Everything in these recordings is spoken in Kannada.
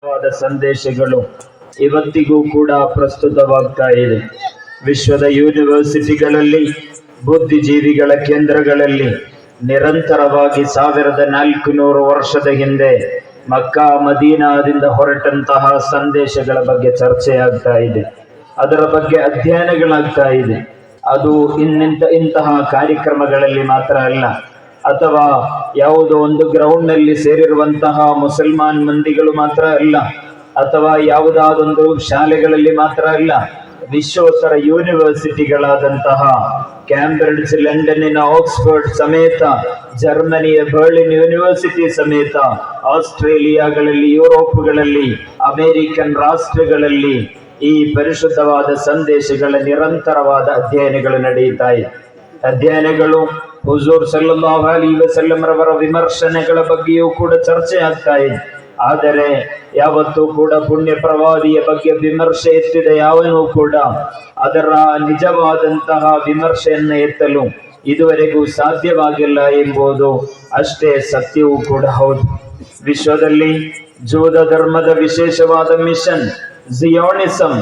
ಸಂದೇಶಗಳು ಇವತ್ತಿಗೂ ಕೂಡ ಪ್ರಸ್ತುತವಾಗ್ತಾ ಇದೆ. ವಿಶ್ವದ ಯೂನಿವರ್ಸಿಟಿಗಳಲ್ಲಿ, ಬುದ್ಧಿಜೀವಿಗಳ ಕೇಂದ್ರಗಳಲ್ಲಿ ನಿರಂತರವಾಗಿ 1400 ವರ್ಷದ ಹಿಂದೆ ಮಕ್ಕಾ ಮದೀನಾದಿಂದ ಹೊರಟಂತಹ ಸಂದೇಶಗಳ ಬಗ್ಗೆ ಚರ್ಚೆಯಾಗ್ತಾ ಇದೆ. ಅದರ ಬಗ್ಗೆ ಅಧ್ಯಯನಗಳಾಗ್ತಾ ಇದೆ. ಅದು ಇಂತಹ ಕಾರ್ಯಕ್ರಮಗಳಲ್ಲಿ ಮಾತ್ರ ಅಲ್ಲ, ಅಥವಾ ಯಾವುದೋ ಒಂದು ಗ್ರೌಂಡ್ ನಲ್ಲಿ ಸೇರಿರುವಂತಹ ಮುಸಲ್ಮಾನ್ ಮಂದಿಗಳು ಮಾತ್ರ ಅಲ್ಲ, ಅಥವಾ ಯಾವುದಾದೊಂದು ಶಾಲೆಗಳಲ್ಲಿ ಮಾತ್ರ ಅಲ್ಲ. ವಿಶ್ವೋತ್ತರ ಯೂನಿವರ್ಸಿಟಿಗಳಾದಂತಹ ಕ್ಯಾಂಬ್ರಿಡ್ಜ್, ಲಂಡನ್ನಿನ ಆಕ್ಸ್ಫರ್ಡ್ ಸಮೇತ, ಜರ್ಮನಿಯ ಬರ್ಲಿನ್ ಯೂನಿವರ್ಸಿಟಿ ಸಮೇತ, ಆಸ್ಟ್ರೇಲಿಯಾಗಳಲ್ಲಿ, ಯುರೋಪ್ಗಳಲ್ಲಿ, ಅಮೆರಿಕನ್ ರಾಷ್ಟ್ರಗಳಲ್ಲಿ ಈ ಪರಿಶುದ್ಧವಾದ ಸಂದೇಶಗಳ ನಿರಂತರವಾದ ಅಧ್ಯಯನಗಳು ನಡೆಯುತ್ತಾ ಇದೆ. ಅಧ್ಯಯನಗಳು ಹುಜೂರ್ ಸಲ್ಲಲ್ಲಾಹು ಅಲೈಹಿ ವಸಲ್ಲಂ ರವರ ವಿಮರ್ಶನೆಗಳ ಬಗ್ಗೆಯೂ ಕೂಡ ಚರ್ಚೆ ಆಗ್ತಾ ಇದೆ. ಆದರೆ ಯಾವತ್ತೂ ಕೂಡ ಪುಣ್ಯ ಪ್ರವಾದಿಯ ಬಗ್ಗೆ ವಿಮರ್ಶೆ ಎತ್ತಿದ ಯಾವನೂ ಕೂಡ ಅದರ ನಿಜವಾದಂತಹ ವಿಮರ್ಶೆಯನ್ನು ಎತ್ತಲು ಇದುವರೆಗೂ ಸಾಧ್ಯವಾಗಿಲ್ಲ ಎಂಬುದು ಅಷ್ಟೇ ಸತ್ಯವೂ ಕೂಡ ಹೌದು. ವಿಶ್ವದಲ್ಲಿ ಜೂದ ಧರ್ಮದ ವಿಶೇಷವಾದ ಮಿಷನ್ ಜಿಯೋನಿಸಂ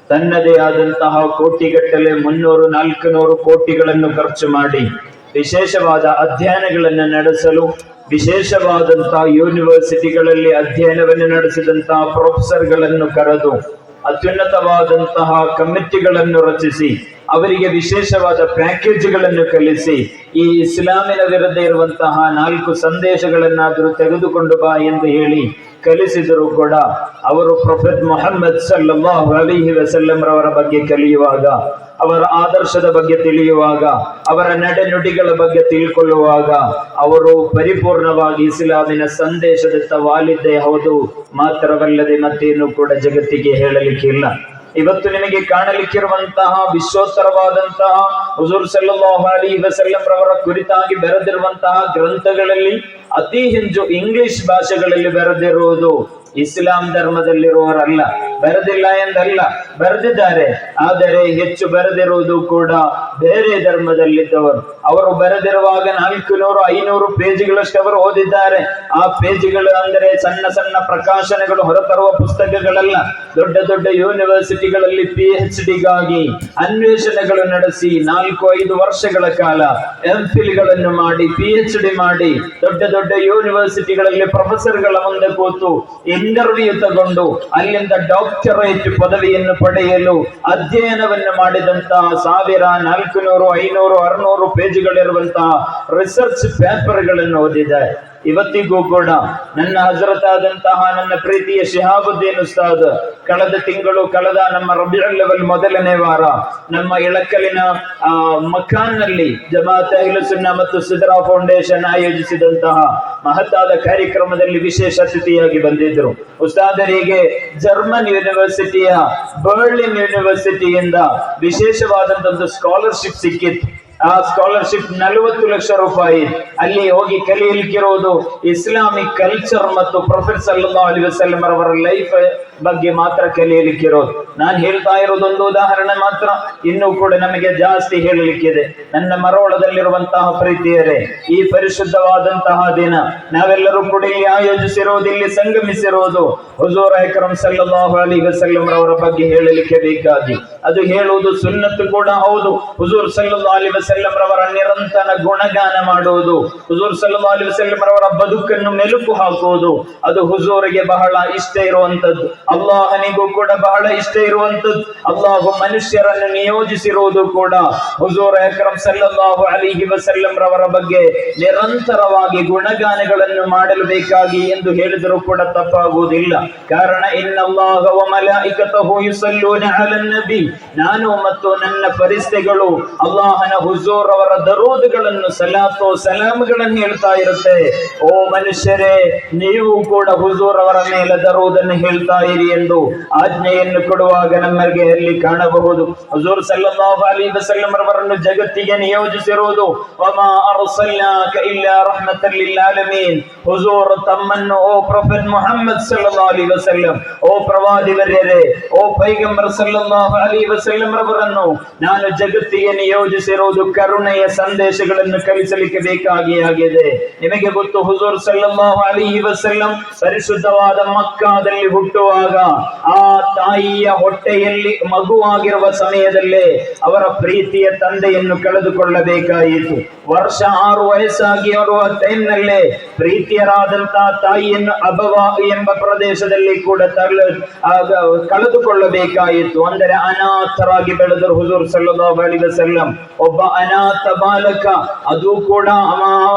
ತನ್ನದೇ ಆದಂತಹ ಕೋಟಿಗಟ್ಟಲೆ 300-400 ಕೋಟಿಗಳನ್ನು ಖರ್ಚು ಮಾಡಿ ವಿಶೇಷವಾದ ಅಧ್ಯಯನಗಳನ್ನು ನಡೆಸಲು, ವಿಶೇಷವಾದಂತಹ ಯೂನಿವರ್ಸಿಟಿಗಳಲ್ಲಿ ಅಧ್ಯಯನವನ್ನು ನಡೆಸಿದಂತಹ ಪ್ರೊಫೆಸರ್ಗಳನ್ನು ಕರೆದು ಅತ್ಯುನ್ನತವಾದಂತಹ ಕಮಿಟಿಗಳನ್ನು ರಚಿಸಿ ಅವರಿಗೆ ವಿಶೇಷವಾದ ಪ್ಯಾಕೇಜ್ಗಳನ್ನು ಕಲಿಸಿ ಈ ಇಸ್ಲಾಮಿನ ವಿರುದ್ಧ ಇರುವಂತಹ 4 ಸಂದೇಶಗಳನ್ನಾದರೂ ತೆಗೆದುಕೊಂಡು ಬಾ ಎಂದು ಹೇಳಿ ಕಲಿಸಿದರೂ ಕೂಡ ಅವರು ಪ್ರೊಫೆಟ್ ಮುಹಮ್ಮದ್ ಸಲ್ಲಲ್ಲಾಹು ಅಲೈಹಿ ವಸಲ್ಲಂ ರವರ ಬಗ್ಗೆ ಕಲಿಯುವಾಗ, ಅವರ ಆದರ್ಶದ ಬಗ್ಗೆ ತಿಳಿಯುವಾಗ, ಅವರ ನಡೆನುಡಿಗಳ ಬಗ್ಗೆ ತಿಳ್ಕೊಳ್ಳುವಾಗ ಅವರು ಪರಿಪೂರ್ಣವಾಗಿ ಇಸ್ಲಾಮಿನ ಸಂದೇಶದತ್ತ ವಾಲಿದ್ದೇ ಹೌದು, ಮಾತ್ರವಲ್ಲದೆ ಮತ್ತೇನು ಕೂಡ ಜಗತ್ತಿಗೆ ಹೇಳಲಿಕ್ಕಿಲ್ಲ. ಇವತ್ತು ನಿಮಗೆ ಕಾಣಲಿಕ್ಕಿರುವಂತಹ ವಿಶ್ವೋತ್ತರವಾದಂತಹ ಹುಜೂರ್ ಸಲ್ಲಲ್ಲಾಹು ಅಲೈಹಿ ವಸಲ್ಲಂ ರವರ ಕುರಿತಾಗಿ ಬರೆದಿರುವಂತಹ ಗ್ರಂಥಗಳಲ್ಲಿ ಅತಿ ಹೆಚ್ಚು ಇಂಗ್ಲಿಷ್ ಭಾಷೆಗಳಲ್ಲಿ ಬರೆದಿರುವುದು ಇಸ್ಲಾಂ ಧರ್ಮದಲ್ಲಿರುವವರಲ್ಲ. ಬರೆದಿಲ್ಲ ಎಂದಲ್ಲ, ಬರೆದಿದ್ದಾರೆ. ಆದರೆ ಹೆಚ್ಚು ಬರೆದಿರುವುದು ಕೂಡ ಬೇರೆ ಧರ್ಮದಲ್ಲಿದ್ದವರು. ಅವರು ಬರೆದಿರುವಾಗ 400-500 ಪೇಜ್ಗಳಷ್ಟು ಅವರು ಓದಿದ್ದಾರೆ. ಆ ಪೇಜ್ಗಳು ಅಂದರೆ ಸಣ್ಣ ಸಣ್ಣ ಪ್ರಕಾಶನಗಳು ಹೊರತರುವ ಪುಸ್ತಕಗಳಲ್ಲ. ದೊಡ್ಡ ದೊಡ್ಡ ಯೂನಿವರ್ಸಿಟಿಗಳಲ್ಲಿ PhDಗಾಗಿ ಅನ್ವೇಷಣೆಗಳು ನಡೆಸಿ 4-5 ವರ್ಷಗಳ ಕಾಲ MPhil ಗಳನ್ನು ಮಾಡಿ, PhD ಮಾಡಿ, ದೊಡ್ಡ ದೊಡ್ಡ ಯೂನಿವರ್ಸಿಟಿಗಳಲ್ಲಿ ಪ್ರೊಫೆಸರ್ಗಳ ಮುಂದೆ ಕೂತು ಇಂಟರ್ವ್ಯೂ ತಗೊಂಡು ಅಲ್ಲಿಂದ ಡಾಕ್ಟರೇಟ್ ಪದವಿಯನ್ನು ಪಡೆಯಲು ಅಧ್ಯಯನವನ್ನು ಮಾಡಿದಂತಹ 1400-500-600 ಪೇಜ್ಗಳಿರುವಂತಹ ರಿಸರ್ಚ್ ಪೇಪರ್ಗಳನ್ನು ಓದಿದ್ದಾರೆ. ಇವತ್ತಿಗೂ ಕೂಡ ನನ್ನ ಹಜರತ್ ಆದಂತಹ ನನ್ನ ಪ್ರೀತಿಯ ಶಿಹಾಬುದ್ದೀನ್ ಉಸ್ತಾದ್ ಕಳೆದ ನಮ್ಮ ರಬಿಯುಲ್ ಅವಲ್ ಮೊದಲನೇ ವಾರ ನಮ್ಮ ಇಳಕಲಿನ ಮಕಾನ್ನಲ್ಲಿ ಜಮಾತ್ ಅಹ್ಲುಸ್ ಸುನ್ನಾ ಮತ್ತು ಸಿದ್ರಾ ಫೌಂಡೇಶನ್ ಆಯೋಜಿಸಿದಂತಹ ಮಹತ್ತಾದ ಕಾರ್ಯಕ್ರಮದಲ್ಲಿ ವಿಶೇಷ ಅತಿಥಿಯಾಗಿ ಬಂದಿದ್ರು. ಉಸ್ತಾದರಿಗೆ ಜರ್ಮನ್ ಯೂನಿವರ್ಸಿಟಿಯ ಬರ್ಲಿನ್ ಯೂನಿವರ್ಸಿಟಿಯಿಂದ ವಿಶೇಷವಾದಂತಹ ಸ್ಕಾಲರ್ಶಿಪ್ ಸಿಕ್ಕಿತ್ತು. ಆ ಸ್ಕಾಲರ್ಶಿಪ್ 40 ಲಕ್ಷ ರೂಪಾಯಿ. ಅಲ್ಲಿ ಹೋಗಿ ಕಲಿಯಲಿಕ್ಕಿರುವುದು ಇಸ್ಲಾಮಿಕ್ ಕಲ್ಚರ್ ಮತ್ತು ಪ್ರೊಫೆಟ್ ಸಲ್ಲಲ್ಲಾಹು ಅಲೈಹಿ ವಸಲ್ಲಂ ಅವರ ಲೈಫ್ ಬಗ್ಗೆ ಮಾತ್ರ ಕಲಿಯಲಿಕ್ಕಿರೋದು. ನಾನು ಹೇಳ್ತಾ ಇರೋದೊಂದು ಉದಾಹರಣೆ ಮಾತ್ರ, ಇನ್ನೂ ಕೂಡ ನಮಗೆ ಜಾಸ್ತಿ ಹೇಳಲಿಕ್ಕಿದೆ. ನನ್ನ ಮರೋಳದಲ್ಲಿರುವಂತಹ ಪ್ರೀತಿಯರೇ, ಈ ಪರಿಶುದ್ಧವಾದಂತಹ ದಿನ ನಾವೆಲ್ಲರೂ ಕೂಡ ಇಲ್ಲಿ ಆಯೋಜಿಸಿರುವುದು, ಇಲ್ಲಿ ಸಂಗಮಿಸಿರುವುದು ಹುಜೂರ್ ಅಕ್ರಮ್ ಸಲ್ಲಲ್ಲಾಹು ಅಲೈಹಿ ವಸಲ್ಲಂ ಅವರ ಬಗ್ಗೆ ಹೇಳಲಿಕ್ಕೆ ಬೇಕಾಗಿ. ಅದು ಹೇಳುವುದು ಸುನ್ನತ್ತು ಕೂಡ ಹೌದು. ಹುಜೂರ್ ಸಲ್ಲಲ್ಲಾಹು ಅಲೈಹಿ ವಸಲ್ಲಂ ರವರ ನಿರಂತರ ಗುಣಗಾನ ಮಾಡುವುದು, ಹುಜೂರ್ ಸಲ್ಲಲ್ಲಾಹು ಅಲೈಹಿ ವಸಲ್ಲಂ ರವರ ಬದುಕನ್ನು ಮೆಲುಕು ಹಾಕುವುದು, ಅದು ಹುಜೂರಿಗೆ ಬಹಳ ಇಷ್ಟ ಇರುವಂತದ್ದು. ಅಲ್ಲಾಹನಿಗೂ ಕೂಡ ಬಹಳ ಇಷ್ಟ ಇರುವಂತದ್ದು. ಅಲ್ಲಾಹು ಮನುಷ್ಯರನ್ನು ನಿಯೋಜಿಸಿರುವುದು ಕೂಡ ಹುಜೂರ್ ಅಕ್ರಮ್ ಸಲ್ಲಲ್ಲಾಹು ಅಲೈಹಿ ವಸಲ್ಲಂ ರವರ ಬಗ್ಗೆ ನಿರಂತರವಾಗಿ ಗುಣಗಾನಗಳನ್ನು ಮಾಡಲು ಬೇಕಾಗಿ ಎಂದು ಹೇಳಿದರೂ ಕೂಡ ತಪ್ಪಾಗುವುದಿಲ್ಲ. ಕಾರಣ ಇನ್ನಲ್ಲಾಹ ವ ಮಲಾಯಿಕತಹು ಯುಸಲ್ಲೂನ ಅಲನ್ ನಬಿ, ನಾನು ಮತ್ತು ನನ್ನ ಫರಿಸ್ತೆಗಳು ಅಲ್ಲಾಹನ ಹುಜೂರ್ ಅವರ ದರೂದ್ಗಳನ್ನು, ಸಲಾತು ಸಲಾಮ್ಗಳನ್ನು ಹೇಳ್ತಾ ಇರುತ್ತೆ. ಓ ಮನುಷ್ಯರೇ, ನೀವು ಕೂಡ ಹುಜೂರ್ ಅವರ ಮೇಲೆ ದರೂದನ್ನು ಹೇಳ್ತಾ ಇರಿ. ಮಾಡಿರಿ ಎಂದು ಆಜ್ಞೆಯನ್ನು ಕೊಡುವಾಗ ನಮಗೆ ಅಲ್ಲಿ ಕಾಣಬಹುದು. ಹುಜೂರ್ ಸಲ್ಲಲ್ಲಾಹು ಅಲೈಹಿ ವಸಲ್ಲಂ ರವರನ್ನು ಜಗತ್ತಿಗೆ ನಿಯೋಜಿಸಿರುವುದು ವಮಾ ಅರ್ಸಲ್ನಾಕ ಇಲ್ಲಾ ರಹ್ಮತಲ್ ಲಿಲ್ ಆಲಮೀನ್. ಹುಜೂರ್ ತಮ್ಮನ್ನು ಓ ಪ್ರೊಫೆಟ್ ಮುಹಮ್ಮದ್ ಸಲ್ಲಲ್ಲಾಹು ಅಲೈಹಿ ವಸಲ್ಲಂ, ಓ ಪ್ರವಾದಿ ವರ್ಯರೇ, ಓ ಪೈಗಂಬರ್ ಸಲ್ಲಲ್ಲಾಹು ಅಲೈಹಿ ವಸಲ್ಲಂ ರವರನ್ನು ನಾನು ಜಗತ್ತಿಗೆ ನಿಯೋಜಿಸಿರುವುದು ಕರುಣೆಯ ಸಂದೇಶಗಳನ್ನು ಕಲಿಸಲಿಕ್ಕೆ ಬೇಕಾಗಿ ಆಗಿದೆ. ನಿಮಗೆ ಗೊತ್ತು, ಹುಜೂರ್ ಸಲ್ಲಲ್ಲಾಹು ಅಲೈಹಿ ವಸಲ್ಲಂ ಪರಿಶುದ್ಧವಾದ ಮಕ್ಕಾದಲ್ಲಿ ಹುಟ್ಟುವಾಗ ಆ ತಾಯಿಯ ಹೊಟ್ಟೆಯಲ್ಲಿ ಮಗುವಾಗಿರುವ ಸಮಯದಲ್ಲೇ ಅವರ ಪ್ರೀತಿಯ ತಂದೆಯನ್ನು ಕಳೆದುಕೊಳ್ಳಬೇಕಾಯಿತು. ವರ್ಷ 6 ವಯಸ್ಸಾಗಿ ಬರುವ ಟೈಮ್ನಲ್ಲೇ ಪ್ರೀತಿಯರಾದಂತಹ ತಾಯಿಯನ್ನು ಅಬವಾ ಎಂಬ ಪ್ರದೇಶದಲ್ಲಿ ಕೂಡ ಕಳೆದುಕೊಳ್ಳಬೇಕಾಯಿತು. ಅಂದರೆ ಅನಾಥರಾಗಿ ಬೆಳೆದರು ಹುಜೂರ್ ಸಲ್ಲಲ್ಲಾಹು ಅಲೈಹಿ ವಸಲ್ಲಂ. ಒಬ್ಬ ಅನಾಥ ಬಾಲಕ, ಅದು ಕೂಡ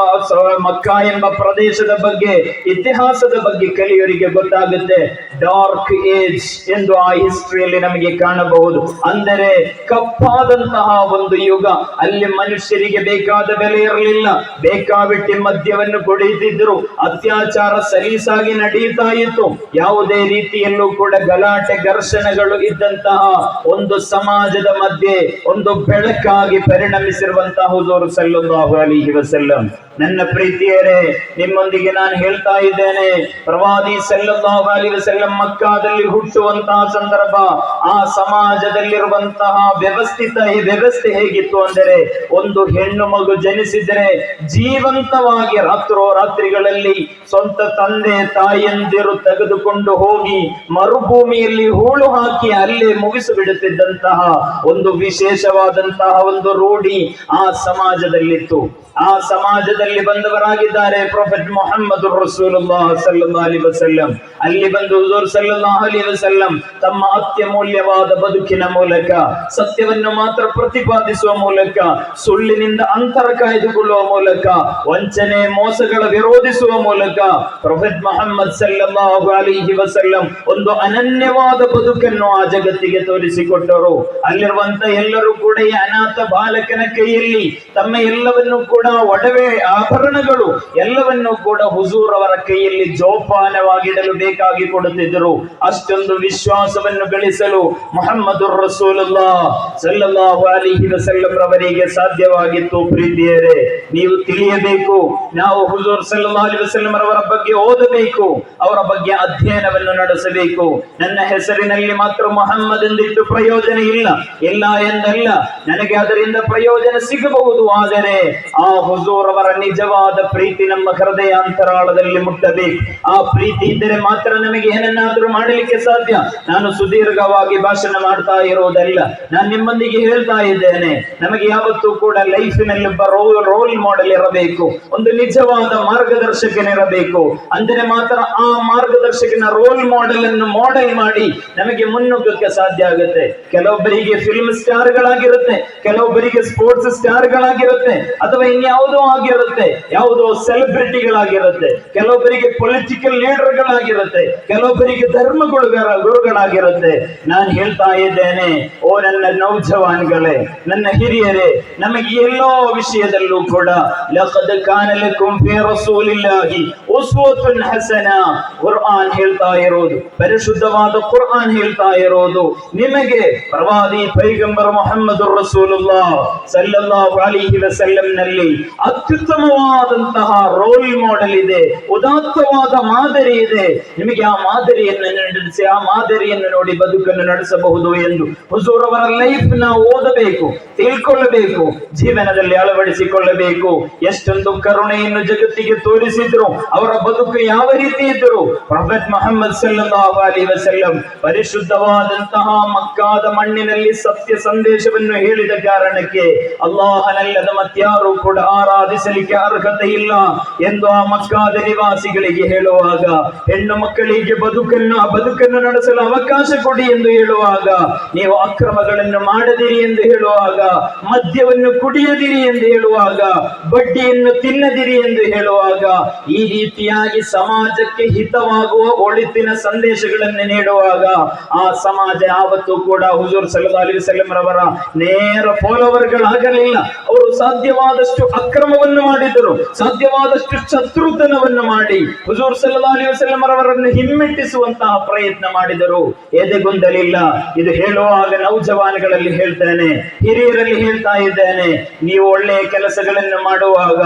ಮಕ್ಕಾ ಎಂಬ ಪ್ರದೇಶದ ಬಗ್ಗೆ, ಇತಿಹಾಸದ ಬಗ್ಗೆ ಕಲಿಯವರಿಗೆ ಗೊತ್ತಾಗುತ್ತೆ. ಡಾರ್ಕ್ ಏಜ್ ಎಂದು ಆ ಹಿಸ್ಟ್ರಿಯಲ್ಲಿ ನಮಗೆ ಕಾಣಬಹುದು. ಅಂದರೆ ಕಪ್ಪಾದಂತಹ ಒಂದು ಯುಗ. ಅಲ್ಲಿ ಮನುಷ್ಯರಿಗೆ ಬೇಕಾದ ಬೆಲೆ ಇರಲಿಲ್ಲ, ಬೇಕಾಬಿಟ್ಟಿ ಮದ್ಯವನ್ನು ಕುಡಿಯುತ್ತಿದ್ದರು, ಅತ್ಯಾಚಾರ ಸಲೀಸಾಗಿ ನಡೆಯುತ್ತಾ ಇತ್ತು. ಯಾವುದೇ ರೀತಿಯಲ್ಲೂ ಕೂಡ ಗಲಾಟೆ ಘರ್ಷಣೆಗಳು ಇದ್ದಂತಹ ಒಂದು ಸಮಾಜದ ಮಧ್ಯೆ ಒಂದು ಬೆಳಕಾಗಿ ಪರಿಣಮಿಸಿರುವಂತಹ ಹುಜೂರ್ ಸಲ್ಲಲ್ಲಾಹು ಅಲೈಹಿ ವಸಲ್ಲಂ. ನನ್ನ ಪ್ರೀತಿಯರೇ, ನಿಮ್ಮೊಂದಿಗೆ ನಾನು ಹೇಳ್ತಾ ಇದ್ದೇನೆ, ಪ್ರವಾದಿ ಸಲ್ಲಲ್ಲಾಹು ಅಲೈಹಿ ವಸಲ್ಲಂ ಮಕ್ಕಾದಲ್ಲಿ ಹುಟ್ಟುವಂತಹ ಸಂದರ್ಭ, ಆ ಸಮಾಜದಲ್ಲಿರುವಂತಹ ವ್ಯವಸ್ಥೆ ಹೇಗಿತ್ತು ಅಂದರೆ, ಒಂದು ಹೆಣ್ಣು ಮಗು ಜನಿಸಿದರೆ ಜೀವಂತವಾಗಿ ರಾತ್ರಿಗಳಲ್ಲಿ ಸ್ವಂತ ತಂದೆ ತಾಯಿಯಂದಿರು ತೆಗೆದುಕೊಂಡು ಹೋಗಿ ಮರುಭೂಮಿಯಲ್ಲಿ ಹೂಳು ಹಾಕಿ ಅಲ್ಲೇ ಮುಗಿಸಿಬಿಡುತ್ತಿದ್ದಂತಹ ಒಂದು ವಿಶೇಷವಾದಂತಹ ಒಂದು ರೂಢಿ ಆ ಸಮಾಜದಲ್ಲಿತ್ತು. ಆ ಸಮಾಜದಲ್ಲಿ ಬಂದವರಾಗಿದ್ದಾರೆ ಪ್ರೊಫೆಟ್ ಮುಹಮ್ಮದ್ ರಸೂಲುಲ್ಲಾಹ್ ಸಲ್ಲಲ್ಲಾಹು ಅಲೈಹಿ ವಸಲ್ಲಂ. ಅಲ್ಲಿ ಬಂದು ಹುಜೂರ್ ಸಲ್ಲಲ್ಲಾಹು ಅಲೈಹಿ ವಸಲ್ಲಂ ತಮ್ಮ ಅತ್ಯಮೂಲ್ಯವಾದ ಬದುಕಿನ ಮೂಲಕ, ಸತ್ಯವನ್ನು ಮಾತ್ರ ಪ್ರತಿಪಾದಿಸುವ ಮೂಲಕ, ಸುಳ್ಳಿನಿಂದ ಅಂತರ ಕಾಯ್ದುಕೊಳ್ಳುವ ಮೂಲಕ, ವಂಚನೆ ಮೋಸಗಳ ವಿರೋಧಿಸುವ ಮೂಲಕ ಪ್ರೊಫೆಟ್ ಮುಹಮ್ಮದ್ ಸಲ್ಲಲ್ಲಾಹು ಅಲೈಹಿ ವಸಲ್ಲಂ ಒಂದು ಅನನ್ಯವಾದ ಬದುಕನ್ನು ಆ ಜಗತ್ತಿಗೆ ತೋರಿಸಿಕೊಟ್ಟರು. ಅಲ್ಲಿರುವಂತ ಎಲ್ಲರೂ ಕೂಡ ಈ ಅನಾಥ ಬಾಲಕನ ಕೈಯಲ್ಲಿ ತಮ್ಮ ಎಲ್ಲವನ್ನು ಕೂಡ ಒಡವೆ ಆಭರಣಗಳು ಎಲ್ಲವನ್ನೂ ಕೂಡ ಹುಜೂರ್ ಅವರ ಕೈಯಲ್ಲಿ ಜೋಪಾನವಾಗಿಡಲು ಬೇಕಾಗಿ ಕೊಡುತ್ತಿದ್ದರು. ಅಷ್ಟೊಂದು ವಿಶ್ವಾಸವನ್ನು ಗಳಿಸಲು ಮುಹಮ್ಮದುರ್ ರಸೂಲುಲ್ಲಾಹ್ ಸಲ್ಲಲ್ಲಾಹು ಅಲೈಹಿ ವಸಲ್ಲಂ ರವರಿಗೆ ಸಾಧ್ಯವಾಗಿತ್ತು. ಪ್ರೀತಿಯರೇ, ನೀವು ತಿಳಿಯಬೇಕು, ನಾವು ಹುಜೂರ್ ಸಲ್ಲಲ್ಲಾಹು ಅಲೈಹಿ ವಸಲ್ಲಂ ರವರ ಬಗ್ಗೆ ಓದಬೇಕು, ಅವರ ಬಗ್ಗೆ ಅಧ್ಯಯನವನ್ನು ನಡೆಸಬೇಕು. ನನ್ನ ಹೆಸರಿನಲ್ಲಿ ಮಾತ್ರ ಮುಹಮ್ಮದ್ ಎಂದಿಟ್ಟು ಪ್ರಯೋಜನ ಇಲ್ಲ ಎಂದಲ್ಲ, ನನಗೆ ಅದರಿಂದ ಪ್ರಯೋಜನ ಸಿಗಬಹುದು. ಆದರೆ ಆ ಹುಜೂರ್ ಅವರ ನಿಜವಾದ ಪ್ರೀತಿ ನಮ್ಮ ಹೃದಯ ಅಂತರಾಳದಲ್ಲಿ ಮುಟ್ಟಬೇಕು. ಆ ಪ್ರೀತಿ ಇದ್ದರೆ ಮಾತ್ರ ನಮಗೆ ಏನನ್ನಾದರೂ ಮಾಡಲಿಕ್ಕೆ ಸಾಧ್ಯ. ನಾನು ಸುದೀರ್ಘವಾಗಿ ಭಾಷಣ ಮಾಡ್ತಾ ಇರುವುದಲ್ಲ, ನಾನು ನಿಮ್ಮೊಂದಿಗೆ ಹೇಳ್ತಾ ಇದ್ದೇನೆ, ನಮಗೆ ಯಾವತ್ತೂ ಕೂಡ ಲೈಫಿನಲ್ಲಿ ಒಬ್ಬ ರೋಲ್ ಮಾಡೆಲ್ ಇರಬೇಕು, ಒಂದು ನಿಜವಾದ ಮಾರ್ಗದರ್ಶಕನಿರಬೇಕು. ಅಂದರೆ ಮಾತ್ರ ಆ ಮಾರ್ಗದರ್ಶಕನ ರೋಲ್ ಮಾಡೆಲ್ ಅನ್ನು ಮಾಡೆಲ್ ಮಾಡಿ ನಮಗೆ ಮುನ್ನುಗ್ಗಕ್ಕೆ ಸಾಧ್ಯ ಆಗುತ್ತೆ. ಕೆಲವೊಬ್ಬರಿಗೆ ಫಿಲ್ಮ್ ಸ್ಟಾರ್ಗಳಾಗಿರುತ್ತೆ, ಕೆಲವೊಬ್ಬರಿಗೆ ಸ್ಪೋರ್ಟ್ಸ್ ಸ್ಟಾರ್ಗಳಾಗಿರುತ್ತೆ, ಅಥವಾ ಇನ್ಯಾವುದೋ ಆಗಿರುತ್ತೆ, ಯಾವುದೋ ಸೆಲೆಬ್ರಿಟಿಗಳಾಗಿರುತ್ತೆ, ಕೆಲವೊಬ್ಬರಿಗೆ ಪೊಲಿಟಿಕಲ್ ಲೀಡರ್ಗಳಾಗಿರುತ್ತೆ, ಕೆಲವೊಬ್ಬರಿಗೆ ಗುರುಗಳಾಗಿರುತ್ತೆ. ನಾನು ಹೇಳ್ತಾ ಇದ್ದೇನೆ, ಓ ನನ್ನ ನೌಜವಾನ್ಗಳೇ, ನನ್ನ ಹಿರಿಯರೇ, ನಮಗೆ ಎಲ್ಲೋ ವಿಷಯದಲ್ಲೂ ಕೂಡ ಲಖದ್ ಕಾನ ಲಕುಂ ಫೀ ರಸೂಲಿಲ್ಲಾಹಿ ಉಸ್ವತುನ್ ಹಸನಾ, ಕುರ್ಆನ್ ಹೇಳ್ತಾ ಇರೋದು, ಪರಿಶುದ್ಧವಾದ ಕುರ್ಆನ್ ಹೇಳ್ತಾ ಇರೋದು, ನಿಮಗೆ ಪ್ರವಾದಿ ಪೈಗಂಬರ್ ಮುಹಮ್ಮದುರ್ ರಸೂಲುಲ್ಲಾಹ್ ಸಲ್ಲಲ್ಲಾಹು ಅಲೈಹಿ ವಸಲ್ಲಂ ನಲ್ಲಿ ಅತ್ಯುತ್ತಮವಾದಂತಹ ರೋಲ್ ಮಾಡೆಲ್ ಇದೆ, ಉದಾತ್ತವಾದ ಮಾದರಿ ಇದೆ. ನಿಮಗೆ ಆ ಮಾದರಿಯನ್ನು ನಡೆಸಿ, ಆ ಮಾದರಿಯನ್ನು ನೋಡಿ ಬದುಕನ್ನು ನಡೆಸಬಹುದು ಎಂದು ಹುಜೂರ್ ಅವರ ಲೈಫ್ ನಾವು ಓದಬೇಕು, ತಿಳ್ಕೊಳ್ಳಬೇಕು, ಜೀವನದಲ್ಲಿ ಅಳವಡಿಸಿಕೊಳ್ಳಬೇಕು. ಎಷ್ಟೊಂದು ಕರುಣೆಯನ್ನು ಜಗತ್ತಿಗೆ ತೋರಿಸಿದ್ರು, ಅವರ ಬದುಕು ಯಾವ ರೀತಿ ಇದ್ದರು. ಪ್ರೊಫೆಟ್ ಮುಹಮ್ಮದ್ ಸಲ್ಲಲ್ಲಾಹು ಅಲೈಹಿ ವಸಲ್ಲಂ ಪರಿಶುದ್ಧವಾದಂತಹ ಮಕ್ಕಾದ ಮಣ್ಣಿನಲ್ಲಿ ಸತ್ಯ ಸಂದೇಶವನ್ನು ಹೇಳಿದ ಕಾರಣಕ್ಕೆ ಅಲ್ಲಾಹನಲ್ಲದ ಮತ್ಯಾರು ಕೂಡ ಆರಾಧಿಸಲಿಕ್ಕೆ ಅರ್ಹತೆ ಇಲ್ಲ ಎಂದು ಆ ಮಕ್ಕಾದ ನಿವಾಸಿಗಳಿಗೆ ಹೇಳುವಾಗ, ಹೆಣ್ಣು ಮಕ್ಕಳಿಗೆ ಬದುಕನ್ನು ನಡೆಸಲು ಅವಕಾಶ ಕೊಡಿ ಎಂದು ಹೇಳುವಾಗ, ನೀವು ಅಕ್ರಮಗಳನ್ನು ಮಾಡದಿರಿ ಎಂದು ಹೇಳುವಾಗ, ಮದ್ಯವನ್ನು ಕುಡಿಯದಿರಿ ಎಂದು ಹೇಳುವಾಗ, ಬಡ್ಡಿಯನ್ನು ತಿನ್ನದಿರಿ ಎಂದು ಹೇಳುವಾಗ, ಈ ರೀತಿಯಾಗಿ ಸಮಾಜಕ್ಕೆ ಹಿತವಾಗುವ ಒಳಿತಿನ ಸಂದೇಶಗಳನ್ನು ನೀಡುವಾಗ ಆ ಸಮಾಜ ಯಾವತ್ತೂ ಕೂಡ ಹುಜೂರ್ ಸಲ್ಲಲ್ಲಾಹು ಅಲೈಹಿ ವಸಲ್ಲಂ ರವರ ನೇರ ಫಾಲೋವರ್ಗಳಾಗಲಿಲ್ಲ. ಅವರು ಸಾಧ್ಯವಾದಷ್ಟು ಅಕ್ರಮವನ್ನು ಕೂಗಾಡಿದರು, ಸಾಧ್ಯವಾದಷ್ಟು ಶತ್ರುತನವನ್ನು ಮಾಡಿ ಹುಜೂರ್ ಸಲ್ಲಲ್ಲಾಹು ಅಲೈಹಿ ವಸಲ್ಲಂ ಅವರನ್ನು ಹಿಮ್ಮೆಟ್ಟಿಸುವಂತಹ ಪ್ರಯತ್ನ ಮಾಡಿದರು. ಎದೆಗೊಂದಲಿಲ್ಲ. ಇದು ಹೇಳುವಾಗ ನೌಜವಾನ್ಗಳಲ್ಲಿ ಹೇಳ್ತೇನೆ, ಹಿರಿಯರಲ್ಲಿ ಹೇಳ್ತಾ ಇದ್ದೇನೆ, ನೀವು ಒಳ್ಳೆಯ ಕೆಲಸಗಳನ್ನು ಮಾಡುವಾಗ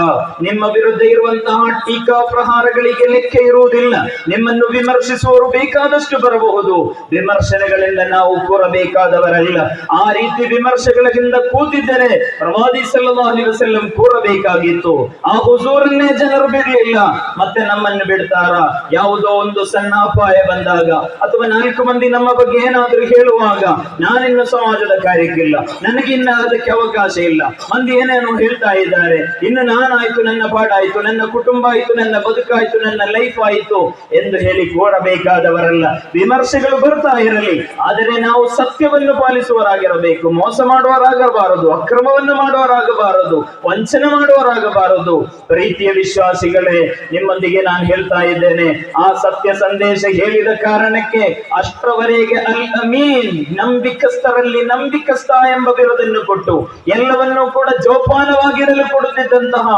ನಿಮ್ಮ ವಿರುದ್ಧ ಇರುವಂತಹ ಟೀಕಾ ಪ್ರಹಾರಗಳಿಗೆ ಲೆಕ್ಕ ಇರುವುದಿಲ್ಲ. ನಿಮ್ಮನ್ನು ವಿಮರ್ಶಿಸುವವರು ಬೇಕಾದಷ್ಟು ಬರಬಹುದು. ವಿಮರ್ಶನೆಗಳಿಂದ ನಾವು ಕೂರಬೇಕಾದವರಲ್ಲ. ಆ ರೀತಿ ವಿಮರ್ಶೆಗಳಿಂದ ಕೂತಿದ್ದರೆ ಪ್ರವಾದಿ ಸಲ್ಲಲ್ಲಾಹು ಅಲೈಹಿ ವಸಲ್ಲಂ ಕೂರಬೇಕಾಗಿತ್ತು. ಆ ಹುಜೂರನ್ನೇ ಜನರು ಬಿಡಲಿಲ್ಲ. ಮತ್ತೆ ನಮ್ಮನ್ನು ಬಿಡ್ತಾರ? ಯಾವುದೋ ಒಂದು ಸಣ್ಣ ಅಪಾಯ ಬಂದಾಗ ಅಥವಾ 4 ಮಂದಿ ನಮ್ಮ ಬಗ್ಗೆ ಏನಾದ್ರೂ ಹೇಳುವಾಗ ನಾನಿನ್ನು ಸಮಾಜದ ಕಾರ್ಯಕ್ಕಿಲ್ಲ, ನನಗಿನ್ನ ಅದಕ್ಕೆ ಅವಕಾಶ ಇಲ್ಲ, ಮಂದಿ ಏನೇನೋ ಹೇಳ್ತಾ ಇದ್ದಾರೆ, ಇನ್ನು ನಾನಾಯ್ತು, ನನ್ನ ಪಾಡಾಯ್ತು, ನನ್ನ ಕುಟುಂಬ ಆಯ್ತು, ನನ್ನ ಬದುಕಾಯ್ತು, ನನ್ನ ಲೈಫ್ ಆಯ್ತು ಎಂದು ಹೇಳಿ ಕೋರಬೇಕಾದವರಲ್ಲ. ವಿಮರ್ಶೆಗಳು ಬರ್ತಾ ಇರಲಿ, ಆದರೆ ನಾವು ಸತ್ಯವನ್ನು ಪಾಲಿಸುವವರಾಗಿರಬೇಕು. ಮೋಸ ಮಾಡುವವರಾಗಬಾರದು, ಅಕ್ರಮವನ್ನು ಮಾಡುವವರಾಗಬಾರದು, ವಂಚನೆ ಮಾಡುವವರಾಗಬಾರದು. ಪ್ರೀತಿಯ ವಿಶ್ವಾಸಿಗಳೇ, ನಿಮ್ಮೊಂದಿಗೆ ನಾನು ಹೇಳ್ತಾ ಇದ್ದೇನೆ, ಆ ಸತ್ಯ ಸಂದೇಶ ಹೇಳಿದ ಕಾರಣಕ್ಕೆ ಅಷ್ಟರವರೆಗೆ ಅಲ್ ಅಮೀನ್, ನಂಬಿಕಸ್ಥರಲ್ಲಿ ನಂಬಿಕಸ್ಥ ಎಂಬ ಬಿರುದನ್ನು ಕೊಟ್ಟು ಎಲ್ಲವನ್ನೂ ಕೂಡ ಜೋಪಾನವಾಗಿರಲು ಕೊಡುತ್ತಿದ್ದಂತಹ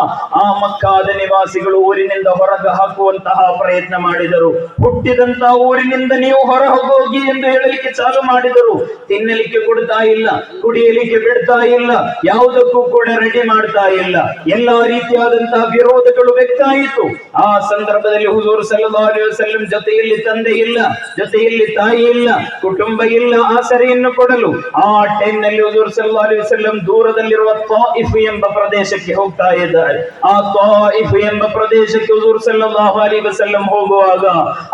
ಆ ಮಕ್ಕಾದ ನಿವಾಸಿಗಳು ಊರಿನಿಂದ ಹೊರಗೆ ಹಾಕುವಂತಹ ಪ್ರಯತ್ನ ಮಾಡಿದರು. ಹುಟ್ಟಿದಂತಹ ಊರಿನಿಂದ ನೀವು ಹೊರ ಹೋಗಿ ಎಂದು ಹೇಳಲಿಕ್ಕೆ ಚಾಲು ಮಾಡಿದರು. ತಿನ್ನಲಿಕ್ಕೆ ಕೊಡ್ತಾ ಇಲ್ಲ, ಕುಡಿಯಲಿಕ್ಕೆ ಬಿಡ್ತಾ ಇಲ್ಲ, ಯಾವುದಕ್ಕೂ ಕೂಡ ರೆಡಿ ಮಾಡ್ತಾ ಇಲ್ಲ. ಎಲ್ಲಾ ರೀತಿಯಾದಂತಹ ವಿರೋಧಗಳು ವ್ಯಕ್ತ ಆಯಿತು. ಆ ಸಂದರ್ಭದಲ್ಲಿ ಹುಜೂರ್ ಸಲ್ಲಲ್ಲಾಹು ಅಲೈಹಿ ವಸಲ್ಲಂ ಜೊತೆಯಲ್ಲಿ ತಂದೆ ಇಲ್ಲ, ಜೊತೆಯಲ್ಲಿ ತಾಯಿ ಇಲ್ಲ, ಕುಟುಂಬ ಇಲ್ಲ ಆಸರೆಯನ್ನು ಕೊಡಲು. ಆ ಟೈಮ್ನಲ್ಲಿ ಹುಜೂರ್ ಸಲ್ಲಲ್ಲಾಹು ಅಲೈಹಿ ವಸಲ್ಲಂ ದೂರದಲ್ಲಿರುವ ತಾಯಿಫ್ ಎಂಬ ಪ್ರದೇಶಕ್ಕೆ ಹೋಗ್ತಾ ಇದ್ದಾರೆ. ಆ ತಾಯಿಫ್ ಎಂಬ ಪ್ರದೇಶಕ್ಕೆ ಹುಜೂರ್ ಸಲ್ಲಲ್ಲಾಹು ಅಲೈಹಿ ವಸಲ್ಲಂ ಹೋಗುವಾಗ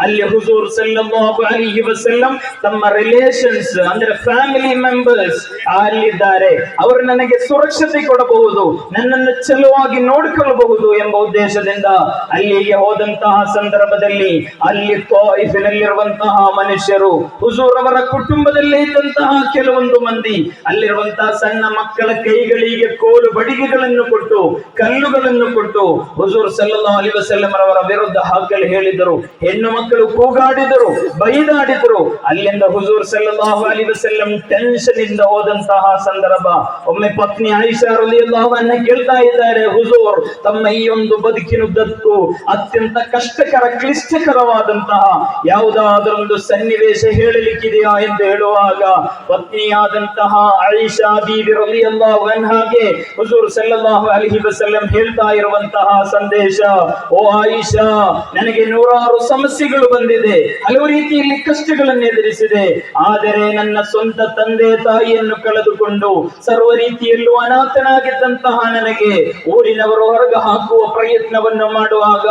ಅಲ್ಲಿ ಹುಜೂರ್ ಸಲ್ಲಲ್ಲಾಹು ಅಲೈಹಿ ವಸಲ್ಲಂ ತಮ್ಮ ರಿಲೇಷನ್ಸ್ ಅಂದ್ರೆ ಫ್ಯಾಮಿಲಿ ಮೆಂಬರ್ಸ್ ಅಲ್ಲಿದ್ದಾರೆ, ಅವರು ನನಗೆ ಸುರಕ್ಷತೆ ಕೊಡಬಹುದು, ನನ್ನನ್ನು ಚಲುವಾಗಿ ನೋಡಿಕೊಳ್ಳಬಹುದು ಎಂಬ ಉದ್ದೇಶದಿಂದ ಅಲ್ಲಿಗೆ ಹೋದಂತಹ ಸಂದರ್ಭದಲ್ಲಿ ಅಲ್ಲಿ ತಾಯಿಫಿನಲ್ಲಿರುವಂತಹ ಮನುಷ್ಯರು, ಹುಜೂರ್ ಅವರ ಕುಟುಂಬದಲ್ಲೇ ಇದ್ದಂತಹ ಕೆಲವೊಂದು ಮಂದಿ ಅಲ್ಲಿರುವಂತಹ ಸಣ್ಣ ಮಕ್ಕಳ ಕೈಗಳಿಗೆ ಕೋಲು ಬಡಿಗೆಗಳನ್ನು ಕೊಟ್ಟು, ಕಲ್ಲುಗಳನ್ನು ಕೊಟ್ಟು ಹುಜೂರ್ ಸಲ್ಲಲ್ಲಾಹು ಅಲೈಹಿ ವಸಲ್ಲಂ ಅವರ ವಿರುದ್ಧ ಹಾಕಲು ಹೇಳಿದರು. ಹೆಣ್ಣು ಮಕ್ಕಳು ಕೂಗಾಡಿದರು, ಬೈದಾಡಿದರು. ಅಲ್ಲಿಂದ ಹುಜೂರ್ ಸಲ್ಲಲ್ಲಾಹು ಅಲೈಹಿ ವಸಲ್ಲಂ ಟೆನ್ಷನ್ ಇಂದ ಹೋದಂತಹ ಸಂದರ್ಭ ಒಮ್ಮೆ ಪತ್ನಿ ಆಯಿಷಾ ರಲಿಯಲ್ಲಾಹು ಅನ್ಹಾ ಕೇಳ್ತಾ ಇದ್ದಾರೆ, ಹುಜೂರ್ ತಮ್ಮ ಈ ಒಂದು ಬದುಕಿನುದ್ದಕ್ಕೂ ಅತ್ಯಂತ ಕಷ್ಟಕರ ಕ್ಲಿಷ್ಟಕರವಾದಂತಹ ಯಾವುದಾದರೊಂದು ಸನ್ನಿವೇಶ ಹೇಳಲಿಕ್ಕಿದೆಯಾ ಎಂದು ಹೇಳುವಾಗ ಪತ್ನಿಯಾದಂತಹ ಆಯಿಷಾ ಬೀಬಿ ರಲಿಯಲ್ಲಾಹು ಅನ್ಹಾಗೆ ಹುಜೂರ್ ಸಲ್ಲಲ್ಲಾಹು ಅಲೈಹಿ ವಸಲ್ಲಂ ಹೇಳ್ತಾ ಇರುವಂತಹ ಸಂದೇಶ, ಓ ಆಯಿಷಾ, ನನಗೆ ನೂರಾರು ಸಮಸ್ಯೆಗಳು ಬಂದಿದೆ, ಹಲವು ರೀತಿಯಲ್ಲಿ ಕಷ್ಟಗಳನ್ನು ಎದುರಿಸಿದೆ, ಆದರೆ ನನ್ನ ಸ್ವಂತ ತಂದೆ ತಾಯಿಯನ್ನು ಕಳೆದುಕೊಂಡು ಸರ್ವ ರೀತಿಯಲ್ಲೂ ಅನಾಥನಾಗಿದ್ದಂತಹ ನನಗೆ ಊರಿನವರು ಹೊರಗೆ ಹಾಕುವ ಪ್ರಯತ್ನವನ್ನು ಮಾಡುವಾಗ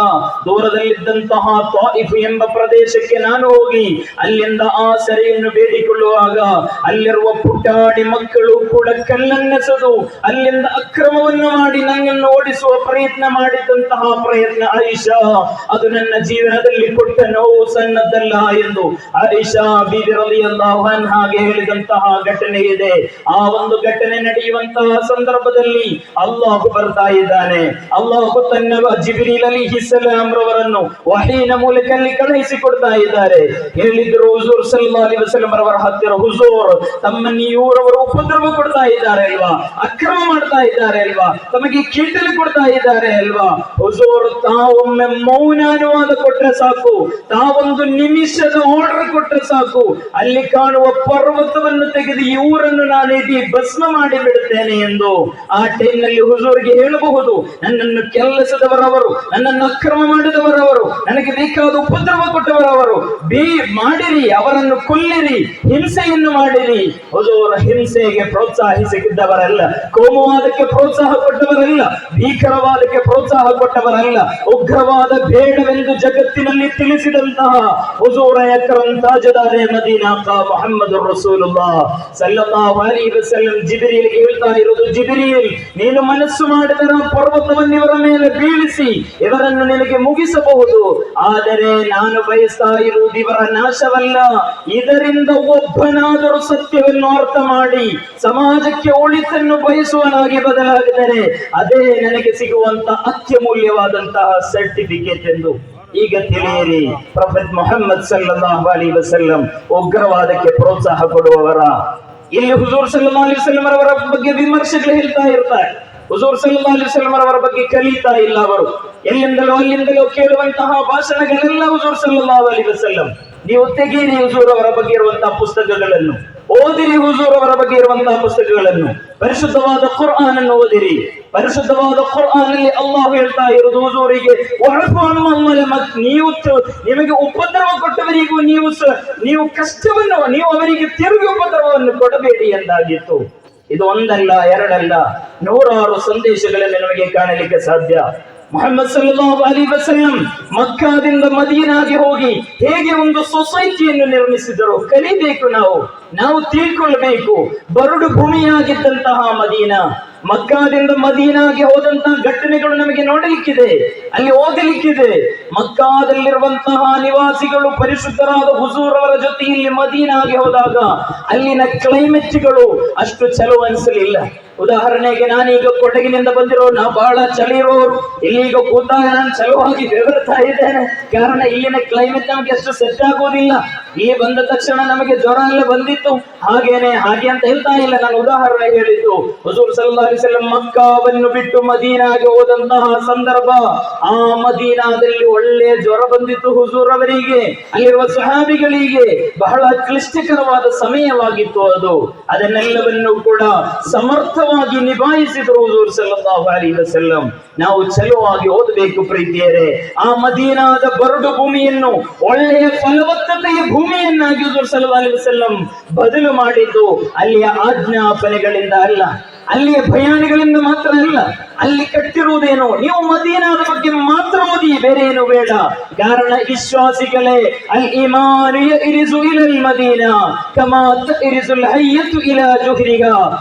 ದೂರದಲ್ಲಿದ್ದಂತಹ ತಾಯಿಫ್ ಎಂಬ ಪ್ರದೇಶಕ್ಕೆ ನಾನು ಹೋಗಿ ಅಲ್ಲಿಂದ ಆಸರೆಯನ್ನು ಬೇಡಿಕೊಳ್ಳುವಾಗ ಅಲ್ಲಿರುವ ಪುಟಾಣಿ ಮಕ್ಕಳು ಕೂಡ ಕಲ್ಲನ್ನೆಸೆದು ಅಲ್ಲಿಂದ ಅಕ್ರಮವನ್ನು ಮಾಡಿ ನನ್ನನ್ನು ಓಡಿಸುವ ಪ್ರಯತ್ನ ಮಾಡಿದಂತಹ ಪ್ರಯತ್ನ ಆಯಿಷಾ, ಅದು ನನ್ನ ಜೀವನದಲ್ಲಿ ಕೊಟ್ಟ ನೋವು ಸಣ್ಣದಲ್ಲ ಎಂದು ಆಯಿಷಾ ಬೀಬಿ ರಲಿಯಲ್ಲಾಹು ಅನ್ಹಾಗೆ ಹೇಳಿದಂತಹ ಘಟನೆ ಇದೆ. ಆ ಒಂದು ಘಟನೆ ನಡೆಯುವಂತಹ ಸಂದರ್ಭದಲ್ಲಿ ಅಲ್ಲಾಹು ಬರ್ತಾ ಇದ್ದಾನೆ. ಅಲ್ಲಾಹು ತನ್ನ ಜಿಬ್ರೀಲ್ ಅಲೈಹಿಸ್ಸಲಾಂ ರವರನ್ನು ವಹೀನ ಮೂಲಕ ಕಳುಹಿಸಿಕೊಡ್ತಾ ಇದ್ದಾರೆ. ಹೇಳಿದ್ರು ಹುಜೂರ್ ಸಲ್ಲಲ್ಲಾಹು ಅಲೈಹಿ ವಸಲ್ಲಂ ಅವರ ಹತ್ತಿರ, ಹುಜೂರ್ ತಮ್ಮನ್ನು ಇವರವರು ಉಪದ್ರವ ಕೊಡ್ತಾ ಇದ್ದಾರೆ ಅಲ್ವಾ, ಅಕ್ರಮ ಮಾಡ್ತಾ ಇದ್ದಾರೆ ಅಲ್ವಾ, ತಮಗೆ ಕೀಟಲು ಕೊಡ್ತಾ ಇದ್ದಾರೆ ಅಲ್ವಾ. ಹುಜೂರ್ ತಾವೊಮ್ಮೆ ಮೌನ ಅನುವಾದ ಕೊಟ್ಟರೆ ಸಾಕು, ತಾವೊಂದು ನಿಮಿಷದ ಆರ್ಡರ್ ಕೊಟ್ಟರೆ ಸಾಕು, ಅಲ್ಲಿ ಕಾಣುವ ಪರ್ವತವನ್ನು ತೆಗೆದು ಇವರನ್ನು ನಾನು ಇಡೀ ಭಸ್ಮ ಮಾಡಿ ಬಿಡುತ್ತೇನೆ ಎಂದು ಆ ಟೈಮ್ನಲ್ಲಿ ಹುಜೂರ್ಗೆ ಹೇಳಬಹುದು. ನನ್ನನ್ನು ಕೆಲಸದವರವರು, ನನ್ನನ್ನು ಅಕ್ರಮ ಮಾಡಿದವರವರು, ನನಗೆ ಬೇಕಾದ ಉಪದ್ರವ ಕೊಟ್ಟವರವರು, ಮಾಡಿರಿ, ಅವರನ್ನು ಕೊಲ್ಲಿರಿ, ಹಿಂಸೆಯನ್ನು ಮಾಡಿರಿ. ಹುಜೂರ್ ಹಿಂಸೆಗೆ ಪ್ರೋತ್ಸಾಹಿಸಿದ್ದವರಲ್ಲ, ಕೋಮುವಾದಕ್ಕೆ ಪ್ರೋತ್ಸಾಹ ಕೊಟ್ಟವರಲ್ಲ, ಭೀಕರವಾದಕ್ಕೆ ಪ್ರೋತ್ಸಾಹ ಕೊಟ್ಟವರಲ್ಲ, ಉಗ್ರವಾದ ಬೇಡವೆಂದು ಜಗತ್ತಿನಲ್ಲಿ ತಿಳಿಸಿದಂತಹ ಹುಜೂರ್ ಅಕ್ರಮ್ ತಾಜದಾರೆ ಮದೀನಾ ಮುಹಮ್ಮದ್ ರಸೂಲುಲ್ಲಾಹ್ ಸಲ್ಲಲ್ಲಾಹು ಅಲೈಹಿ ವಸಲ್ಲಂ ಜಿಬ್ರೀಲ್ಗೆ ಹೇಳ್ತಾ ಇರೋದು, ಜಿಬ್ರೀಲ್ ನೀನು ಮನಸ್ಸು ಮಾಡಿದರ ಪರ್ವತವನ್ನು ಇವರ ಮೇಲೆ ಬೀಳಿಸಿ ಇವರನ್ನು ನಿನಗೆ ಮುಗಿಸಬಹುದು, ಆದರೆ ನಾನು ಬಯಸ್ತಾ ಇರುವುದು ಇವರ ನಾಶವಲ್ಲ, ಇದರಿಂದ ಒಬ್ಬನಾದರೂ ಸತ್ಯವನ್ನು ಅರ್ಥ ಮಾಡಿ ಸಮಾಜಕ್ಕೆ ಒಳಿತನ್ನು ಬಯಸುವನಾಗಿ ಬದಲಾಗಿದರೆ ಅದೇ ನನಗೆ ಸಿಗುವಂತ ಅತ್ಯಮೂಲ್ಯವಾದಂತಹ ಸರ್ಟಿಫಿಕೇಟ್ ಎಂದು. ಈಗ ತಿಳಿಯಿರಿ, ಪ್ರೊಫೆಟ್ ಮುಹಮ್ಮದ್ ಸಲ್ಲಲ್ಲಾಹು ಅಲೈಹಿ ವಸಲ್ಲಂ ಉಗ್ರವಾದಕ್ಕೆ ಪ್ರೋತ್ಸಾಹ ಕೊಡುವವರ? ಇಲ್ಲಿ ಹುಜೂರ್ ಸಲ್ಲಲ್ಲಾಹು ಅಲೈಹಿ ವಸಲ್ಲಂ ಅವರ ಬಗ್ಗೆ ವಿಮರ್ಶೆಗಳು ಹೇಳ್ತಾ ಇರ್ತಾರೆ. ಹುಜೂರ್ ಸಲ್ಲಲ್ಲಾಹು ಅಲೈಹಿ ವಸಲ್ಲಂ ಅವರ ಬಗ್ಗೆ ಕಲಿತಾ ಇಲ್ಲ. ಅವರು ಅಲ್ಲಿಂದಲೋ ಕೇಳುವಂತಹ ಭಾಷಣಗಳೆಲ್ಲ ಹುಜೂರ್ ಸಲ್ಲಲ್ಲಾಹು ಅಲೈಹಿ ವಸಲ್ಲಂ. ನೀವು ತೆಗೀರಿ ಹುಜೂರ್ ಅವರ ಬಗ್ಗೆ ಇರುವಂತಹ ಪುಸ್ತಕಗಳನ್ನು, ಓದಿರಿ ಹುಜೂರ್ ಅವರ ಬಗ್ಗೆ ಇರುವಂತಹ ಪುಸ್ತಕಗಳನ್ನು, ಪರಿಶುದ್ಧವಾದ ಖುರ್ಆನ್ ಅನ್ನು ಓದಿರಿ. ಪರಿಶುದ್ಧವಾದ ಖುರ್ಆನ್ ಅಲ್ಲಿ ಅಲ್ಲಾಹ್ ಹೇಳ್ತಾ ಇರುವುದು ಹುಜೂರಿಗೆ, ನಿಮಗೆ ಉಪದ್ರವ ಕೊಟ್ಟವರಿಗೂ ನೀವು ಕಷ್ಟವನ್ನು, ನೀವು ಅವರಿಗೆ ತಿರುಗಿ ಉಪದ್ರವವನ್ನು ಕೊಡಬೇಡಿ ಎಂದಾಗಿತ್ತು. ಇದು ಒಂದಲ್ಲ ಎರಡಲ್ಲ, ನೂರಾರು ಸಂದೇಶಗಳಲ್ಲಿ ನಮಗೆ ಕಾಣಲಿಕ್ಕೆ ಸಾಧ್ಯ. ಮುಹಮ್ಮದ್ ಸಲ್ಲಲ್ಲಾಹು ಅಲೈಹಿ ವಸಲ್ಲಂ ಮಕ್ಕಾದಿಂದ ಮದೀನಾಗೆ ಹೋಗಿ ಹೇಗೆ ಒಂದು ಸೊಸೈಟಿಯನ್ನು ನಿರ್ಮಿಸಿದರು ಕಲಿಬೇಕು. ನಾವು ತಿಳ್ಕೊಳ್ಬೇಕು. ಬರಡು ಭೂಮಿಯಾಗಿದ್ದಂತಹ ಮದೀನಾ, ಮಕ್ಕಾದಿಂದ ಮದೀನಾಗೆ ಹೋದಂತಹ ಘಟನೆಗಳು ನಮಗೆ ನೋಡಲಿಕ್ಕಿದೆ, ಅಲ್ಲಿ ಓದಲಿಕ್ಕಿದೆ. ಮಕ್ಕಾದಲ್ಲಿರುವಂತಹ ನಿವಾಸಿಗಳು ಪರಿಶುದ್ಧರಾದ ಹುಜೂರ್ ಅವರ ಜೊತೆ ಇಲ್ಲಿ ಮದೀನಾಗೆ ಹೋದಾಗ ಅಲ್ಲಿನ ಕ್ಲೈಮೇಟ್ಗಳು ಅಷ್ಟು ಚಲೋ ಅನಿಸಲಿಲ್ಲ. ಉದಾಹರಣೆಗೆ, ನಾನೀಗ ಕೊಡಗಿನಿಂದ ಬಂದಿರೋ, ನಾ ಬಹಳ ಚಳಿ ಇರೋರು, ಇಲ್ಲೀಗ ಕೂತಾಗ ನಾನು ಚಲುವಾಗಿ ಬೆವರ್ತಾ ಇದ್ದೇನೆ. ಕಾರಣ ಇಲ್ಲಿನ ಕ್ಲೈಮೇಟ್ ನಮಗೆ ಅಷ್ಟು ಸೆಟ್ ಆಗೋದಿಲ್ಲ. ಇಲ್ಲಿ ಬಂದ ತಕ್ಷಣ ನಮಗೆ ಜ್ವರ ಎಲ್ಲ ಬಂದಿತ್ತು, ಹಾಗೆ ಅಂತ ಹೇಳ್ತಾ ಇಲ್ಲ. ನಾನು ಉದಾಹರಣೆ ಹೇಳಿದ್ದು, ಹುಜೂರ್ ಸಲ್ಲಲ್ಲಾಹು ಅಲೈಹಿ ವಸಲ್ಲಂ ಮಕ್ಕಾವನ್ನು ಬಿಟ್ಟು ಮದೀನಾಗೆ ಹೋದಂತಹ ಸಂದರ್ಭ, ಆ ಮದೀನಾದಲ್ಲಿ ಒಳ್ಳೆ ಜ್ವರ ಬಂದಿತ್ತು ಹುಜೂರ್ ಅವರಿಗೆ, ಅಲ್ಲಿರುವ ಸಹಾಬಿಗಳಿಗೆ. ಬಹಳ ಕ್ಲಿಷ್ಟಕರವಾದ ಸಮಯವಾಗಿತ್ತು ಅದು. ಅದನ್ನೆಲ್ಲವನ್ನು ಕೂಡ ಸಮರ್ಥವಾಗಿ ನಿಭಾಯಿಸಿದರು ಹುಜೂರ್ ಸಲ್ಲಲ್ಲಾಹು ಅಲೈಹಿ ವಸಲ್ಲಂ. ನಾವು ಚಲುವಾಗಿ ಓದಬೇಕು ಪ್ರೀತಿಯರೇ. ಆ ಮದೀನಾದ ಬರಡು ಭೂಮಿಯನ್ನು ಒಳ್ಳೆಯ ಫಲವತ್ತತೆಯ ಭೂಮಿಯನ್ನಾಗಿ ಹುಜೂರ್ ಸಲ್ಲಲ್ಲಾಹು ಅಲೈಹಿ ವಸಲ್ಲಂ ಬದಲು ಮಾಡಿದ್ದು ಅಲ್ಲಿಯ ಆಜ್ಞಾಪನೆಗಳಿಂದ ಅಲ್ಲ, ಅಲ್ಲಿಯ ಭಯಾನಿಗಳಿಂದ ಮಾತ್ರ ಅಲ್ಲ. ಅಲ್ಲಿ ಕಟ್ಟಿರುವುದೇನು, ನೀವು ಮದೀನಾದ ಬಗ್ಗೆ ಮಾತ್ರ ಓದಿ, ಬೇರೆ ಏನು ಬೇಡ. ಕಾರಣ ವಿಶ್ವಾಸಿಗಳೇ, ಅಲ್ ಈಮಾನ್ ಯರಿಜು ಇಲಲ್ ಮದೀನಾ ಕಮಾ ತರಿಜುಲ್ ಹಯ್ಯತು ಇಲಾ ಜುಹ್ರಿಹಾ.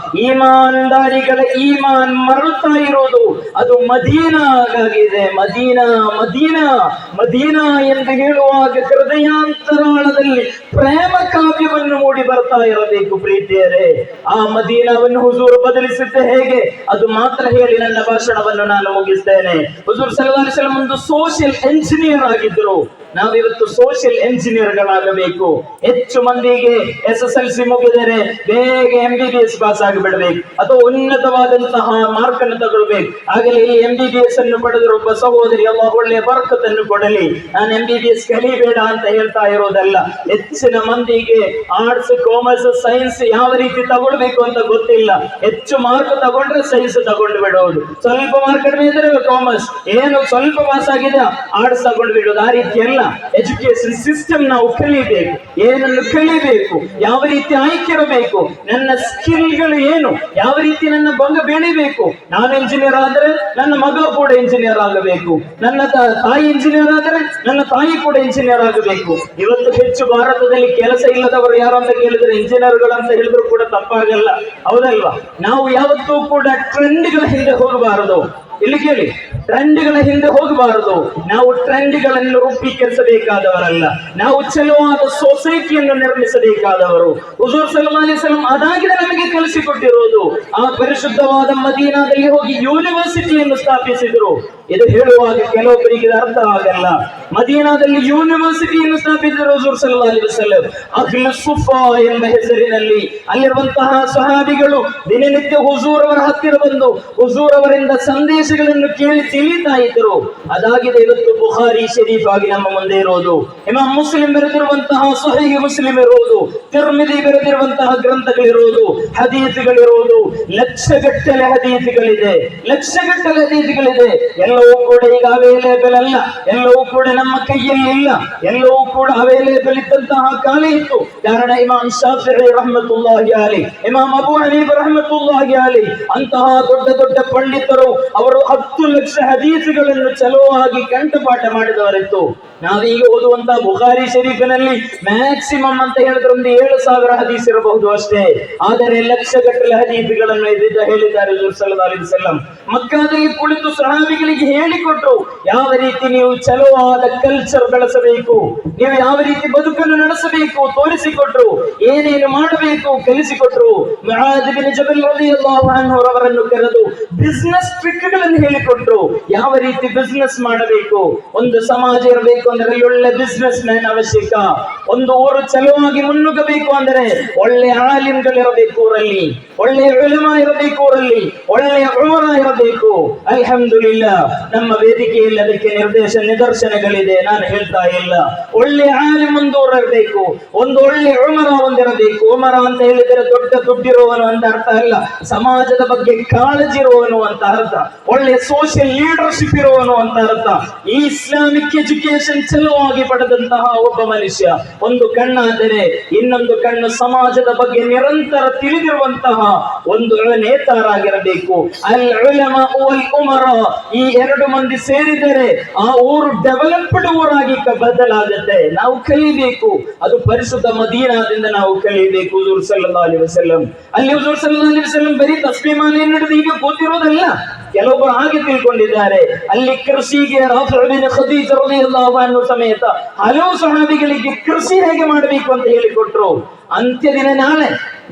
ಈಮಾನ್ದಾರಿಗಳ ಈಮಾನ್ ಮರಳುತ್ತಾ ಇರೋದು ಅದು ಮದೀನಾಗಾಗಿದೆ. ಮದೀನಾ ಎಂದು ಹೇಳುವಾಗ ಹೃದಯಾಂತರಾಳದಲ್ಲಿ ಪ್ರೇಮ ಕಾವ್ಯವನ್ನು ಮೂಡಿ ಬರ್ತಾ ಇರಬೇಕು ಪ್ರೀತಿಯರೇ. ಆ ಮದೀನಾವನ್ನು ಹುಜೂರ್ ಬದಲಿಸಿದ್ದೆ ಹೇಗೆ, ಅದು ಮಾತ್ರ ಹೇಳಿ ನನ್ನ ಭಾಷಣವನ್ನು ನಾನು ಮುಗಿಸ್ತೇನೆ. ಹುಜೂರ್ ಸಲ್ಲಲ್ಲಾಹು ಅಲೈಹಿ ವಸಲ್ಲಂ ಒಂದು ಸೋಷಿಯಲ್ ಎಂಜಿನಿಯರ್ ಆಗಿದ್ದರು. ನಾವಿವತ್ತು ಸೋಷಿಯಲ್ ಎಂಜಿನಿಯರ್ಗಳಾಗಬೇಕು. ಹೆಚ್ಚು ಮಂದಿಗೆ SSLC ಮುಗಿದರೆ ಬೇಗ MBBS ಪಾಸ್ ಆಗಿಬಿಡಬೇಕು, ಅಥವಾ ಉನ್ನತವಾದಂತಹ ಮಾರ್ಕ್ ಅನ್ನು ತಗೊಳ್ಬೇಕು. ಆಗಲೇ ಈ MBBS ಅನ್ನು ಪಡೆದರು ಒಬ್ಬ ಸಹೋದರಿ, ಅಲ್ಲಾಹ್ ಒಳ್ಳೆಯ ಬರಕತನ್ನು ಕೊಡಲಿ, ನಾನು MBBS ಕಲಿಬೇಡ ಅಂತ ಹೇಳ್ತಾ ಇರೋದಲ್ಲ. ಹೆಚ್ಚಿನ ಮಂದಿಗೆ ಆರ್ಟ್ಸ್, ಕಾಮರ್ಸ್, ಸೈನ್ಸ್ ಯಾವ ರೀತಿ ತಗೊಳ್ಬೇಕು ಅಂತ ಗೊತ್ತಿಲ್ಲ. ಹೆಚ್ಚು ಮಾರ್ಕ್ ತಗೊಂಡ್ರೆ ಸೈನ್ಸ್ ತಗೊಂಡು ಬಿಡೋದು, ಸ್ವಲ್ಪ ಮಾರ್ಕ್ ಕಡಿಮೆ ಇದ್ರೆ ಕಾಮರ್ಸ್, ಏನು ಸ್ವಲ್ಪ ಪಾಸ್ ಆಗಿದೆ ಆರ್ಟ್ಸ್ ತಗೊಂಡು ಬಿಡೋದು. ಆ ರೀತಿ ಎಲ್ಲ ಎಜುಕೇಶನ್ ಸಿಸ್ಟಮ್ ನಾವು ಕಲಿಬೇಕು. ಏನನ್ನು ಕಲಿಬೇಕು, ಯಾವ ರೀತಿ ಆಯ್ಕೆ ಇರಬೇಕು, ನನ್ನ ಸ್ಕಿಲ್ಗಳು ಏನು, ಯಾವ ರೀತಿ ನನ್ನ ಬಂಗ ಬೆಳಿಬೇಕು. ನಾನು ಇಂಜಿನಿಯರ್ ಆದ್ರೆ ನನ್ನ ಮಗ ಕೂಡ ಇಂಜಿನಿಯರ್ ಆಗಬೇಕು, ನನ್ನ ತಾಯಿ ಇಂಜಿನಿಯರ್ ಆದ್ರೆ ನನ್ನ ತಾಯಿ ಕೂಡ ಇಂಜಿನಿಯರ್ ಆಗಬೇಕು. ಇವತ್ತು ಹೆಚ್ಚು ಭಾರತದಲ್ಲಿ ಕೆಲಸ ಇಲ್ಲದವರು ಯಾರು ಅಂತ ಕೇಳಿದ್ರೆ ಇಂಜಿನಿಯರ್ಗಳು ಅಂತ ಹೇಳಿದ್ರು ಕೂಡ ತಪ್ಪಾಗಲ್ಲ, ಹೌದಲ್ವಾ? ನಾವು ಯಾವತ್ತೂ ಕೂಡ ಟ್ರೆಂಡ್ಗಳ ಹಿಂದೆ ಹೋಗಬಾರದು. ಇಲ್ಲಿ ಕೇಳಿ, ಟ್ರೆಂಡ್ಗಳ ಹಿಂದೆ ಹೋಗಬಾರದು. ನಾವು ಟ್ರೆಂಡ್ಗಳನ್ನು ರೂಪೀಕರಿಸಬೇಕಾದವರಲ್ಲ, ನಾವು ಚಲುವಾದ ಸೊಸೈಟಿಯನ್ನು ನಿರ್ಮಿಸಬೇಕಾದವರು. ಹುಜೂರ್ ಸಲ್ಲಲ್ಲಾಹು ಅಲೈಹಿ ವಸಲ್ಲಂ ಅದಾಗಿದೆ ನಮಗೆ ಕಲಿಸಿಕೊಟ್ಟಿರೋದು. ಆ ಪರಿಶುದ್ಧವಾದ ಮದೀನಾದಲ್ಲಿ ಹೋಗಿ ಯೂನಿವರ್ಸಿಟಿಯನ್ನು ಸ್ಥಾಪಿಸಿದರು. ಇದು ಹೇಳುವಾಗ ಕೆಲವೊಬ್ಬರಿಗೆ ಅರ್ಥ ಆಗಲ್ಲ. ಮದೀನಾದಲ್ಲಿ ಯೂನಿವರ್ಸಿಟಿಯನ್ನು ಸ್ಥಾಪಿಸಿದರು ಹುಜೂರ್ ಸಲ್ಲಲ್ಲಾಹು ಅಲೈಹಿ ವಸಲ್ಲಂ. ಅಹ್ಲು ಸುಫಾ ಎಂಬ ಹೆಸರಿನಲ್ಲಿ ಅಲ್ಲಿರುವಂತಹ ಸಹಾಬಿಗಳು ದಿನನಿತ್ಯ ಹುಜೂರ್ ಅವರ ಹತ್ತಿರ ಬಂದು ಹುಜೂರ್ ಅವರಿಂದ ಸಂದೇಶಗಳನ್ನು ಕೇಳಿ ತಿಳಿತಾ ಇದ್ದರು. ಅದಾಗಿದೆ ಇವತ್ತು ಬುಖಾರಿ ಶರೀಫ್ ಆಗಿ ನಮ್ಮ ಮುಂದೆ ಇರೋದು, ಇಮಾಮ್ ಮುಸ್ಲಿಂ ಬರೆದಿರುವಂತಹ ಸಹೀಹ್ ಮುಸ್ಲಿಂ ಇರೋದು, ತಿರ್ಮಿದಿ ಬರೆದಿರುವಂತಹ ಗ್ರಂಥಗಳಿರೋದು, ಹದೀಸ್ಗಳಿರೋದು. ಲಕ್ಷಗಟ್ಟಲೆ ಹದೀಸ್ಗಳಿದೆ. ಎಲ್ಲವೂ ಕೂಡ ಈಗ ಅವೈಲೇಬಲ್ ಅಲ್ಲ, ಎಲ್ಲವೂ ಕೂಡ ನಮ್ಮ ಕೈಯಲ್ಲಿ ಇಲ್ಲ, ಎಲ್ಲವೂ ಕೂಡ ಅವೈಲೇಬಲ್ ಇದ್ದಂತಹ ಕಾಲ ಇತ್ತು. ಕಾರಣ ಇಮಾಮ್ ಶಾಫಿഈ ರಹ್ಮತುಲ್ಲಾಹಿ ಅಲೈಹಿ, ಇಮಾಮ್ ಅಬೂ ಹನೀಫ ರಹ್ಮತುಲ್ಲಾಹಿ ಅಲೈಹಿ ಅಂತಹ ದೊಡ್ಡ ದೊಡ್ಡ ಪಂಡಿತರು ಅವರು 10 ಲಕ್ಷ ಹದೀಸ್ಗಳನ್ನು ಚಲುವಾಗಿ ಕಂಠಪಾಠ ಮಾಡಿದವರಿತ್ತು. ನಾವೀಗ ಓದುವಂತಹ ಬುಖಾರಿ ಶರೀಫಿನಲ್ಲಿ ಮ್ಯಾಕ್ಸಿಮಮ್ ಅಂತ ಹೇಳಿದ್ರೆ ಒಂದು 7,000 ಹದೀಸ್ ಇರಬಹುದು ಅಷ್ಟೇ. ಆದರೆ ಲಕ್ಷಗಟ್ಟಲೆ ಹದೀಸ್ಗಳನ್ನು ಹೇಳಿದ್ದಾರೆ ಹುಜೂರ್ ಸಲ್ಲಲ್ಲಾಹು ಅಲೈಹಿ ವಸಲ್ಲಂ. ಮಕ್ಕಾದಲ್ಲಿ ಕುಳಿತು ಸಹಾಬಿಗಳಿಗೆ ಹೇಳಿಕೊಟ್ರು ಯಾವ ರೀತಿ ನೀವು ಚಲುವಾದ ಕಲ್ಚರ್ ಬೆಳೆಸಬೇಕು, ನೀವು ಯಾವ ರೀತಿ ಬದುಕನ್ನು ನಡೆಸಬೇಕು ತೋರಿಸಿಕೊಟ್ರು. ಏನೇನು ಮಾಡಬೇಕು ಕಲಿಸಿಕೊಟ್ರು. ಮುಆದ್ ಬಿನ್ ಜಬಲ್ ರಲಿಯಲ್ಲಾಹು ಅನ್ಹು ಅವರನ್ನು ಕರೆದು ಬಿಸ್ನೆಸ್ ಟ್ರಿಕ್ಗಳನ್ನು ಹೇಳಿಕೊಟ್ರು. ಯಾವ ರೀತಿ ಬಿಸ್ನೆಸ್ ಮಾಡಬೇಕು, ಒಂದು ಸಮಾಜ ಇರಬೇಕು ಅಂದ್ರೆ ಒಳ್ಳೆ ಬಿಸ್ನೆಸ್ ಮ್ಯಾನ್ ಅವಶ್ಯಕ. ಒಂದು ಊರು ಚಲುವಾಗಿ ಮುನ್ನುಗ್ಗಬೇಕು ಅಂದರೆ ಒಳ್ಳೆ ಆಲಿಮ್ಗಳಿರಬೇಕು ಊರಲ್ಲಿ, ಒಳ್ಳೆ ಉಲಮಾ ಇರಬೇಕು ಊರಲ್ಲಿ, ಒಳ್ಳೆಯ ಉಮರಾ ಇರಬೇಕು. ಅಲ್ಹಮ್ದುಲಿಲ್ಲಾ ನಮ್ಮ ವೇದಿಕೆಯಲ್ಲಿ ಅದಕ್ಕೆ ನಿದರ್ಶನಗಳಿದೆ, ನಾನು ಹೇಳ್ತಾ ಇಲ್ಲ. ಒಳ್ಳೆ ಆಲಿಮ್ ಒಂದು ಇರಬೇಕು, ಒಂದು ಒಳ್ಳೆ ಉಮರಾ ಒಂದಿರಬೇಕು. ಉಮರಾ ಅಂತ ಹೇಳಿದರೆ ದೊಡ್ಡ ದುಡ್ಡಿರುವವನು ಅಂತ ಅರ್ಥ ಅಲ್ಲ, ಸಮಾಜದ ಬಗ್ಗೆ ಕಾಳಜಿ ಇರುವವನು ಅಂತ ಅರ್ಥ, ಒಳ್ಳೆ ಸೋಷಿಯಲ್ ಲೀಡರ್ಶಿಪ್ ಇರುವವನು ಅಂತ ಅರ್ಥ. ಈ ಇಸ್ಲಾಮಿಕ್ ಎಜುಕೇಶನ್ ಚಲುವಾಗಿ ಪಡೆದಂತಹ ಒಬ್ಬ ಮನುಷ್ಯ. ಒಂದು ಕಣ್ಣಾದರೆ ಇನ್ನೊಂದು ಕಣ್ಣು ಸಮಾಜದ ಬಗ್ಗೆ ನಿರಂತರ ತಿಳಿದಿರುವಂತಹ ಒಂದು ನೇತಾರಾಗಿರಬೇಕು. ಅಲ್ ಉಲಮಾ ವಲ್ ಉಮರಾ, ಈ ಎರಡು ಮಂದಿ ಸೇರಿದರೆ ಆ ಊರು ಡೆವಲಪ್ಡ್ ಊರಾಗಿ ಬದಲಾಗುತ್ತೆ. ನಾವು ಕಲಿಬೇಕು, ಅದು ಪರಿಶುದ್ಧ ಮದೀನಾದಿಂದ ನಾವು ಕಲಿಬೇಕು. ಹುಜೂರ್ ಸಲ್ಲಲ್ಲಾಹು ಅಲೈಹಿ ವಸಲ್ಲಂ, ಅಲ್ಲಿ ಹುಜೂರ್ ಸಲ್ಲಲ್ಲಾಹು ಅಲೈಹಿ ವಸಲ್ಲಂ ಬರೀ ತಸ್ಬೀಹ್ ನಡೆದು ಈಗ ಕೂತಿರೋದಲ್ಲ, ಕೆಲವೊಬ್ಬರು ಹಾಗೆ ತಿಳ್ಕೊಂಡಿದ್ದಾರೆ. ಅಲ್ಲಿ ಕೃಷಿಗೆ ರಾಫಿ ಬಿನ್ ಖದೀಜ ರಲಿಯಲ್ಲಾಹು ಅನ್ಹು ಸಮೇತ ಹಲವು ಸಹಾಬಿಗಳಿಗೆ ಕೃಷಿ ಹೇಗೆ ಮಾಡಬೇಕು ಅಂತ ಹೇಳಿಕೊಟ್ರು. ಅಂತ್ಯ ದಿನ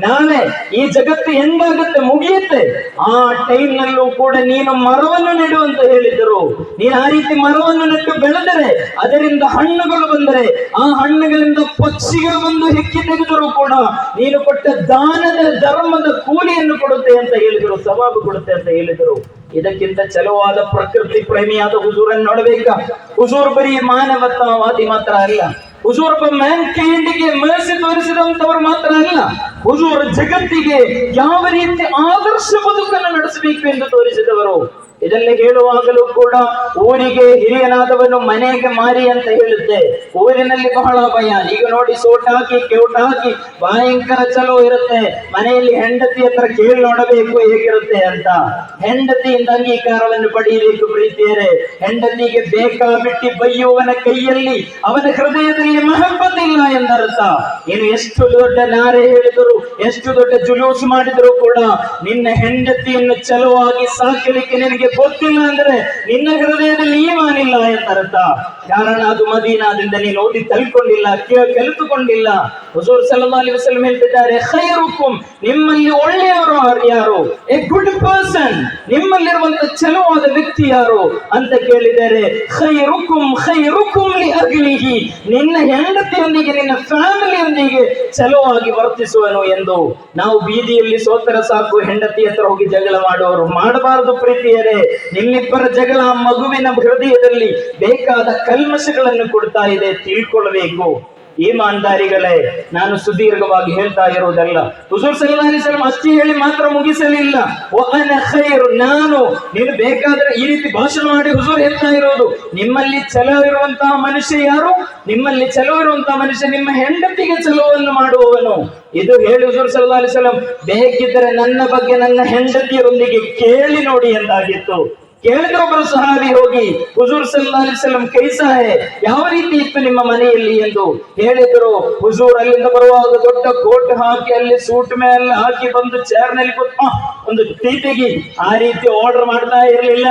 ನಾಳೆ ಈ ಜಗತ್ತು ಹೆಂಗಾಗುತ್ತೆ, ಮುಗಿಯುತ್ತೆ, ಆ ಟೈಮ್ ನಲ್ಲೂ ಕೂಡ ನೀನು ಮರವನ್ನು ನೆಡು ಅಂತ ಹೇಳಿದರು. ನೀನು ಆ ರೀತಿ ಮರವನ್ನು ನೆಟ್ಟು ಬೆಳೆದರೆ ಅದರಿಂದ ಹಣ್ಣುಗಳು ಬಂದರೆ ಆ ಹಣ್ಣುಗಳಿಂದ ಪಕ್ಷಿಗಳು ಬಂದು ಹೆಕ್ಕಿ ತೆಗೆದರೂ ಕೂಡ ನೀನು ಕೊಟ್ಟ ದಾನದ ಧರ್ಮದ ಕೂಲಿಯನ್ನು ಕೊಡುತ್ತೆ ಅಂತ ಹೇಳಿದರು, ಸವಾಬು ಕೊಡುತ್ತೆ ಅಂತ ಹೇಳಿದರು. ಇದಕ್ಕಿಂತ ಚಲವಾದ ಪ್ರಕೃತಿ ಪ್ರೇಮಿಯಾದ ಹುಜೂರನ್ನು ನೋಡಬೇಕಾ? ಹುಜೂರ್ ಬರೀ ಮಾನವತಾವಾದಿ ಮಾತ್ರ ಅಲ್ಲ, ಹುಜೂರ್ ಒಬ್ಬ ಮ್ಯಾನ್ಕೈಂಡ್ಗೆ ಮನಸ್ಸು ತೋರಿಸಿದಂತವರು ಮಾತ್ರ ಅಲ್ಲ, ಹುಜೂರ್ ಜಗತ್ತಿಗೆ ಯಾವ ರೀತಿ ಆದರ್ಶ ಬದುಕನ್ನು ನಡೆಸಬೇಕು ಎಂದು ತೋರಿಸಿದವರು. ಇದೆಲ್ಲ ಹೇಳುವಾಗಲೂ ಕೂಡ ಊರಿಗೆ ಹಿರಿಯನಾದವನು ಮನೆಗೆ ಮಾರಿ ಅಂತ ಹೇಳುತ್ತೆ. ಊರಿನಲ್ಲಿ ಬಹಳ ಭಯ. ಈಗ ನೋಡಿ, ಸೋಟ್ ಹಾಕಿ ಕೆವುಟ್ ಹಾಕಿ ಭಯಂಕರ ಚಲೋ ಇರುತ್ತೆ. ಮನೆಯಲ್ಲಿ ಹೆಂಡತಿ ಹತ್ರ ಕೇಳಿ ನೋಡಬೇಕು ಹೇಗಿರುತ್ತೆ ಅಂತ. ಹೆಂಡತಿಯಿಂದ ಅಂಗೀಕಾರವನ್ನು ಪಡೆಯಬೇಕು ಪ್ರೀತಿಯರೇ. ಹೆಂಡತಿಗೆ ಬೇಕಾಬಿಟ್ಟಿ ಬೈಯುವವನ ಕೈಯಲ್ಲಿ ಅವನ ಹೃದಯದಲ್ಲಿ ಮಹಬ್ಬತ್ ಇಲ್ಲ ಎಂದರ್ಥ. ಇನ್ನು ಎಷ್ಟು ದೊಡ್ಡ ನಾರೆ ಹೇಳಿದರು, ಎಷ್ಟು ದೊಡ್ಡ ಜುಲೂಸ್ ಮಾಡಿದ್ರು ಕೂಡ ನಿನ್ನ ಹೆಂಡತಿಯನ್ನು ಚಲುವಾಗಿ ಸಾಕಲಿಕ್ಕೆ ನಿನಗೆ ಗೊತ್ತಿಲ್ಲ ಅಂದ್ರೆ ನಿನ್ನ ಹೃದಯದಲ್ಲಿ ಈಮಾನ್ ಇಲ್ಲ ಎಂದರ್ಥ. ಕಾರಣ ಅದು ಮದೀನಾದಿಂದ ನೀನು ಓದಿ ತಲ್ಕೊಂಡಿಲ್ಲ, ಕಲಿತುಕೊಂಡಿಲ್ಲ. ಹುಜೂರ್ ಸಲ್ಲಲ್ಲಾಹು ಅಲೈಹಿ ವಸಲ್ಲಂ ಹೇಳ್ತಿದ್ದಾರೆ, ಖೈರುಕುಂ, ನಿಮ್ಮಲ್ಲಿ ಒಳ್ಳೆಯವರು ಯಾರು, ಎ ಗುಡ್ ಪರ್ಸನ್, ನಿಮ್ಮಲ್ಲಿರುವಂತ ಚಲುವಾದ ವ್ಯಕ್ತಿ ಯಾರು ಅಂತ ಕೇಳಿದರೆ ಖೈರುಕುಂ ಖೈರುಕುಂ ಲಿ ಅಹ್ಲಿಹಿ, ನಿನ್ನ ಹೆಂಡತಿಯೊಂದಿಗೆ ನಿನ್ನ ಫ್ಯಾಮಿಲಿಯೊಂದಿಗೆ ಚಲುವಾಗಿ ವರ್ತಿಸುವನು ಎಂದು. ನಾವು ಬೀದಿಯಲ್ಲಿ ಸೋತರ ಸಾಕು ಹೆಂಡತಿ ಹತ್ರ ಹೋಗಿ ಜಗಳ ಮಾಡುವವರು ಮಾಡಬಾರದು ಪ್ರೀತಿಯರೇ. ನಿಮ್ಮಿಬ್ಬರ ಜಗಳ ಮಗುವಿನ ಹೃದಯದಲ್ಲಿ ಬೇಕಾದ ಕಲ್ಮಶಗಳನ್ನು ಕೊಡ್ತಾ ಇದೆ, ತಿಳ್ಕೊಳ್ಬೇಕು. ಈಮಾನ್ದಾರಿಗಳೇ, ನಾನು ಸುದೀರ್ಘವಾಗಿ ಹೇಳ್ತಾ ಇರುವುದಲ್ಲ. ಹುಜೂರ್ ಸಲ್ಲಲ್ಲಾಹು ಅಲೈಹಿ ವಸಲ್ಲಂ ಅಷ್ಟೇ ಹೇಳಿ ಮಾತ್ರ ಮುಗಿಸಲಿಲ್ಲ. ವಅನ ಖೈರ್, ನಾನು, ನೀನು ಬೇಕಾದ್ರೆ ಈ ರೀತಿ ಭಾಷಣ ಮಾಡಿ ಹುಜೂರ್ ಹೇಳ್ತಾ ಇರೋದು, ನಿಮ್ಮಲ್ಲಿ ಚಲೋ ಇರುವಂತಹ ಮನುಷ್ಯ ಯಾರು? ನಿಮ್ಮಲ್ಲಿ ಚಲೋ ಇರುವಂತಹ ಮನುಷ್ಯ ನಿಮ್ಮ ಹೆಂಡತಿಗೆ ಚಲೋವನ್ನು ಮಾಡುವವನು. ಇದು ಹೇಳಿ ಹುಜೂರ್ ಸಲ್ಲಲ್ಲಾಹು ಅಲೈಹಿ ವಸಲ್ಲಂ, ಬೇಕಿದ್ದರೆ ನನ್ನ ಬಗ್ಗೆ ನನ್ನ ಹೆಂಡತಿಯರೊಂದಿಗೆ ಕೇಳಿ ನೋಡಿ ಎಂದಾಗಿತ್ತು. ಕೇಳಿದ್ರು ಒಬ್ಬರು ಸಹಾಬಿ ಹೋಗಿ, ಹುಜೂರ್ ಸಲ್ಲಲ್ಲಾಹು ಅಲೈಹಿ ವಸಲ್ಲಂ ಕೈಸಾ ಹೈ, ಯಾವ ರೀತಿ ಇತ್ತು ನಿಮ್ಮ ಮನೆಯಲ್ಲಿ ಎಂದು ಹೇಳಿದ್ರು. ಹುಜೂರ್ ಅಲ್ಲಿಂದ ಬರುವಾಗ ದೊಡ್ಡ ಕೋಟ್ ಹಾಕಿ ಅಲ್ಲಿ ಸೂಟ್ ಮೇಲೆ ಹಾಕಿ ಬಂದು ಚೇರ್ ನಲ್ಲಿ ಕೂತ್ ಒಂದು ಟೀ ತೆಗಿ, ಆ ರೀತಿ ಆರ್ಡರ್ ಮಾಡ್ತಾ ಇರಲಿಲ್ಲ,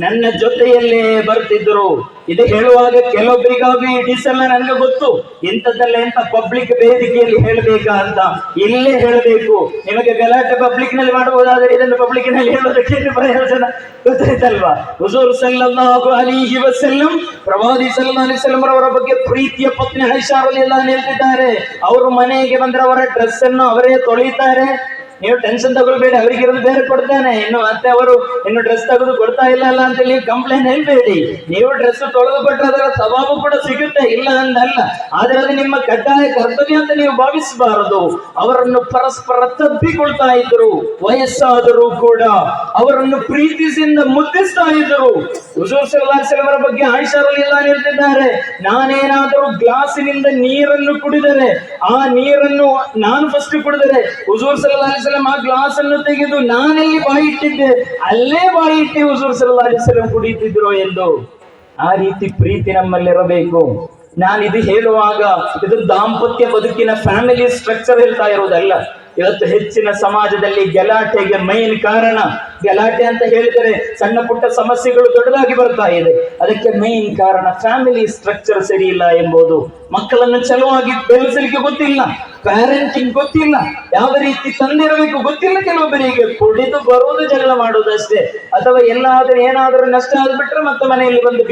ನನ್ನ ಜೊತೆಯಲ್ಲೇ ಬರ್ತಿದ್ರು. ಇದು ಹೇಳುವಾಗ ಕೆಲವೊಬ್ಬರಿಗಾಗಿ ಡಿಸೆಲ್ಲ ನನಗೆ ಗೊತ್ತು, ಇಂಥದ್ದೆಲ್ಲ ಎಂತ ಪಬ್ಲಿಕ್ ವೇದಿಕೆಯಲ್ಲಿ ಹೇಳಬೇಕಾ ಅಂತ. ಇಲ್ಲೇ ಹೇಳಬೇಕು. ನಿಮಗೆ ಗಲಾಟೆ ಪಬ್ಲಿಕ್ ನಲ್ಲಿ ಮಾಡಬಹುದಾದ್ರೆ ಇದನ್ನು ಪಬ್ಲಿಕ್ ನಲ್ಲಿ ಹೇಳೋದಕ್ಕೆ ಪ್ರಯೋಜನ, ಗೊತ್ತಾಯ್ತಲ್ವಾ? ಹುಜೂರ್ ಸಲ್ಲಲ್ಲಾಹು ಅಲೈಹಿ ವಸಲ್ಲಂ, ಪ್ರವಾದಿ ಸಲ್ಲಲ್ಲಾಹು ಅಲೈಹಿ ವಸಲ್ಲಂ ಅವರ ಬಗ್ಗೆ ಪ್ರೀತಿಯ ಪತ್ನಿ ಆಯಿಷಾ ರಲಿಯಲ್ಲಾಹು ಅನ್ಹಾ ಹೇಳ್ತಿದ್ದಾರೆ, ಅವರು ಮನೆಗೆ ಬಂದ್ರೆ ಅವರ ಡ್ರೆಸ್ ಅನ್ನು ಅವರೇ ತೊಳಿತಾರೆ, ನೀವು ಟೆನ್ಷನ್ ತಗೊಳ್ಬೇಡಿ, ಅವರಿಗಿರೋದು ಬೇರೆ ಕೊಡ್ತಾನೆ, ಇನ್ನು ಮತ್ತೆ ಅವರು ಇನ್ನು ಡ್ರೆಸ್ ತೆಗೆದು ಕೊಡ್ತಾ ಇಲ್ಲ ಅಂತ ಹೇಳಿ ಕಂಪ್ಲೇಂಟ್ ಹೇಳ್ಬೇಡಿ. ನೀವು ಡ್ರೆಸ್ ತೊಳೆದು ಕೊಟ್ಟರೆ ಅದರ ಸವಾಬು ಕೂಡ ಸಿಗುತ್ತೆ, ಇಲ್ಲ ಅಂದಲ್ಲ, ಆದ್ರೆ ಅದು ನಿಮ್ಮ ಕಡ್ಡಾಯ ಕರ್ತವ್ಯ ಅಂತ ನೀವು ಭಾವಿಸಬಾರದು. ಅವರನ್ನು ಪರಸ್ಪರ ತಬ್ಬಿಕೊಳ್ತಾ ಇದ್ರು, ವಯಸ್ಸಾದರೂ ಕೂಡ ಅವರನ್ನು ಪ್ರೀತಿಸಿಂದ ಮುದ್ದಿಸ್ತಾ ಇದ್ರು. ಹುಜೂರ್ ಸಲ್ಲಲ್ಲಾಹು ಅಲೈಹಿ ವಸಲ್ಲಂ ಅವರ ಬಗ್ಗೆ ಆಯಿಷಾ ರಲಿಯಲ್ಲಾಹು ಅನ್ಹಾ ಹೇಳ್ತಿದ್ದಾರೆ, ನಾನೇನಾದರೂ ಗ್ಲಾಸಿನಿಂದ ನೀರನ್ನು ಕುಡಿದರೆ ಆ ನೀರನ್ನು ನಾನು ಫಸ್ಟ್ ಕುಡಿದರೆ ಹುಜೂರ್ ಸಲ್ಲಲ್ಲಾಹು ಅಲೈಹಿ ವಸಲ್ಲಂ ಆ ಗ್ಲಾಸ್ ಅನ್ನು ತೆಗೆದು ನಾನೆಲ್ಲಿ ಬಾಯಿ ಇಟ್ಟಿದ್ದೆ ಅಲ್ಲೇ ಬಾಯಿ ಇಟ್ಟು ಹುಜೂರ್ ಸಲ್ಲಲ್ಲಾಹು ಅಲೈಹಿ ವಸಲ್ಲಂ ಕುಡಿತಿದ್ರು ಎಂದು. ಆ ರೀತಿ ಪ್ರೀತಿ ನಮ್ಮಲ್ಲಿರಬೇಕು. ನಾನು ಇದು ಹೇಳುವಾಗ ಇದು ದಾಂಪತ್ಯ ಬದುಕಿನ ಫ್ಯಾಮಿಲಿ ಸ್ಟ್ರಕ್ಚರ್ ಹೇಳ್ತಾ ಇರೋದಲ್ಲ. ಇವತ್ತು ಹೆಚ್ಚಿನ ಸಮಾಜದಲ್ಲಿ ಗಲಾಟೆಗೆ ಮೈನ್ ಕಾರಣ, ಗಲಾಟೆ ಅಂತ ಹೇಳಿದರೆ ಸಣ್ಣ ಪುಟ್ಟ ಸಮಸ್ಯೆಗಳು ದೊಡ್ಡದಾಗಿ ಬರ್ತಾ ಇದೆ, ಅದಕ್ಕೆ ಮೈನ್ ಕಾರಣ ಫ್ಯಾಮಿಲಿ ಸ್ಟ್ರಕ್ಚರ್ ಸರಿ ಇಲ್ಲ ಎಂಬುದು. ಮಕ್ಕಳನ್ನು ಚಲುವಾಗಿ ಬೆಳೆಸಲಿಕ್ಕೆ ಗೊತ್ತಿಲ್ಲ, ಪ್ಯಾರೆಂಟಿಂಗ್ ಗೊತ್ತಿಲ್ಲ, ಯಾವ ರೀತಿ ತಂದಿರಬೇಕು ಗೊತ್ತಿಲ್ಲ. ಕೆಲವೊಬ್ಬರಿಗೆ ಕುಡಿದು ಬರುವುದು ಜಗಳ ಮಾಡುವುದಷ್ಟೇ, ಅಥವಾ ಎಲ್ಲಾದ್ರೂ ಏನಾದ್ರೂ ನಷ್ಟ ಆಗ್ಬಿಟ್ರೆ ಮತ್ತೆ ಮನೆಯಲ್ಲಿ ಬಂದು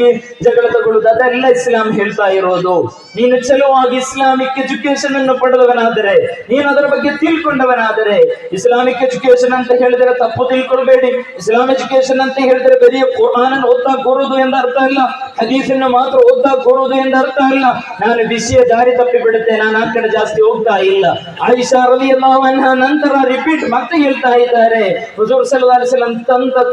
ಜಗಳ ತಗೊಳ್ಳುದು. ಅದೆಲ್ಲ ಇಸ್ಲಾಂ ಹೇಳ್ತಾ ಇರೋದು. ನೀನು ಚಲುವಾಗಿ ಇಸ್ಲಾಮಿಕ್ ಎಜುಕೇಶನ್ ಅನ್ನು ಪಡೆದವನಾದರೆ, ನೀನು ಅದರ ಬಗ್ಗೆ ತಿಳ್ಕೊಂಡವನಾದರೆ, ಇಸ್ಲಾಮಿಕ್ ಎಜುಕೇಶನ್ ಅಂತ ಹೇಳಿದ್ರೆ ತಪ್ಪು ತಿಳ್ಕೊಳ್ಬೇಡಿ. ಇಸ್ಲಾಂ ಎಜುಕೇಶನ್ ಅಂತ ಹೇಳಿದ್ರೆ ಬರೀ ಕುರ್ಆನ್ ಓದ್ತಾ ಕೂರುದು ಎಂದ ಅರ್ಥ ಇಲ್ಲ, ಹದೀಸನ್ನು ಮಾತ್ರ ಓದ್ತಾ ಕೂರುದು ಎಂದ ಅರ್ಥ ಇಲ್ಲ. ನಾನು ವಿಷಯ ದಾರಿ ತಪ್ಪಿ ಬಿಡುತ್ತೆ, ನಾನು ಆ ಕಡೆ ಜಾಸ್ತಿ ಹೋಗ್ತಾ ಇಲ್ಲ. ಆಯಿಷಾ ರಲಿಯಲ್ಲಾಹು ಅನ್ಹಾ ನಂತರ ರಿಪೀಟ್ ಮತ್ತೆ ಹೇಳ್ತಾ ಇದ್ದಾರೆ, ಹುಜೂರ್ ಸಲ್ಲಲ್ಲಾಹು ಅಲೈಹಿ ವಸಲ್ಲಂ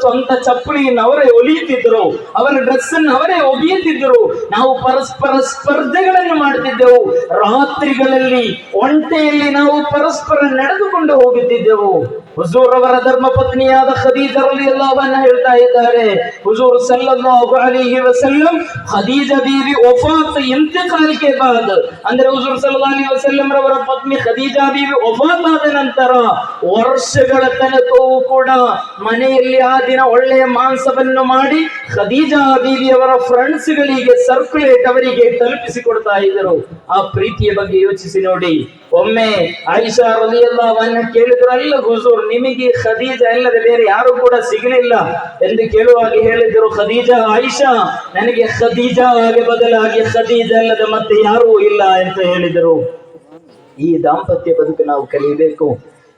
ಸ್ವಂತ ಚಪ್ಪಲಿಯನ್ನು ಅವರೇ ಹೊಲಿಯುತ್ತಿದ್ದರು, ಅವರ ಡ್ರೆಸ್ ಅನ್ನು ಅವರೇ ಒಗೆಯುತ್ತಿದ್ದರು. ನಾವು ಪರಸ್ಪರ ಸ್ಪರ್ಧೆಗಳನ್ನು ಮಾಡ್ತಿದ್ದೆವು. ರಾತ್ರಿಗಳಲ್ಲಿ ಒಂಟೆಯಲ್ಲಿ ನಾವು ಪರಸ್ಪರ ನಡೆದುಕೊಂಡು ಹೋಗುತ್ತಿದ್ದೆವು. ಹುಜೂರ್ ಅವರ ಧರ್ಮ ಪತ್ನಿಯಾದ ಖದೀಜಾ ರಲಿಯಲ್ಲಾಹು ಅನ್ಹಾ ಹೇಳ್ತಾ ಇದ್ದಾರೆ, ಹುಜೂರ್ ಸಲ್ಲಲ್ಲಾಹು ಅಲೈಹಿ ವಸಲ್ಲಂ ಖದೀಜಾ ಬೀವಿ ವಫಾತ್ ಇಂತಿಕಾಲ್ ಕೆ ಬಾದ್, ಅಂದ್ರೆ ಹುಜೂರ್ ಸಲ್ಲಲ್ಲಾಹು ಅಲೈಹಿ ವಸಲ್ಲಂ ರವರ ಪತ್ನಿ ಖದೀಜಾ ಬೀವಿ ವಫಾತ್ ಆದ ನಂತರ ವರ್ಷಗಳ ತನಕವೂ ಕೂಡ ಮನೆಯಲ್ಲಿ ಆ ದಿನ ಒಳ್ಳೆಯ ಮಾಂಸವನ್ನು ಮಾಡಿ ಖದೀಜಾ ಬೀವಿ ಅವರ ಫ್ರೆಂಡ್ಸ್ ಗಳಿಗೆ ಸರ್ಕ್ಯುಲೇಟ್ ಅವರಿಗೆ ತಲುಪಿಸಿಕೊಡ್ತಾ ಇದ್ದರು. ಆ ಪ್ರೀತಿಯ ಬಗ್ಗೆ ಯೋಚಿಸಿ ನೋಡಿ. ಒಮ್ಮೆ ಆಯಿಷಾ ರಲಿಯಲ್ಲಾಹು ಅನ್ಹಾ ಕೇಳಿದ್ರು, ಅಲ್ಲ ಹುಜೂರ್, ನಿಮಗೆ ಖದೀಜಾ ಅಲ್ಲದೆ ಬೇರೆ ಯಾರು ಕೂಡ ಸಿಗಲಿಲ್ಲ ಎಂದು ಕೇಳುವಾಗ ಹೇಳಿದರು, ಖದೀಜಾ ಆಯಿಷಾ, ನನಗೆ ಖದೀಜಾ ಆಗಿ ಬದಲಾಗಿ ಖದೀಜಾ ಅಲ್ಲದೆ ಮತ್ತೆ ಯಾರೂ ಇಲ್ಲ ಅಂತ ಹೇಳಿದರು. ಈ ದಾಂಪತ್ಯ ಬದುಕು ನಾವು ಕಲಿಯಬೇಕು.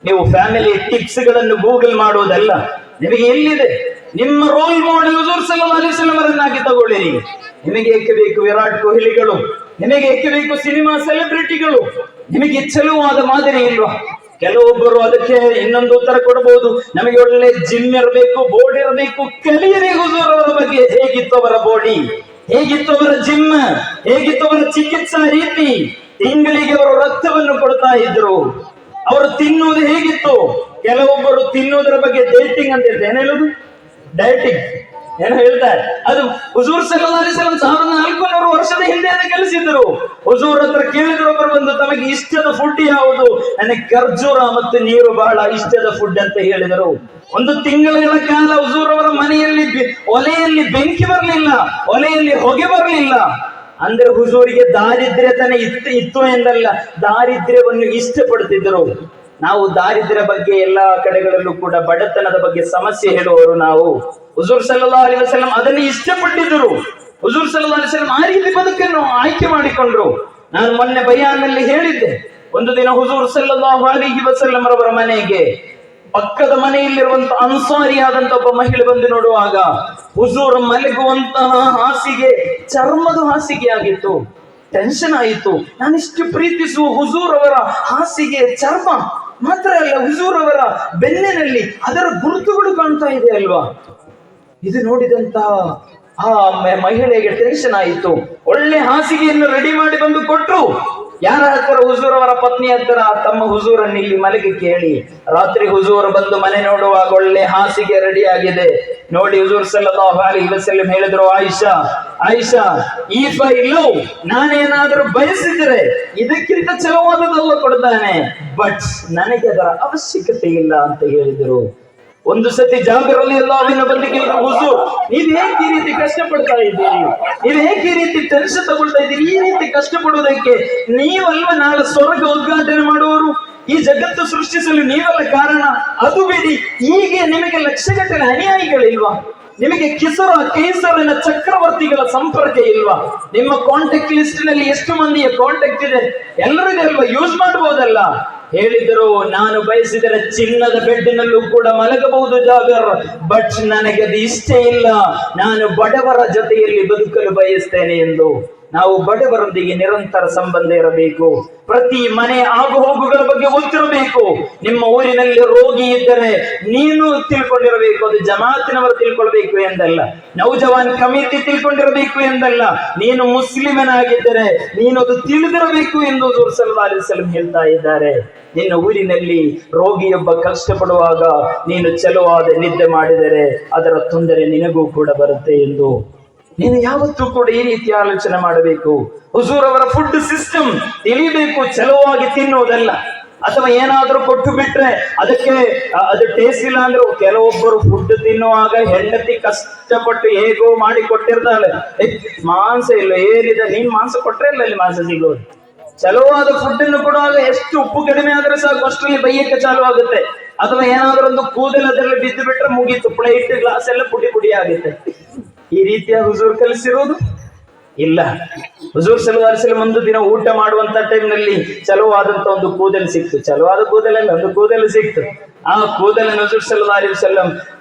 ನೀವು ಫ್ಯಾಮಿಲಿ ಟಿಪ್ಸ್ ಗಳನ್ನು ಗೂಗಲ್ ಮಾಡುವುದಲ್ಲ. ನಿಮಗೆ ಎಲ್ಲಿದೆ ನಿಮ್ಮ ರೋಲ್ ಮಾಡೆಲ್ ಹುಜೂರ್ ಸಲ್ಲಲ್ಲಾಹು ಅಲೈಹಿ ವಸಲ್ಲಂ ಅವರನ್ನಾಗಿ ತಗೊಳ್ಳಿರಿ. ನಿಮಗೆ ಏಕೆ ಬೇಕು ವಿರಾಟ್ ಕೊಹ್ಲಿಗಳು, ನಿಮಗೆ ಏಕೆ ಬೇಕು ಸಿನಿಮಾ ಸೆಲೆಬ್ರಿಟಿಗಳು, ನಿಮಗೆ ಚಲುವಾದ ಮಾದರಿ ಇಲ್ವಾ? ಕೆಲವೊಬ್ಬರು ಅದಕ್ಕೆ ಇನ್ನೊಂದು ಉತ್ತರ ಕೊಡಬಹುದು, ನಮಗೆ ಒಳ್ಳೆ ಜಿಮ್ ಇರಬೇಕು, ಬೋರ್ಡ್ ಇರಬೇಕು. ಕಲಿಯರಿ ಹುಜೂರ್ ಅವರ ಬಗ್ಗೆ. ಹೇಗಿತ್ತು ಅವರ ಬಾಡಿ, ಹೇಗಿತ್ತು ಅವರ ಜಿಮ್, ಹೇಗಿತ್ತು ಅವರ ಚಿಕಿತ್ಸಾ ರೀತಿ. ತಿಂಗಳಿಗೆ ಅವರು ರಕ್ತವನ್ನು ಕೊಡ್ತಾ ಇದ್ರು. ಅವರು ತಿನ್ನುವುದು ಹೇಗಿತ್ತು? ಕೆಲವೊಬ್ಬರು ತಿನ್ನುವುದರ ಬಗ್ಗೆ ಡೇಟಿಂಗ್ ಅಂತ ಹೇಳ್ತಾರೆ. ಏನ್ ಹೇಳುದು? ಡಯಟಿಂಗ್ ಏನೋ ಹೇಳ್ತಾರೆ. ಅದು ಹುಜೂರ್ ಸಲ್ಲಲ್ಲಾಹು ಅಲೈಹಿ ವಸಲ್ಲಂ 1400 ವರ್ಷದ ಹಿಂದೆ ಕಲಿಸಿದ್ರು. ಹುಜೂರ್ ಹತ್ರ ಕೇಳಿದ್ರು ಒಬ್ಬರು ಬಂದು, ತಮಗೆ ಇಷ್ಟದ ಫುಡ್ ಯಾವುದು? ನನಗೆ ಖರ್ಜೂರ ಮತ್ತು ನೀರು ಬಹಳ ಇಷ್ಟದ ಫುಡ್ ಅಂತ ಹೇಳಿದರು. ಒಂದು ತಿಂಗಳ ಕಾಲ ಹುಜೂರ್ ಅವರ ಮನೆಯಲ್ಲಿ ಒಲೆಯಲ್ಲಿ ಬೆಂಕಿ ಬರಲಿಲ್ಲ, ಒಲೆಯಲ್ಲಿ ಹೊಗೆ ಬರಲಿಲ್ಲ. ಅಂದ್ರೆ ಹುಜೂರಿಗೆ ದಾರಿದ್ರ್ಯತನ ಇತ್ತು ಎಂದಲ್ಲ, ದಾರಿದ್ರ್ಯವನ್ನು ಇಷ್ಟಪಡುತ್ತಿದ್ದರು. ನಾವು ದಾರಿದ್ರ್ಯ ಬಗ್ಗೆ ಎಲ್ಲಾ ಕಡೆಗಳಲ್ಲೂ ಕೂಡ ಬಡತನದ ಬಗ್ಗೆ ಸಮಸ್ಯೆ ಹೇಳುವವರು ನಾವು. ಹುಜೂರ್ ಸಲ್ಲಲ್ಲಾಹು ಅಲೈಹಿ ವಸಲ್ಲಂ ಅದನ್ನು ಇಷ್ಟಪಟ್ಟಿದ್ದರು. ಹುಜೂರ್ ಸಲ್ಲಲ್ಲಾಹು ಅಲೈಹಿ ವಸಲ್ಲಂ ಆ ರೀತಿ ಬದುಕನ್ನು ಆಯ್ಕೆ ಮಾಡಿಕೊಂಡ್ರು. ನಾನು ಮೊನ್ನೆ ಬಯಾನಲ್ಲಿ ಹೇಳಿದ್ದೆ, ಒಂದು ದಿನ ಹುಜೂರ್ ಸಲ್ಲಲ್ಲಾಹು ಅಲೈಹಿ ವಸಲ್ಲಂ ರವರ ಮನೆಗೆ ಪಕ್ಕದ ಮನೆಯಲ್ಲಿರುವಂತ ಅನ್ಸಾರಿಯಾದಂತ ಒಬ್ಬ ಮಹಿಳೆ ಬಂದು ನೋಡುವಾಗ ಹುಜೂರ್ ಮಲಗುವಂತಹ ಹಾಸಿಗೆ ಚರ್ಮದ ಹಾಸಿಗೆ ಆಗಿತ್ತು. ಟೆನ್ಷನ್ ಆಯಿತು. ನಾನಿಷ್ಟು ಪ್ರೀತಿಸುವ ಹುಜೂರ್ ಅವರ ಹಾಸಿಗೆ ಚರ್ಮ ಮಾತ್ರ ಅಲ್ಲ, ಹುಜೂರ್ ಅವರ ಬೆನ್ನಿನಲ್ಲಿ ಅದರ ಗುರುತುಗಳು ಕಾಣ್ತಾ ಇದೆ ಅಲ್ವಾ. ಇದು ನೋಡಿದಂತಹ ಆ ಮಹಿಳೆಗೆ ಟೆನ್ಷನ್ ಆಯಿತು. ಒಳ್ಳೆ ಹಾಸಿಗೆಯನ್ನು ರೆಡಿ ಮಾಡಿ ಬಂದು ಕೊಟ್ರು. ಯಾರ ಹತ್ರ? ಹುಜೂರ್ ಅವರ ಪತ್ನಿ ಹತ್ರ. ತಮ್ಮ ಹುಜೂರನ್ನು ಇಲ್ಲಿ ಮಲಗಿ ಕೇಳಿ. ರಾತ್ರಿ ಹುಜೂರ್ ಬಂದು ಮನೆ ನೋಡುವಾಗ ಒಳ್ಳೆ ಹಾಸಿಗೆ ರೆಡಿ ಆಗಿದೆ. ನೋಡಿ ಹುಜೂರ್ ಸಲ್ಲಲ್ಲಾಹು ಅಲೈಹಿ ವಸಲ್ಲಂ ಹೇಳಿದ್ರು, Aisha Aisha, if I love, ನಾನೇನಾದ್ರೂ ಬಯಸಿದ್ರೆ ಇದಕ್ಕಿಂತ ಚಲವಾದದಲ್ಲ ಕೊಡ್ತಾನೆ, ಬಟ್ ನನಗೆ ಅದರ ಅವಶ್ಯಕತೆ ಇಲ್ಲ ಅಂತ ಹೇಳಿದರು. ಒಂದು ಸತಿ ಜಾಬಿರ್ ರಲಿಯಲ್ಲಾಹು ಅನ್ಹು ಬಂದು ಕೇಳಿದ್ರು, ಹುಜೂರ್, ನೀವ್ ಹೇಗೆ ಈ ರೀತಿ ಕಷ್ಟಪಡ್ತಾ ಇದ್ದೀರಿ? ನೀವ್ ಹೇಗೆ ಈ ರೀತಿ ಟೆನ್ಷನ್ ತಗೊಳ್ತಾ ಇದ್ದೀರಿ? ಈ ರೀತಿ ಕಷ್ಟಪಡುವುದಕ್ಕೆ ನೀವಲ್ವ ನಾಳೆ ಸ್ವರ್ಗ ಉದ್ಘಾಟನೆ ಮಾಡುವವರು? ಈ ಜಗತ್ತು ಸೃಷ್ಟಿಸಲು ನೀವೆಲ್ಲ ಕಾರಣ. ಅದು ಬಿಡಿ, ಹೀಗೆ ನಿಮಗೆ ಲಕ್ಷಗಟ್ಟಲೆ ಅನುಯಾಯಿಗಳಿಲ್ವಾ? ನಿಮಗೆ ಕೇಸರನ ಚಕ್ರವರ್ತಿಗಳ ಸಂಪರ್ಕ ಇಲ್ವಾ? ನಿಮ್ಮ ಕಾಂಟ್ಯಾಕ್ಟ್ ಲಿಸ್ಟ್ ನಲ್ಲಿ ಎಷ್ಟು ಮಂದಿಯ ಕಾಂಟ್ಯಾಕ್ಟ್ ಇದೆ? ಎಲ್ಲರಿಗೂ ಅಲ್ವಾ? ಯೂಸ್ ಮಾಡಬಹುದಲ್ಲ. ಹೇಳಿದರು, ನಾನು ಬಯಸಿದರೆ ಚಿನ್ನದ ಬೆಡ್ಡಿನಲ್ಲೂ ಕೂಡ ಮಲಗಬಹುದು ಜಾಗರ್, ಬಟ್ ನನಗೆ ಅದು ಇಷ್ಟ ಇಲ್ಲ. ನಾನು ಬಡವರ ಜೊತೆಯಲ್ಲಿ ಬದುಕಲು ಬಯಸ್ತೇನೆ ಎಂದು. ನಾವು ಬಡವರೊಂದಿಗೆ ನಿರಂತರ ಸಂಬಂಧ ಇರಬೇಕು. ಪ್ರತಿ ಮನೆ ಆಗು ಹೋಗುಗಳ ಬಗ್ಗೆ ಗೊತ್ತಿರಬೇಕು. ನಿಮ್ಮ ಊರಿನಲ್ಲಿ ರೋಗಿ ಇದ್ದರೆ ನೀನು ತಿಳ್ಕೊಂಡಿರಬೇಕು, ಅದು ಜಮಾತಿನವರು ತಿಳ್ಕೊಳ್ಬೇಕು ಎಂದಲ್ಲ, ನೌಜವಾನ್ ಕಮಿಟಿ ತಿಳ್ಕೊಂಡಿರಬೇಕು ಎಂದಲ್ಲ, ನೀನು ಮುಸ್ಲಿಮನಾಗಿದ್ದರೆ ನೀನು ಅದು ತಿಳಿದಿರಬೇಕು ಎಂದು ಹುಜೂರ್ ಸಲ್ಲಲ್ಲಾಹು ಅಲೈಹಿ ವಸಲ್ಲಂ ಹೇಳ್ತಾ ಇದ್ದಾರೆ. ನಿನ್ನ ಊರಿನಲ್ಲಿ ರೋಗಿಯೊಬ್ಬ ಕಷ್ಟಪಡುವಾಗ ನೀನು ಚಲುವಾದ ನಿದ್ದೆ ಮಾಡಿದರೆ ಅದರ ತೊಂದರೆ ನಿನಗೂ ಕೂಡ ಬರುತ್ತೆ ಎಂದು ನೀನು ಯಾವತ್ತೂ ಕೂಡ ಈ ರೀತಿ ಆಲೋಚನೆ ಮಾಡಬೇಕು. ಹುಜೂರ್ ಅವರ ಫುಡ್ ಸಿಸ್ಟಮ್ ತಿಳಿಯಬೇಕು. ಚಲುವಾಗಿ ತಿನ್ನುವುದಲ್ಲ, ಅಥವಾ ಏನಾದ್ರೂ ಕೊಟ್ಟು ಬಿಟ್ರೆ ಅದಕ್ಕೆ ಅದು ಟೇಸ್ಟ್ ಇಲ್ಲ ಅಂದ್ರೆ ಕೆಲವೊಬ್ಬರು ಫುಡ್ ತಿನ್ನುವಾಗ ಹೆಂಡತಿ ಕಷ್ಟಪಟ್ಟು ಹೇಗೋ ಮಾಡಿ ಕೊಟ್ಟಿರ್ತಾಳೆ, ಮಾಂಸ ಇಲ್ಲ ಏನಿದೆ, ನೀನ್ ಮಾಂಸ ಕೊಟ್ರೆ ಇಲ್ಲ ಅಲ್ಲಿ ಮಾಂಸ ಸಿಗೋದು. ಚಲುವಾದ ಫುಡ್ ಅನ್ನು ಕೊಡುವಾಗ ಎಷ್ಟು ಉಪ್ಪು ಕಡಿಮೆ ಆದ್ರೆ ಸಾಕು ಅಷ್ಟರಲ್ಲಿ ಬೈಯಕ್ಕೆ ಚಾಲು ಆಗುತ್ತೆ. ಅಥವಾ ಏನಾದ್ರೂ ಒಂದು ಕೂದಲು ಅದರಲ್ಲಿ ಬಿದ್ದು ಬಿಟ್ರೆ ಮುಗೀತು, ಪ್ಲೇಟ್ ಗ್ಲಾಸ್ ಎಲ್ಲ ಪುಡಿ ಪುಡಿ ಆಗುತ್ತೆ. ಈ ರೀತಿಯ ಹುಜೂರ್ ಕಲಿಸಿರೋದು ಇಲ್ಲ. ಹುಜೂರ್ ಸಲ್ಲಲ್ಲಾಹು ಅಲೈಹಿ ವಸಲ್ಲಂ ಒಂದು ದಿನ ಊಟ ಮಾಡುವಂತ ಟೈಮ್ನಲ್ಲಿ ಚಲುವಾದಂತ ಒಂದು ಕೂದಲು ಸಿಕ್ತು. ಚಲುವಾದ ಕೂದಲಲ್ಲ, ಒಂದು ಕೂದಲು ಸಿಕ್ತು. ಆ ಕೂದಲನ್ನು ಹುಜೂರ್ ಸಲ್ಲಲ್ಲಾಹು ಅಲೈಹಿ ವಸಲ್ಲಂ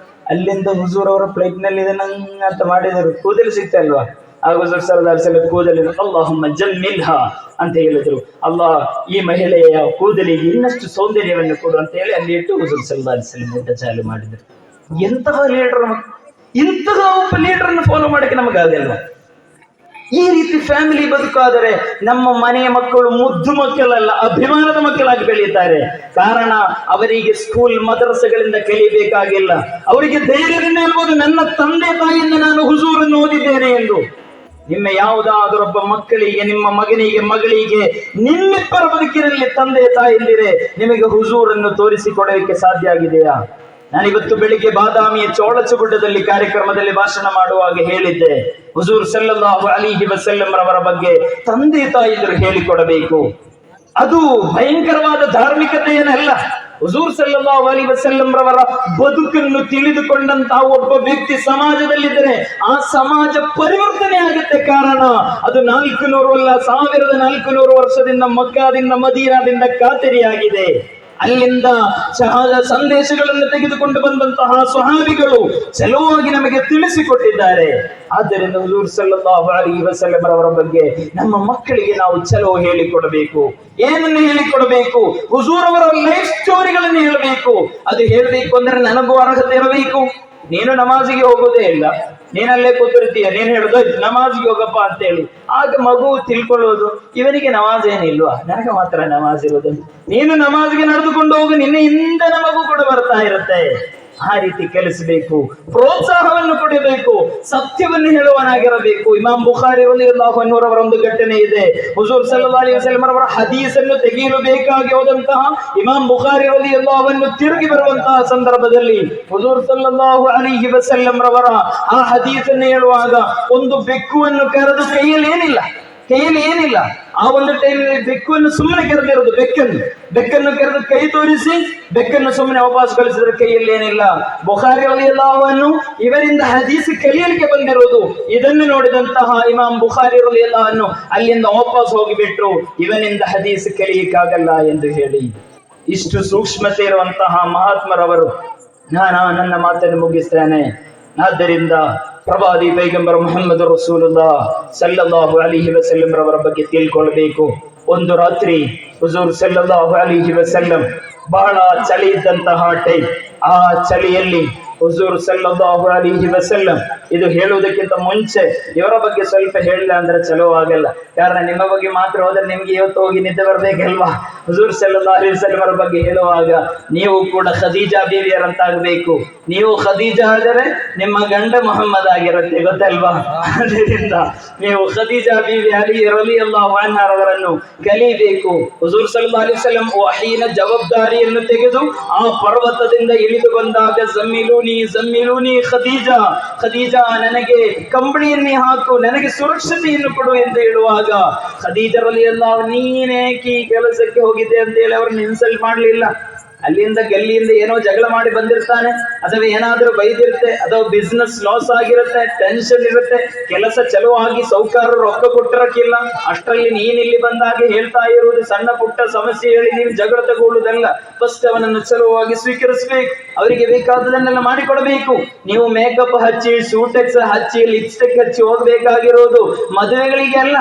ಅಲ್ಲಿಂದ ಹುಜೂರ್ ಅವರ ಪ್ಲೇಟ್ ನಲ್ಲಿ ಇದನ್ನ ಅಂತ ಮಾಡಿದರು. ಕೂದಲು ಸಿಕ್ತಲ್ವಾ, ಆ ಹುಜೂರ್ ಸಲ್ಲಲ್ಲಾಹು ಅಲೈಹಿ ವಸಲ್ಲಂ ಕೂದಲಿನ ಅಲ್ಲಾಹುಮ್ಮ ಜಮ್ಮಿಲ್ಹಾ ಅಂತ ಹೇಳಿದ್ರು. ಅಲ್ಲಾಹ್ ಈ ಮಹಿಳೆಯ ಕೂದಲಿಗೆ ಇನ್ನಷ್ಟು ಸೌಂದರ್ಯವನ್ನು ಕೊಡು ಅಂತ ಹೇಳಿ ಅಲ್ಲಿ ಇಟ್ಟು ಹುಜೂರ್ ಸಲ್ಲಲ್ಲಾಹು ಅಲೈಹಿ ವಸಲ್ಲಂ ಊಟ ಚಾಲು ಮಾಡಿದ್ರು. ಎಂತಹ ಲೀಡರ್, ಇಂತಹ ಒಬ್ಬ ಲೀಡರ್ನ ಫಾಲೋ ಮಾಡಕ್ಕೆ ನಮಗಾಗಲ್ವಾ? ಈ ರೀತಿ ಫ್ಯಾಮಿಲಿ ಬದುಕಾದರೆ ನಮ್ಮ ಮನೆಯ ಮಕ್ಕಳು ಮುದ್ದು ಮಕ್ಕಳಲ್ಲ, ಅಭಿಮಾನದ ಮಕ್ಕಳಾಗಿ ಬೆಳೆಯುತ್ತಾರೆ. ಕಾರಣ ಅವರಿಗೆ ಸ್ಕೂಲ್ ಮದ್ರಸೆಗಳಿಂದ ಕಲಿಬೇಕಾಗಿಲ್ಲ. ಅವರಿಗೆ ಧೈರ್ಯದಿಂದ ಹೇಳ್ಬೋದು, ನನ್ನ ತಂದೆ ತಾಯಿಯಿಂದ ನಾನು ಹುಜೂರನ್ನು ಓದಿದ್ದೇನೆ ಎಂದು. ನಿಮ್ಮ ಯಾವುದಾದರೊಬ್ಬ ಮಕ್ಕಳಿಗೆ, ನಿಮ್ಮ ಮಗನಿಗೆ, ಮಗಳಿಗೆ, ನಿಮ್ಮಿಬ್ಬರ ಬದುಕಿನಲ್ಲಿ ತಂದೆ ತಾಯಿಯಲ್ಲಿರೆ ನಿಮಗೆ ಹುಜೂರನ್ನು ತೋರಿಸಿಕೊಡೋಕೆ ಸಾಧ್ಯ ಆಗಿದೆಯಾ? ನಾನಿವತ್ತು ಬೆಳಿಗ್ಗೆ ಬಾದಾಮಿಯ ಚೋಳಚಗುಡ್ಡದಲ್ಲಿ ಕಾರ್ಯಕ್ರಮದಲ್ಲಿ ಭಾಷಣ ಮಾಡುವಾಗ ಹೇಳಿದ್ದೆ, ಹುಜೂರ್ ಸಲ್ಲಲ್ಲಾಹು ಅಲೈಹಿ ವಸಲ್ಲಂ ರವರ ಬಗ್ಗೆ ತಂದೆ ತಾಯಿಯರು ಹೇಳಿಕೊಡಬೇಕು. ಅದು ಭಯಂಕರವಾದ ಧಾರ್ಮಿಕತೆಯನ್ನಲ್ಲ. ಹುಜೂರ್ ಸಲ್ಲಲ್ಲಾಹು ಅಲೈಹಿ ವಸಲ್ಲಂ ರವರ ಬದುಕನ್ನು ತಿಳಿದುಕೊಂಡಂತಹ ಒಬ್ಬ ವ್ಯಕ್ತಿ ಸಮಾಜದಲ್ಲಿದ್ದರೆ ಆ ಸಮಾಜ ಪರಿವರ್ತನೆ ಆಗುತ್ತೆ. ಕಾರಣ ಅದು 400 ಅಲ್ಲ, 1400 ವರ್ಷದಿಂದ ಮಕ್ಕಾದಿಂದ ಮದೀನಾದಿಂದ ಖಾತರಿಯಾಗಿದೆ. ಅಲ್ಲಿಂದ ಶಹಾದ ಸಂದೇಶಗಳನ್ನು ತೆಗೆದುಕೊಂಡು ಬಂದಂತಹ ಸ್ವಹಾಬಿಗಳು ಚಲುವಾಗಿ ನಮಗೆ ತಿಳಿಸಿಕೊಟ್ಟಿದ್ದಾರೆ. ಆದ್ದರಿಂದ ಹುಜೂರ್ ಸಲ್ಲಲ್ಲಾಹು ಅಲೈಹಿ ವಸಲ್ಲಂ ಅವರ ಬಗ್ಗೆ ನಮ್ಮ ಮಕ್ಕಳಿಗೆ ನಾವು ಚಲೋ ಹೇಳಿಕೊಡಬೇಕು. ಏನನ್ನು ಹೇಳಿಕೊಡಬೇಕು? ಹುಜೂರ್ ಅವರ ಲೈಫ್ ಸ್ಟೋರಿಗಳನ್ನು ಹೇಳಬೇಕು. ಅದು ಹೇಳಬೇಕು ಅಂದ್ರೆ ನನಗೂ ಅರ್ಹತೆ ಇರಬೇಕು. ನೀನು ನಮಾಜಿಗೆ ಹೋಗೋದೇ ಇಲ್ಲ, ನೀನಲ್ಲೇ ಕೂತಿರ್ತೀಯ, ನೀನ್ ಹೇಳುದು ನಮಾಜಿಗೆ ಹೋಗಪ್ಪ ಅಂತ ಹೇಳಿ, ಆಗ ಮಗು ತಿಳ್ಕೊಳ್ಳೋದು ಇವನಿಗೆ ನಮಾಜ್ ಏನಿಲ್ವಾ, ನನಗೆ ಮಾತ್ರ ನಮಾಜ್ ಇರೋದು. ನೀನು ನಮಾಜಿಗೆ ನಡೆದುಕೊಂಡು ಹೋಗು, ನಿನ್ನೆಯಿಂದ ಮಗು ಕೂಡ ಬರ್ತಾ ಇರುತ್ತೆ. ಆ ರೀತಿ ಕಲಿಸಬೇಕು, ಪ್ರೋತ್ಸಾಹವನ್ನು ಕೊಡಬೇಕು, ಸತ್ಯವನ್ನು ಹೇಳುವನಾಗಿರಬೇಕು. ಇಮಾಮ್ ಬುಖಾರಿ ರಲಿಯಲ್ಲಾಹು ಅನ್ಹು ಅವರ ಒಂದು ಘಟನೆ ಇದೆ. ಹುಜೂರ್ ಸಲ್ಲಲ್ಲಾಹು ಅಲೈಹಿ ವಸಲ್ಲಂ ಅವರ ಹದೀಸನ್ನು ತೆಗೆಯಲು ಬೇಕಾಗಿ ಹೋದಂತಹ ಇಮಾಮ್ ಬುಖಾರಿ ರಲಿಯಲ್ಲಾಹು ಅನ್ಹು ತಿರುಗಿ ಬರುವಂತಹ ಸಂದರ್ಭದಲ್ಲಿ ಹುಜೂರ್ ಸಲ್ಲಲ್ಲಾಹು ಅಲೈಹಿ ವಸಲ್ಲಂ ರವರ ಆ ಹದೀಸನ್ನು ಹೇಳುವಾಗ ಒಂದು ಬೆಕ್ಕುವನ್ನು ಕರೆದು ಕೈಯಲ್ಲಿ ಏನಿಲ್ಲ ಆ ಒಂದು ಟೈಮಲ್ಲಿ ಬೆಕ್ಕನ್ನು ಸುಮ್ಮನೆ ಕರೆದಿರೋದು, ಬೆಕ್ಕನ್ನು ಕರೆದು ಕೈ ತೋರಿಸಿ ಬೆಕ್ಕನ್ನು ಸುಮ್ಮನೆ ವಾಪಸ್ ಕಳಿಸಿದ್ರೆ ಕೈಯಲ್ಲಿ ಏನಿಲ್ಲ. ಬುಖಾರಿ ರಲಿಯಲ್ಲಾಹು ಅನ್ಹು ಇವರಿಂದ ಹದೀಸ್ ಕಲಿಯಲಿಕ್ಕೆ ಬಂದಿರೋದು. ಇದನ್ನು ನೋಡಿದಂತಹ ಇಮಾಮ್ ಬುಖಾರಿ ರಲಿಯಲ್ಲಾಹು ಅನ್ಹು ಅಲ್ಲಿಂದ ವಾಪಸ್ ಹೋಗಿಬಿಟ್ರು, ಇವನಿಂದ ಹದೀಸ್ ಕಲಿಯಕ್ಕಾಗಲ್ಲ ಎಂದು ಹೇಳಿ. ಇಷ್ಟು ಸೂಕ್ಷ್ಮತೆ ಇರುವಂತಹ ಮಹಾತ್ಮರವರು. ನನ್ನ ಮಾತನ್ನು ಮುಗಿಸ್ತೇನೆ. ಆದ್ದರಿಂದ ಪ್ರವಾದಿ ಪೈಗಂಬರ್ ಮುಹಮ್ಮದ್ ರಸೂಲುಲ್ಲಾಹ್ ಸಲ್ಲಲ್ಲಾಹು ಅಲೈಹಿ ವಸಲ್ಲಂ ರವರ ಬಗ್ಗೆ ತಿಳ್ಕೊಳ್ಬೇಕು. ಒಂದು ರಾತ್ರಿ ಹುಜೂರ್ ಸಲ್ಲಲ್ಲಾಹು ಅಲೈಹಿ ವಸಲ್ಲಂ ಬಹಳ ಚಳಿ ಇದ್ದಂತಹ ಟೈಮ್. ಆ ಚಳಿಯಲ್ಲಿ ಹುಜೂರ್ ಸಲ್ಲಲ್ಲಾಹು ಅಲೈಹಿ ವಸಲ್ಲಂ, ಇದು ಹೇಳುವುದಕ್ಕಿಂತ ಮುಂಚೆ ಇವರ ಬಗ್ಗೆ ಸ್ವಲ್ಪ ಹೇಳಿಲ್ಲ ಅಂದ್ರೆ ಚಲೋ ಆಗಲ್ಲ. ಕಾರಣ ನಿಮ್ಮ ಬಗ್ಗೆ ಮಾತ್ರ ಹೋದ್ರೆ ನಿಮ್ಗೆ ಇವತ್ತು ಹೋಗಿ ನಿದ್ದೆ ಬರ್ಬೇಕಲ್ವಾ. ಹುಜೂರ್ ಸಲ್ಲಲ್ಲಾಹು ಅಲೈಹಿ ವಸಲ್ಲಂ ಅವರ ಬಗ್ಗೆ ಹೇಳುವಾಗ ನೀವು ಕೂಡ ಖದೀಜಾ ಬೀವಿಯರಂತಾಗಬೇಕು. ನೀವು ಖದೀಜಾ ಆದರೆ ನಿಮ್ಮ ಗಂಡ ಮೊಹಮ್ಮದ್ ಆಗಿರುತ್ತೆ, ಗೊತ್ತಲ್ವಾ? ಅದರಿಂದ ನೀವು ಖದೀಜಾ ಬೀವಿ ಅಲಿ ರಲಿಯಲ್ಲಾಹು ಅನ್ಹಾ ಅವರನ್ನು ಕಲಿಬೇಕು. ಹುಜೂರ್ ಸಲ್ಲಲ್ಲಾಹು ಅಲೈಹಿ ವಸಲ್ಲಂ ವಹೀನ ಜವಾಬ್ದಾರಿಯನ್ನು ತೆಗೆದು ಆ ಪರ್ವತದಿಂದ ಇಳಿದು ಬಂದಾಗ ಜಮ್ಮಿಲೂನಿ ಖದೀಜಾ ನನಗೆ ಕಂಬಳಿಯನ್ನೇ ಹಾಕು, ನನಗೆ ಸುರಕ್ಷತೆಯನ್ನು ಕೊಡು ಎಂದು ಹೇಳುವಾಗ ಖದೀಜಾ ರಲಿಯಲ್ಲಾಹು ನೀನೇಕೆ ಈ ಕೆಲಸಕ್ಕೆ ಹೋಗಿದ್ದೆ ಅಂತ ಹೇಳಿ ಅವ್ರನ್ನ ಇನ್ಸಲ್ಟ್ ಮಾಡ್ಲಿಲ್ಲ. ಅಲ್ಲಿಂದ ಗಲ್ಲಿಯಿಂದ ಏನೋ ಜಗಳ ಮಾಡಿ ಬಂದಿರ್ತಾನೆ, ಅಥವಾ ಏನಾದ್ರೂ ಬೈದಿರುತ್ತೆ, ಅಥವಾ ಬಿಸ್ನೆಸ್ ಲಾಸ್ ಆಗಿರುತ್ತೆ, ಟೆನ್ಷನ್ ಇರುತ್ತೆ, ಕೆಲಸ ಚಲೋ ಆಗಿ ಸೌಕಾರರು ರೊಕ್ಕ ಕೊಟ್ಟಿರಕ್ಕಿಲ್ಲ. ಅಷ್ಟರಲ್ಲಿ ನೀನಿಲ್ಲಿ ಬಂದಾಗೆ ಹೇಳ್ತಾ ಇರುವುದು ಸಣ್ಣ ಪುಟ್ಟ ಸಮಸ್ಯೆ ಹೇಳಿ ನೀವು ಜಗಳ ತಗೊಳ್ಳುವುದಲ್ಲ. ಫಸ್ಟ್ ಅವನನ್ನು ಚಲೋವಾಗಿ ಸ್ವೀಕರಿಸಬೇಕು, ಅವರಿಗೆ ಬೇಕಾದದನ್ನೆಲ್ಲ ಮಾಡಿಕೊಡಬೇಕು. ನೀವು ಮೇಕಪ್ ಹಚ್ಚಿ, ಸೂಟೆಕ್ಸ್ ಹಚ್ಚಿ, ಲಿಪ್ಸ್ಟಿಕ್ ಹಚ್ಚಿ ಹೋಗ್ಬೇಕಾಗಿರೋದು ಮದುವೆಗಳಿಗೆ ಅಲ್ಲ,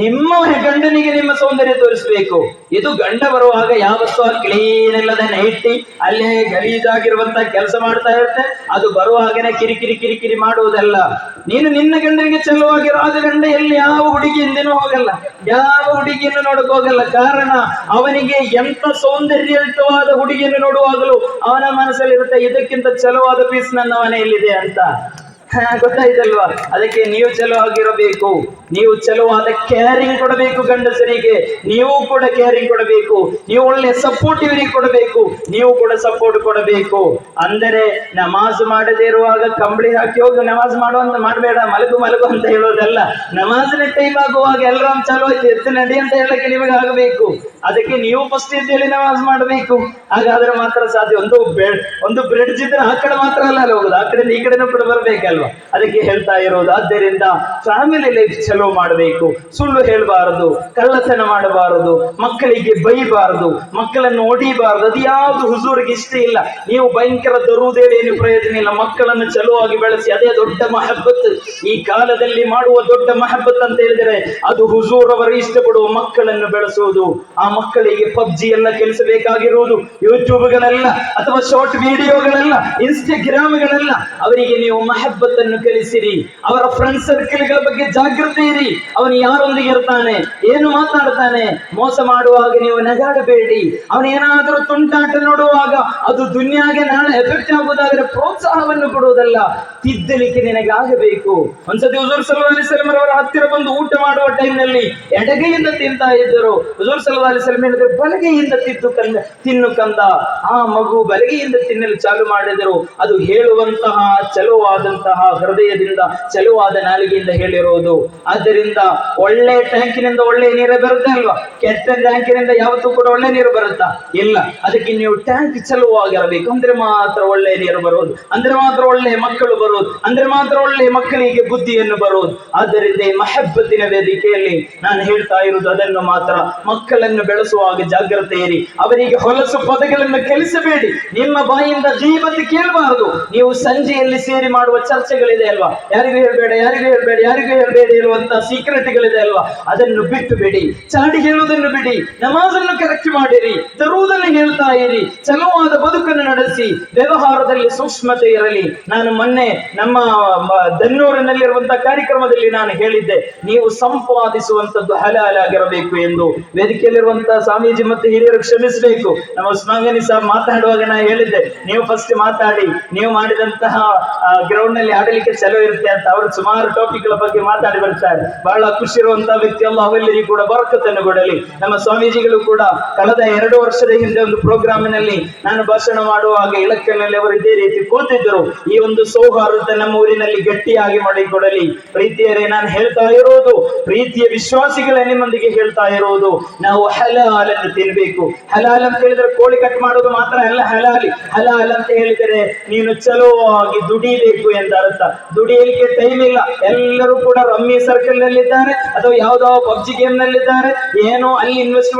ನಿಮ್ಮ ಗಂಡನಿಗೆ ನಿಮ್ಮ ಸೌಂದರ್ಯ ತೋರಿಸಬೇಕು. ಇದು ಗಂಡ ಬರುವಾಗ ಯಾವತ್ತೂ ಕ್ಲೀನ್ ಇಲ್ಲದೆ ನೈಟಿ ಅಲ್ಲೇ ಗಲೀಜಾಗಿರುವಂತ ಕೆಲಸ ಮಾಡ್ತಾ ಇರುತ್ತೆ. ಅದು ಬರುವಾಗನೇ ಕಿರಿಕಿರಿ ಮಾಡುವುದಲ್ಲ. ನೀನು ನಿನ್ನ ಗಂಡನಿಗೆ ಚೆಲುವಾಗಿರೋ ಆಗ ಗಂಡ ಎಲ್ಲಿ ಯಾವ ಹುಡುಗಿ ಹಿಂದೆನೂ ಹೋಗಲ್ಲ, ಯಾವ ಹುಡುಗಿಯನ್ನು ನೋಡಕ್ ಹೋಗಲ್ಲ. ಕಾರಣ ಅವನಿಗೆ ಎಂತ ಸೌಂದರ್ಯಯುತವಾದ ಹುಡುಗಿಯನ್ನು ನೋಡುವಾಗಲೂ ಅವನ ಮನಸ್ಸಲ್ಲಿರುತ್ತೆ, ಇದಕ್ಕಿಂತ ಚೆಲುವಾದ ಪೀಸ್ ನನ್ನ ಮನೆಯಲ್ಲಿದೆ ಅಂತ. ಗೊತ್ತಾಯ್ತಲ್ವಾ? ಅದಕ್ಕೆ ನೀವು ಚಲೋ ಆಗಿರಬೇಕು, ನೀವು ಚಲೋವಾದ ಕೇರಿಂಗ್ ಕೊಡಬೇಕು ಗಂಡಸರಿಗೆ, ನೀವು ಕೂಡ ಕೇರಿಂಗ್ ಕೊಡಬೇಕು, ನೀವು ಒಳ್ಳೆ ಸಪೋರ್ಟ್ ಇವರಿಗೆ ಕೊಡಬೇಕು, ನೀವು ಕೂಡ ಸಪೋರ್ಟ್ ಕೊಡಬೇಕು. ಅಂದರೆ ನಮಾಜ್ ಮಾಡದೇ ಇರುವಾಗ ಕಂಬಳಿ ಹಾಕಿ ಹೋಗಿ ನಮಾಜ್ ಮಾಡುವಂತ ಮಾಡಬೇಡ, ಮಲಗು ಮಲಗು ಅಂತ ಹೇಳೋದಲ್ಲ. ನಮಾಜಿನ ಟೈಮ್ ಆಗುವಾಗ ಎಲ್ಲರೂ ಚಲೋ ಆಯ್ತು ಎದ್ದು ನಡಿ ಅಂತ ಹೇಳಕ್ಕೆ ನಿಮಗೆ ಆಗಬೇಕು. ಅದಕ್ಕೆ ನೀವು ಫಸ್ಟ್ ಎದ್ದೇಳಿ ನಮಾಜ್ ಮಾಡಬೇಕು, ಹಾಗಾದ್ರೆ ಮಾತ್ರ ಸಾಧ್ಯ. ಒಂದು ಬ್ರಿಡ್ಜ್ ಇದ್ರೆ ಆ ಕಡೆ ಮಾತ್ರ ಅಲ್ಲ ಹೋಗುದು, ಆ ಕಡೆ ಈ ಕಡೆನೂ ಕೂಡ ಬರ್ಬೇಕಲ್ವಾ? ಅದಕ್ಕೆ ಹೇಳ್ತಾ ಇರೋದು. ಆದ್ದರಿಂದ ಫ್ಯಾಮಿಲಿ ಲೈಫ್ ಚಲೋ ಮಾಡಬೇಕು, ಸುಳ್ಳು ಹೇಳಬಾರದು, ಕಳ್ಳತನ ಮಾಡಬಾರದು, ಮಕ್ಕಳಿಗೆ ಬೈಬಾರದು, ಮಕ್ಕಳನ್ನು ಹೊಡಿಬಾರದು. ಅದು ಯಾವುದು ಹುಜೂರಿಗೆ ಇಷ್ಟ ಇಲ್ಲ. ನೀವು ಭಯಂಕರ ದರುವುದೇಳಿ ಏನು ಪ್ರಯೋಜನ ಇಲ್ಲ. ಮಕ್ಕಳನ್ನು ಚಲೋವಾಗಿ ಬೆಳೆಸಿ, ಅದೇ ದೊಡ್ಡ ಮಹಬ್ಬತ್. ಈ ಕಾಲದಲ್ಲಿ ಮಾಡುವ ದೊಡ್ಡ ಮಹಬ್ಬತ್ ಅಂತ ಹೇಳಿದರೆ ಅದು ಹುಜೂರ್ ಅವರು ಇಷ್ಟಪಡುವ ಮಕ್ಕಳನ್ನು ಬೆಳೆಸುವುದು. ಆ ಮಕ್ಕಳಿಗೆ ಪಬ್ಜಿ ಎಲ್ಲ ಕಲಿಸಬೇಕಾಗಿರುವುದು, ಯೂಟ್ಯೂಬ್ಗಳೆಲ್ಲ ಅಥವಾ ಶಾರ್ಟ್ ವಿಡಿಯೋಗಳೆಲ್ಲ, ಇನ್ಸ್ಟಾಗ್ರಾಮ್ಗಳೆಲ್ಲ. ಅವರಿಗೆ ನೀವು ಮಹಬ್ಬತ್ ಅನ್ನು ಕಲಿಸಿರಿ. ಅವರ ಫ್ರೆಂಡ್ ಸರ್ಕಲ್ಗಳ ಬಗ್ಗೆ ಜಾಗೃತಿ ಇರಿ. ಅವನು ಯಾರೊಂದಿಗೆ ಇರ್ತಾನೆ, ಏನು ಮಾತಾಡ್ತಾನೆ, ಮೋಸ ಮಾಡುವಾಗ ನೀವು ನಗಾಡಬೇಡಿ. ಅವನೇನಾದರೂ ತುಂಟಾಟ ನೋಡುವಾಗ ಅದು ದುನಿಯಾಗೆ ನಾಳೆ ಎಫೆಕ್ಟ್ ಆಗುವುದಾದ್ರೆ ಪ್ರೋತ್ಸಾಹವನ್ನು ಕೊಡುವುದಲ್ಲ, ತಿದ್ದಲಿಕ್ಕೆ ನಿನಗಾಗಬೇಕು. ಒಂದ್ಸತಿ ಹುಜೂರ್ ಸಲ್ಲಲ್ಲಾಹು ಅಲೈಹಿ ವಸಲ್ಲಂ ಅವರ ಹತ್ತಿರ ಬಂದು ಊಟ ಮಾಡುವ ಟೈಮ್ ನಲ್ಲಿ ಎಡಗೈಯಿಂದ ತಿಂತಾ ಇದ್ದರು. ಹುಜೂರ್ ಸಲ್ಲಲ್ಲಾಹು ಅಲೈಹಿ ವಸಲ್ಲಂ ಹೇಳಿದ್ರು, ಬಲಗೈಯಿಂದ ತಿನ್ನು ಕಂದ. ಆ ಮಗು ಬಲಗೈಯಿಂದ ತಿನ್ನಲು ಚಾಲು ಮಾಡಿದರು. ಅದು ಹೇಳುವಂತಹ ಚಲುವಾದಂತಹ ಹೃದಯದಿಂದ, ಚಲುವಾದ ನಾಲಿಗೆಯಿಂದ ಹೇಳಿರೋದು. ಆದ್ದರಿಂದ ಒಳ್ಳೆ ಟ್ಯಾಂಕಿನಿಂದ ಒಳ್ಳೆ ನೀರು ಬರುತ್ತೆ ಅಲ್ವಾ? ಕೆಟ್ಟ ಟ್ಯಾಂಕಿನಿಂದ ಯಾವತ್ತೂ ಕೂಡ ಒಳ್ಳೆ ನೀರು ಬರುತ್ತಾ? ಇಲ್ಲ. ಅದಕ್ಕೆ ನೀವು ಟ್ಯಾಂಕ್ ಚಲುವಾಗಿರಬೇಕು, ಅಂದ್ರೆ ಮಾತ್ರ ಒಳ್ಳೆ ನೀರು ಬರುವುದು, ಅಂದ್ರೆ ಮಾತ್ರ ಒಳ್ಳೆ ಮಕ್ಕಳು ಬರುವುದು, ಅಂದ್ರೆ ಮಾತ್ರ ಒಳ್ಳೆ ಮಕ್ಕಳಿಗೆ ಬುದ್ಧಿಯನ್ನು ಬರುವುದು. ಆದ್ದರಿಂದ ಈ ಮಹಬ್ಬತ್ತಿನ ವೇದಿಕೆಯಲ್ಲಿ ನಾನು ಹೇಳ್ತಾ ಇರುವುದು ಅದನ್ನು ಮಾತ್ರ. ಮಕ್ಕಳನ್ನು ಬೆಳೆಸುವಾಗ ಜಾಗ್ರತೆ ಇರಿ. ಅವರಿಗೆ ಹೊಲಸು ಪದಗಳನ್ನು ಕಲಿಸಬೇಡಿ. ನಿಮ್ಮ ಬಾಯಿಂದ ಜೀವತಿ ಕೇಳಬಾರದು. ನೀವು ಸಂಜೆಯಲ್ಲಿ ಸೇರಿ ಮಾಡುವ ಚರ್ಚೆಗಳಿದೆ ಅಲ್ವಾ, ಯಾರಿಗೂ ಹೇಳ್ಬೇಡ, ಯಾರಿಗೂ ಹೇಳ್ಬೇಡ, ಯಾರಿಗೂ ಹೇಳ್ಬೇಡಿ ಹೇಳುವಂತ ಸೀಕ್ರೆಟ್ಗಳಿದೆ ಅಲ್ವಾ, ಅದನ್ನು ಬಿಟ್ಟು ಬಿಡಿ. ಚಾಡಿ ಹೇಳುವುದನ್ನು ಬಿಡಿ. ನಮಾಜನ್ನು ಕರೆಕ್ಟ್ ಮಾಡಿರಿ. ತರುವುದನ್ನು ಹೇಳ್ತಾ ಇರಿ. ಚಲವಾದ ಬದುಕನ್ನು ನಡೆಸಿ. ವ್ಯವಹಾರದಲ್ಲಿ ಸೂಕ್ಷ್ಮತೆ ಇರಲಿ. ನಾನು ಮೊನ್ನೆ ನಮ್ಮ ದನ್ನೂರಿನಲ್ಲಿರುವಂತಹ ಕಾರ್ಯಕ್ರಮದಲ್ಲಿ ನಾನು ಹೇಳಿದ್ದೆ, ನೀವು ಸಂಪಾದಿಸುವಂತದ್ದು ಹಲಾಲ್ ಆಗಿರಬೇಕು ಎಂದು. ವೇದಿಕೆಯಲ್ಲಿರುವಂತಹ ಸ್ವಾಮೀಜಿ ಮತ್ತು ಹಿರಿಯರು ಕ್ಷಮಿಸಬೇಕು. ನಮ್ಮ ಉಸ್ಮಾನ್ ಸಾಬ್ ಮಾತಾಡುವಾಗ ನಾನು ಹೇಳಿದ್ದೆ, ನೀವು ಫಸ್ಟ್ ಮಾತಾಡಿ, ನೀವು ಮಾಡಿದಂತಹ ಗ್ರೌಂಡ್ ನಲ್ಲಿ ಆಡಲಿಕ್ಕೆ ಚಲೋ ಇರುತ್ತೆ ಅಂತ. ಅವರು ಸುಮಾರು ಟಾಪಿಕ್ ಗಳ ಬಗ್ಗೆ ಮಾತಾಡಿ ಬರ್ತಾರೆ. ಬಹಳ ಖುಷಿ ಇರುವಂತಹ ವ್ಯಕ್ತಿ ಅಲ್ಲ, ಅವೆಲ್ಲರಿಗೂ ಕೂಡ ಬರಕತ್ತನ್ನು ಕೊಡಲಿ. ನಮ್ಮ ಸ್ವಾಮೀಜಿಗಳು ಕೂಡ ಕಳೆದ 2 ವರ್ಷದ ಹಿಂದೆ ಒಂದು ಪ್ರೋಗ್ರಾಮಿನಲ್ಲಿ ನಾನು ಭಾಷಣ ಮಾಡುವಾಗ ಇಳಕಲ್ನಲ್ಲಿ ಅವರು ಇದೇ ರೀತಿ ಕೂತಿದ್ದರು. ಈ ಒಂದು ಸೌಹಾರ್ದ ನಮ್ಮ ಊರಿನಲ್ಲಿ ಗಟ್ಟಿಯಾಗಿ ಮಾಡಿಕೊಡಲಿ. ಪ್ರೀತಿಯರೇ, ನಾನು ಹೇಳ್ತಾ ಇರೋದು, ಪ್ರೀತಿಯ ವಿಶ್ವಾಸಿಗಳೇ ನಿಮ್ಮೊಂದಿಗೆ ಹೇಳ್ತಾ ಇರೋದು, ನಾವು ಹಲಾಲ್ ಅನ್ನು ತಿನ್ಬೇಕು. ಹಲಾಲ್ ಅಂತ ಹೇಳಿದ್ರೆ ಕೋಳಿ ಕಟ್ ಮಾಡೋದು ಮಾತ್ರ ಅಲ್ಲ ಹಲಾಲಿ. ಹಲಾಲ್ ಅಂತ ಹೇಳಿದರೆ ನೀನು ಚಲೋವಾಗಿ ದುಡಿಬೇಕು ಎಂದ ಅರ್ಥ. ದುಡಿಯಲಿಕ್ಕೆ ಟೈಮ್ ಇಲ್ಲ. ಎಲ್ಲರೂ ಕೂಡ ರಮ್ಮಿ ಸರ್ಕಲ್ ನಲ್ಲಿದ್ದಾರೆ ಅಥವಾ ಯಾವ್ದೋ ಪಬ್ಜಿ ಗೇಮ್ ನಲ್ಲಿದ್ದಾರೆ. ಏನೋ ಅಲ್ಲಿ ಇನ್ವೆಸ್ಟ್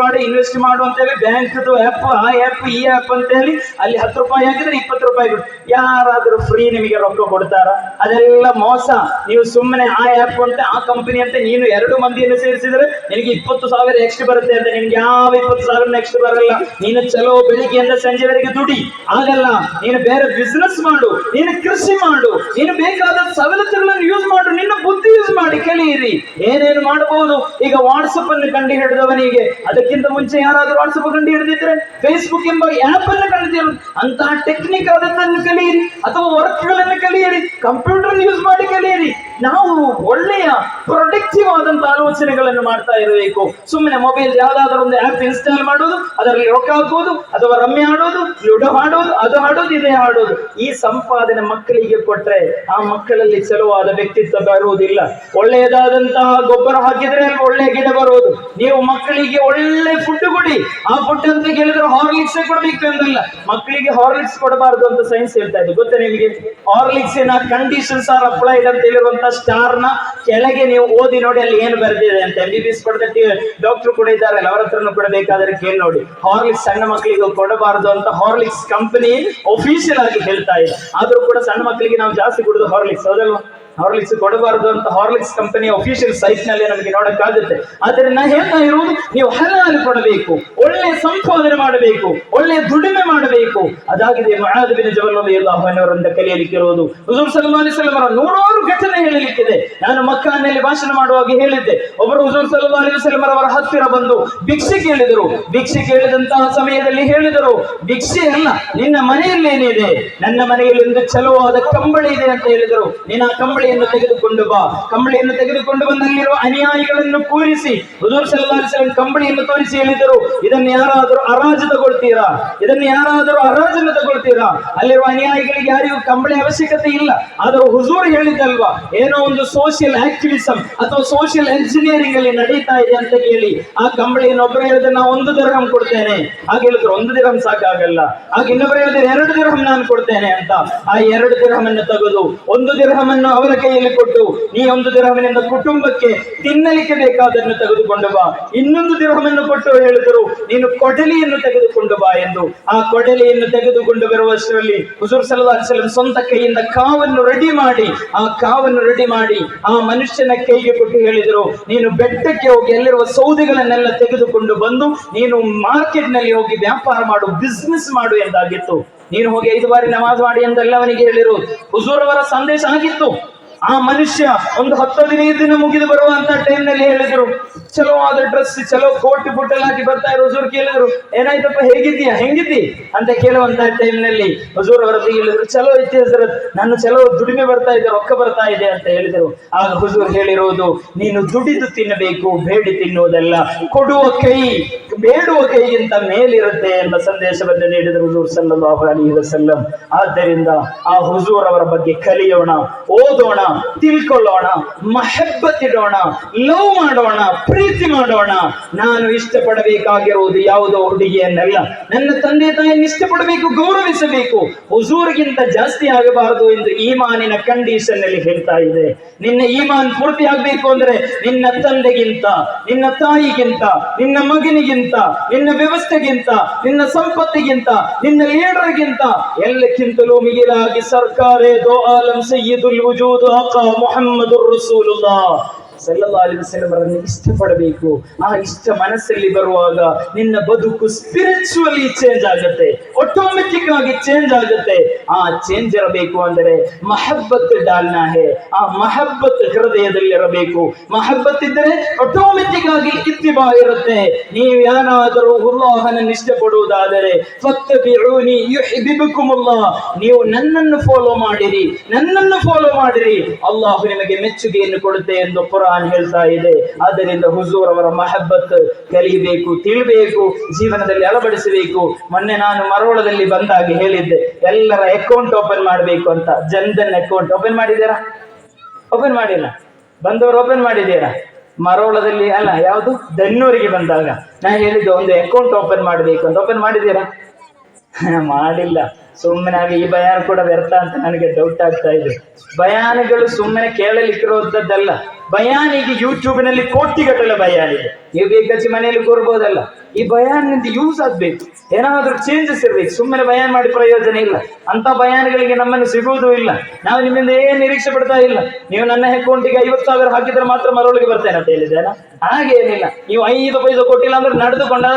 ಮಾಡು ಅಂತ ಹೇಳಿ ಬ್ಯಾಂಕ್ ಆ್ಯಪ್, ಆ ಆ್ಯಪ್, ಈ ಆ್ಯಪ್ ಅಂತ ಹೇಳಿ ಅಲ್ಲಿ 10 ರೂಪಾಯಿ ಹಾಕಿದ್ರೆ 20 ರೂಪಾಯಿ ಕೊಡು. ಯಾರಾದ್ರೂ ಫ್ರೀ ನಿಮಗೆ ರೊಕ್ಕ ಕೊಡ್ತಾರ? ಅದೆಲ್ಲ ಮೋಸ. ನೀವು ಸುಮ್ಮನೆ ಆ ಆ್ಯಪ್ ಅಂತ, ಆ ಕಂಪನಿ ಅಂತ ನೀನು 2 ಮಂದಿಯನ್ನು ಸೇರಿಸಿದ್ರೆ ನಿನಗೆ 20,000 ಎಕ್ಸ್ಟ್ರಾ ಬರುತ್ತೆ ಅಂತ. ನಿನ್ಗೆ ಯಾವ 20,000 ಎಕ್ಸ್ಟ್ರಾ ಬರಲ್ಲ. ನೀನು ಚಲೋ ಬೆಳಿಗ್ಗೆಯಿಂದ ಸಂಜೆವರೆಗೆ ದುಡಿ, ಆಗಲ್ಲ. ನೀನು ಬೇರೆ ಬಿಸ್ನೆಸ್ ಮಾಡು, ನೀನು ಕೃಷಿ ಮಾಡು, ನೀನು ಬೇಕಾದ ಸವಲತ್ತುಗಳನ್ನು ಯೂಸ್ ಮಾಡು, ನಿನ್ನ ಬುದ್ಧಿ ಯೂಸ್ ಮಾಡಿ ಕಲಿಯಿರಿ. ಏನೇನು ಮಾಡಬಹುದು. ಈಗ ವಾಟ್ಸಪ್ ಅನ್ನು ಕಂಡು ಹಿಡಿದವನಿಗೆ ಅದಕ್ಕಿಂತ ಮುಂಚೆ ಯಾರಾದ್ರೂ ವಾಟ್ಸಪ್ ಕಂಡು ಹಿಡಿದಿದ್ರೆ ಫೇಸ್ಬುಕ್ ಎಂಬ ಆಪ್ ಅನ್ನು ಕಂಡು ಅಂತಹ ಟೆಕ್ನಿಕ್ ಆದದ್ದನ್ನು ಕಲಿಯಿರಿ, ಅಥವಾ ವರ್ಕ್ಗಳನ್ನು ಕಲಿಯಿರಿ, ಕಂಪ್ಯೂಟರ್ ಯೂಸ್ ಮಾಡಿ ಕಲಿಯಿರಿ. ನಾವು ಒಳ್ಳೆಯ ಪ್ರೊಡಕ್ಟಿವ್ ಆದಂತಹ ಆಲೋಚನೆಗಳನ್ನು ಮಾಡ್ತಾ ಇರಬೇಕು. ಸುಮ್ಮನೆ ಮೊಬೈಲ್ ಯಾವ್ದಾದ್ರು ಒಂದು ಆಪ್ ಇನ್ಸ್ಟಾಲ್ ಮಾಡೋದು, ಅದರಲ್ಲಿ ರೊಕ್ಕ ಹಾಕೋದು, ಅಥವಾ ರಮ್ಮಿ ಆಡೋದು, ಲೂಡೋ ಆಡೋದು, ಅದು ಆಡೋದು, ಇದೇ ಆಡೋದು. ಈ ಸಂಪಾದನೆ ಮಕ್ಕಳಿಗೆ ಕೊಟ್ರೆ ಆ ಮಕ್ಕಳಲ್ಲಿ ಚಲುವಾದ ವ್ಯಕ್ತಿತ್ವ ಬರುವುದಿಲ್ಲ. ಒಳ್ಳೆಯದಾದಂತಹ ಗೊಬ್ಬರ ಹಾಕಿದ್ರೆ ಒಳ್ಳೆಯ ಗಿಡ ಬರುವುದು. ನೀವು ಮಕ್ಕಳಿಗೆ ಒಳ್ಳೆ ಫುಡ್ ಕೊಡಿ. ಆ ಫುಡ್ ಅಂತ ಹೇಳಿದ್ರೆ ಹಾರ್ಲಿಕ್ಸ್ ಕೊಡಬೇಕು ಎಂದಲ್ಲ. ಮಕ್ಕಳಿಗೆ ಹಾರ್ಲಿಕ್ಸ್ ಕೊಡಬಾರದು ಅಂತ ಸೈನ್ಸ್ ಹೇಳ್ತಾ ಇದೆ. ಗೊತ್ತಾ ನಿಮಗೆ? ಹಾರ್ಲಿಕ್ಸಿನ ಕಂಡೀಷನ್ಸ್ ಆರ್ ಅಪ್ಲೈಡ್ ಅಂತ ಹೇಳಿರುವಂತಹ ಸ್ಟಾರ್ ನ ಕೆಳಗೆ ನೀವು ಓದಿ ನೋಡಿ, ಅಲ್ಲಿ ಏನು ಬರೆದಿದೆ ಅಂತ. MBBS ಪಡೆದ ಡಾಕ್ಟರ್ ಕೂಡ ಇದ್ದಾರಲ್ಲ, ಅವರ ಹತ್ರನು ಕೂಡ ಬೇಕಾದ್ರೆ ಕೇಳಿ ನೋಡಿ. ಹಾರ್ಲಿಕ್ಸ್ ಸಣ್ಣ ಮಕ್ಕಳಿಗೆ ಕೊಡಬಾರದು ಅಂತ ಹಾರ್ಲಿಕ್ಸ್ ಕಂಪನಿ ಒಫಿಷಿಯಲ್ ಆಗಿ ಹೇಳ್ತಾ ಇದೆ. ಆದ್ರೂ ಕೂಡ ಸಣ್ಣ ಮಕ್ಕಳಿಗೆ ನಾವು ಜಾಸ್ತಿ ಕುಡಿದು ಹಾರ್ಲಿಕ್ಸ್, ಹೌದಲ್ವಾ? ಹಾರ್ಲಿಕ್ಸ್ ಕೊಡಬಾರದು ಅಂತ ಹಾರ್ಲಿಕ್ಸ್ ಕಂಪನಿಯ ಅಫಿಷಿಯಲ್ ಸೈಟ್ ನಲ್ಲಿ ನಮಗೆ ನೋಡಕ್ಕಾಗುತ್ತೆ. ಆದರೆ ನಾ ಹೇಳ್ತಾ ಇರುವುದು, ನೀವು ಹಲಾಲು ಕೊಡಬೇಕು, ಒಳ್ಳೆ ಸಂಪಾದನೆ ಮಾಡಬೇಕು, ಒಳ್ಳೆ ದುಡಿಮೆ ಮಾಡಬೇಕು. ಅದಾಗಿದೆ ಮುಆದ್ ಬಿನ್ ಜಬಲ್ ರಲಿಯಲ್ಲಾಹು ಅನ್ಹು ಅವರಿಂದ ಕಲಿಯಲಿಕ್ಕಿರುವುದು. ಹುಜೂರ್ ಸಲ್ಲಲ್ಲಾಹು ಅಲೈಹಿ ವಸಲ್ಲಂ ಅವರ ನೂರಾರು ಘಟನೆ ಹೇಳಲಿಕ್ಕಿದೆ. ನಾನು ಮಕ್ಕಾನಲ್ಲಿ ಭಾಷಣ ಮಾಡುವಾಗ ಹೇಳಿದ್ದೆ, ಒಬ್ಬರು ಹುಜೂರ್ ಸಲ್ಲಲ್ಲಾಹು ಅಲೈಹಿ ವಸಲ್ಲಂ ಅವರ ಹತ್ತಿರ ಬಂದು ಭಿಕ್ಷೆ ಕೇಳಿದರು. ಭಿಕ್ಷೆ ಕೇಳಿದಂತಹ ಸಮಯದಲ್ಲಿ ಹೇಳಿದರು, ಭಿಕ್ಷೆ ಅಲ್ಲ, ನಿನ್ನ ಮನೆಯಲ್ಲಿ ಏನಿದೆ? ನನ್ನ ಮನೆಯಲ್ಲಿ ಒಂದು ಚಲವಾದ ಕಂಬಳಿ ಇದೆ ಅಂತ ಹೇಳಿದರು. ನೀನು ಆ ಕಂಬಳಿಯನ್ನು ತೆಗೆದುಕೊಂಡು ಬಾ. ಕಂಬಳಿಯನ್ನು ತೆಗೆದುಕೊಂಡು ಬಂದಲ್ಲಿರುವ ಅನುಯಾಯಿಗಳನ್ನು ಕೂರಿಸಿ ಹುಜೂರ್ ಸಲ್ಲಲ್ಲಾಹು ಅಲೈಹಿ ವಸಲ್ಲಂ ಕಂಬಳಿಯನ್ನು ತೋರಿಸಿ ಹೇಳಿದರು, ಇದನ್ನು ಯಾರಾದರೂ ಹರಾಜು ತಗೊಳ್ತೀರಾ? ಇದನ್ನು ಯಾರಾದರೂ ಹರಾಜನ್ನು ತಗೊಳ್ತೀರಾ? ಅಲ್ಲಿರುವ ಅನುಯಾಯಿಗಳಿಗೆ ಯಾರಿಗೂ ಕಂಬಳಿ ಅವಶ್ಯಕತೆ ಇಲ್ಲ. ಆದರೂ ಹುಜೂರ್ ಹೇಳಿದ್ದಲ್ವಾ, ಏನೋ ಒಂದು ಸೋಷಿಯಲ್ ಆಕ್ಟಿವಿಸಂ ಅಥವಾ ಸೋಷಿಯಲ್ ಎಂಜಿನಿಯರಿಂಗ್ ಅಲ್ಲಿ ನಡೀತಾ ಇದೆ ಅಂತ ಹೇಳಿ ಆ ಕಂಬಳಿಯನ್ನು ಒಬ್ಬರು ಹೇಳಿದ್ರೆ ನಾವು 1 ದಿರ್ಹಂ ಕೊಡ್ತೇನೆ, ಹಾಗೆ ಹೇಳಿದ್ರು 1 ದಿರ್ಹಂ ಸಾಕಾಗಲ್ಲ. ಹಾಗೆ ಇನ್ನೊಬ್ಬರು ಹೇಳಿದ್ರೆ 2 ದಿರ್ಹಂ ನಾನು ಕೊಡ್ತೇನೆ ಅಂತ. ಆ 2 ದಿರ್ಹಂ ಅನ್ನು ತೆಗೆದು 1 ದಿರ್ಹಂ ಅನ್ನು ಅವರ ಕೈಯಲ್ಲಿ ಕೊಟ್ಟು, ನೀ 1 ದಿರ್ಹಂನಿಂದ ಕುಟುಂಬಕ್ಕೆ ತಿನ್ನಲಿಕ್ಕೆ ಬೇಕಾದನ್ನು ತೆಗೆದುಕೊಂಡು ಬಾ. ಇನ್ನೊಂದು ದಿರ್ಹಂ ಅನ್ನು ಕೊಟ್ಟು ಹೇಳಿದರು, ನೀನು ಕೊಡಲಿಯನ್ನು ತೆಗೆದುಕೊಂಡು ಬಾ ಎಂದು. ಆ ಕೊಡಲಿಯನ್ನು ತೆಗೆದುಕೊಂಡು ಬರುವಷ್ಟರಲ್ಲಿ ಹುಜೂರ್ ಸಲ್ಲಲ್ಲಾಹು ಅಲೈಹಿ ವಸಲ್ಲಂ ಸ್ವಂತ ಕೈಯಿಂದ ಕಾವನ್ನು ರೆಡಿ ಮಾಡಿ ಆ ಮನುಷ್ಯನ ಕೈಗೆ ಕೊಟ್ಟು ಹೇಳಿದರು, ನೀನು ಬೆಟ್ಟಕ್ಕೆ ಹೋಗಿ ಅಲ್ಲಿರುವ ಸೌದೆಗಳನ್ನೆಲ್ಲ ತೆಗೆದುಕೊಂಡು ಬಂದು ನೀನು ಮಾರ್ಕೆಟ್ ನಲ್ಲಿ ಹೋಗಿ ವ್ಯಾಪಾರ ಮಾಡು, ಬಿಸ್ನೆಸ್ ಮಾಡು ಎಂದಾಗಿತ್ತು. ನೀನು ಹೋಗಿ 5 ಬಾರಿ ನಮಾಜ್ ಮಾಡಿ ಎಂದೆಲ್ಲ ಅವನಿಗೆ ಹೇಳಿರುವುದು ಹುಜೂರ್ ಅವರ ಸಂದೇಶ ಆಗಿತ್ತು. ಆ ಮನುಷ್ಯ ಒಂದು 10-15 ದಿನ ಮುಗಿದು ಬರುವಂತ ಟೈಮ್ ನಲ್ಲಿ ಹೇಳಿದ್ರು, ಚಲೋ ಆದ ಡ್ರೆಸ್, ಚಲೋ ಕೋಟ್ ಬುಟ್ಟೆಲ್ಲ ಹಾಕಿ ಬರ್ತಾ ಇರೋ ಹುಜೂರ್ ಕೇಳಿದ್ರು, ಏನಾಯ್ತಪ್ಪ, ಹೇಗಿದ್ದೀಯಾ, ಹೆಂಗಿದ್ದಿ ಅಂತ ಕೇಳುವಂತ ಟೈಮ್ ನಲ್ಲಿ ಹುಜೂರ್ ಅವರ ಹೇಳಿದ್ರು, ಚಲೋ ಐತಿ ಹಜರತ್, ನಾನು ಚಲೋ ದುಡಿಮೆ ಬರ್ತಾ ಇದೆ, ರೊಕ್ಕ ಬರ್ತಾ ಇದೆ ಅಂತ ಹೇಳಿದರು. ಆಗ ಹುಜೂರ್ ಹೇಳಿರುವುದು, ನೀನು ದುಡಿದು ತಿನ್ನಬೇಕು, ಬೇಡಿ ತಿನ್ನುವುದಲ್ಲ. ಕೊಡುವ ಕೈ ಬೇಡುವ ಕೈಗಿಂತ ಮೇಲಿರುತ್ತೆ ಎಂಬ ಸಂದೇಶವನ್ನು ನೀಡಿದರು ಹುಜೂರ್ ಸಲ್ಲಲ್ಲಾಹು ಅಲೈಹಿ ವಸಲ್ಲಂ. ಆದ್ದರಿಂದ ಆ ಹುಜೂರ್ ಅವರ ಬಗ್ಗೆ ಕಲಿಯೋಣ, ಓದೋಣ, ತಿಳ್ಕೊಳ್ಳೋಣ, ಮಹಬ್ಬತ್ ಇಡೋಣ, ಲವ್ ಮಾಡೋಣ, ಪ್ರೀತಿ ಮಾಡೋಣ. ನಾನು ಇಷ್ಟಪಡಬೇಕಾಗಿರುವುದು ಯಾವುದೋ ಹುಡುಗಿಯನ್ನಲ್ಲ, ನನ್ನ ತಂದೆ ತಾಯಿಯನ್ನು ಇಷ್ಟಪಡಬೇಕು, ಗೌರವಿಸಬೇಕು. ಹುಜೂರ್ಗಿಂತ ಜಾಸ್ತಿ ಆಗಬಾರದು ಎಂದು ಈಮಾನಿನ ಕಂಡೀಷನ್ ಅಲ್ಲಿ ಹೇಳ್ತಾ ಇದೆ. ನಿನ್ನ ಈಮಾನ್ ಪೂರ್ತಿ ಆಗ್ಬೇಕು ಅಂದ್ರೆ ನಿನ್ನ ತಂದೆಗಿಂತ, ನಿನ್ನ ತಾಯಿಗಿಂತ, ನಿನ್ನ ಮಗನಿಗಿಂತ, ನಿನ್ನ ವ್ಯವಸ್ಥೆಗಿಂತ, ನಿನ್ನ ಸಂಪತ್ತಿಗಿಂತ, ನಿನ್ನ ಲೀಡರ್ಗಿಂತ ಎಲ್ಲಕ್ಕಿಂತಲೂ ಮಿಗಿಲಾಗಿ ಸರ್ಕಾರೇ ದೋ ಆಲಂ ಸಯ್ಯಿದುಲ್ ವಜೂದ್ ಆಕಾ ಮುಹಮ್ಮದುರ್ ರಸೂಲುಲ್ಲಾಹ್ ಸಲ್ಲಲ್ಲಾಹು ಅಲೈಹಿ ವಸಲ್ಲಂ ಅವರನ್ನು ಇಷ್ಟಪಡಬೇಕು. ಆ ಇಷ್ಟ ಮನಸ್ಸಲ್ಲಿ ಬರುವಾಗ ನಿನ್ನ ಬದುಕು ಸ್ಪಿರಿಚುವಲಿ ಚೇಂಜ್ ಆಗುತ್ತೆ, ಆಟೋಮೆಟಿಕ್ ಆಗಿ ಚೇಂಜ್ ಆಗುತ್ತೆ. ಆ ಚೇಂಜ್ ಇರಬೇಕು ಅಂದರೆ ಮಹಬ್ಬತ್ ಡಾಲ್ನಾ ಹೇ, ಆ ಮಹಬ್ಬತ್ ಹೃದಯದಲ್ಲಿ ಇರಬೇಕು. ಮಹಬ್ಬತ್ ಇದ್ದರೆ ಆಟೋಮೆಟಿಕ್ ಆಗಿ ಇತ್ತಿಬಾ ಇರುತ್ತೆ. ನೀವು ಯಾರಾದರೂ ಅಲ್ಲಾಹನನ್ನು ಇಷ್ಟಪಡುವುದಾದರೆ ಫತ್ತಬಿಊನಿ ಯುಹಿಬ್ಬುಕುಮುಲ್ಲಾಹ್, ನೀವು ನನ್ನನ್ನು ಫಾಲೋ ಮಾಡಿರಿ, ಅಲ್ಲಾಹು ನಿಮಗೆ ಮೆಚ್ಚುಗೆಯನ್ನು ಕೊಡುತ್ತೆ ಎಂದು ಕುರಾನ್ ಹೇಳ್ತಾ ಇದೆ. ಆದ್ದರಿಂದ ಹುಜೂರ್ ಅವರ ಮಹಬ್ಬತ್ ಕಲಿಯಬೇಕು, ತಿಳಿಬೇಕು, ಜೀವನದಲ್ಲಿ ಅಳವಡಿಸಬೇಕು. ಮೊನ್ನೆ ನಾನು ಮರೋಳದಲ್ಲಿ ಬಂದಾಗ ಹೇಳಿದ್ದೆ, ಎಲ್ಲರ ಅಕೌಂಟ್ ಓಪನ್ ಮಾಡಬೇಕು ಅಂತ. ಜನ್ಧನ್ ಅಕೌಂಟ್ ಓಪನ್ ಮಾಡಿದ್ದೀರಾ? ಓಪನ್ ಮಾಡಿಲ್ಲ. ಬಂದವರು ಓಪನ್ ಮಾಡಿದ್ದೀರಾ? ಮರೋಳದಲ್ಲಿ ಅಲ್ಲ, ಯಾವುದು ದನ್ನೂರಿಗೆ ಬಂದಾಗ ನಾನು ಹೇಳಿದ್ದೆ ಒಂದು ಅಕೌಂಟ್ ಓಪನ್ ಮಾಡಬೇಕು ಅಂತ. ಓಪನ್ ಮಾಡಿದ್ದೀರಾ? ಮಾಡಿಲ್ಲ. ಸುಮ್ಮನೆ ಆಗಿ ಈ ಬಯಾನ ಕೂಡ ವ್ಯರ್ಥ ಅಂತ ನನಗೆ ಡೌಟ್ ಆಗ್ತಾ ಇದೆ. ಬಯಾನಗಳು ಸುಮ್ಮನೆ ಕೇಳಲಿಕ್ಕಿರೋದಲ್ಲ. ಬಯಾನಿಗೆ ಯೂಟ್ಯೂಬ್ನಲ್ಲಿ ಕೋಟಿಗಟ್ಟಲೆ ಬಯಾನಿದೆ. ನೀವು ಬೇಕಾಚಿ ಮನೆಯಲ್ಲಿ ಕೂರ್ಬೋದಲ್ಲ. ಈ ಬಯಾನಿಂದ ಯೂಸ್ ಆಗ್ಬೇಕು, ಏನಾದ್ರೂ ಚೇಂಜಸ್ ಇರ್ಬೇಕು. ಸುಮ್ಮನೆ ಬಯಾನ್ ಮಾಡಿ ಪ್ರಯೋಜನ ಇಲ್ಲ. ಅಂತ ಬಯಾನ್ಗಳಿಗೆ ನಮ್ಮನ್ನು ಸಿಗುವುದೂ ಇಲ್ಲ. ನಾವು ನಿಮ್ಮಿಂದ ಏನ್ ನಿರೀಕ್ಷೆ ಪಡ್ತಾ ಇಲ್ಲ. ನೀವು ನನ್ನ ಅಕೌಂಟಿಗೆ 50,000 ಹಾಕಿದ್ರೆ ಮಾತ್ರ ಮರೊಳಗೆ ಬರ್ತೇನೆ ಅಂತ ಹೇಳಿದ್ದೇನೆ. ಹಾಗೇನಿಲ್ಲ. ನೀವು 5 ಪೈಸೆ ಕೊಟ್ಟಿಲ್ಲ ಅಂದ್ರೆ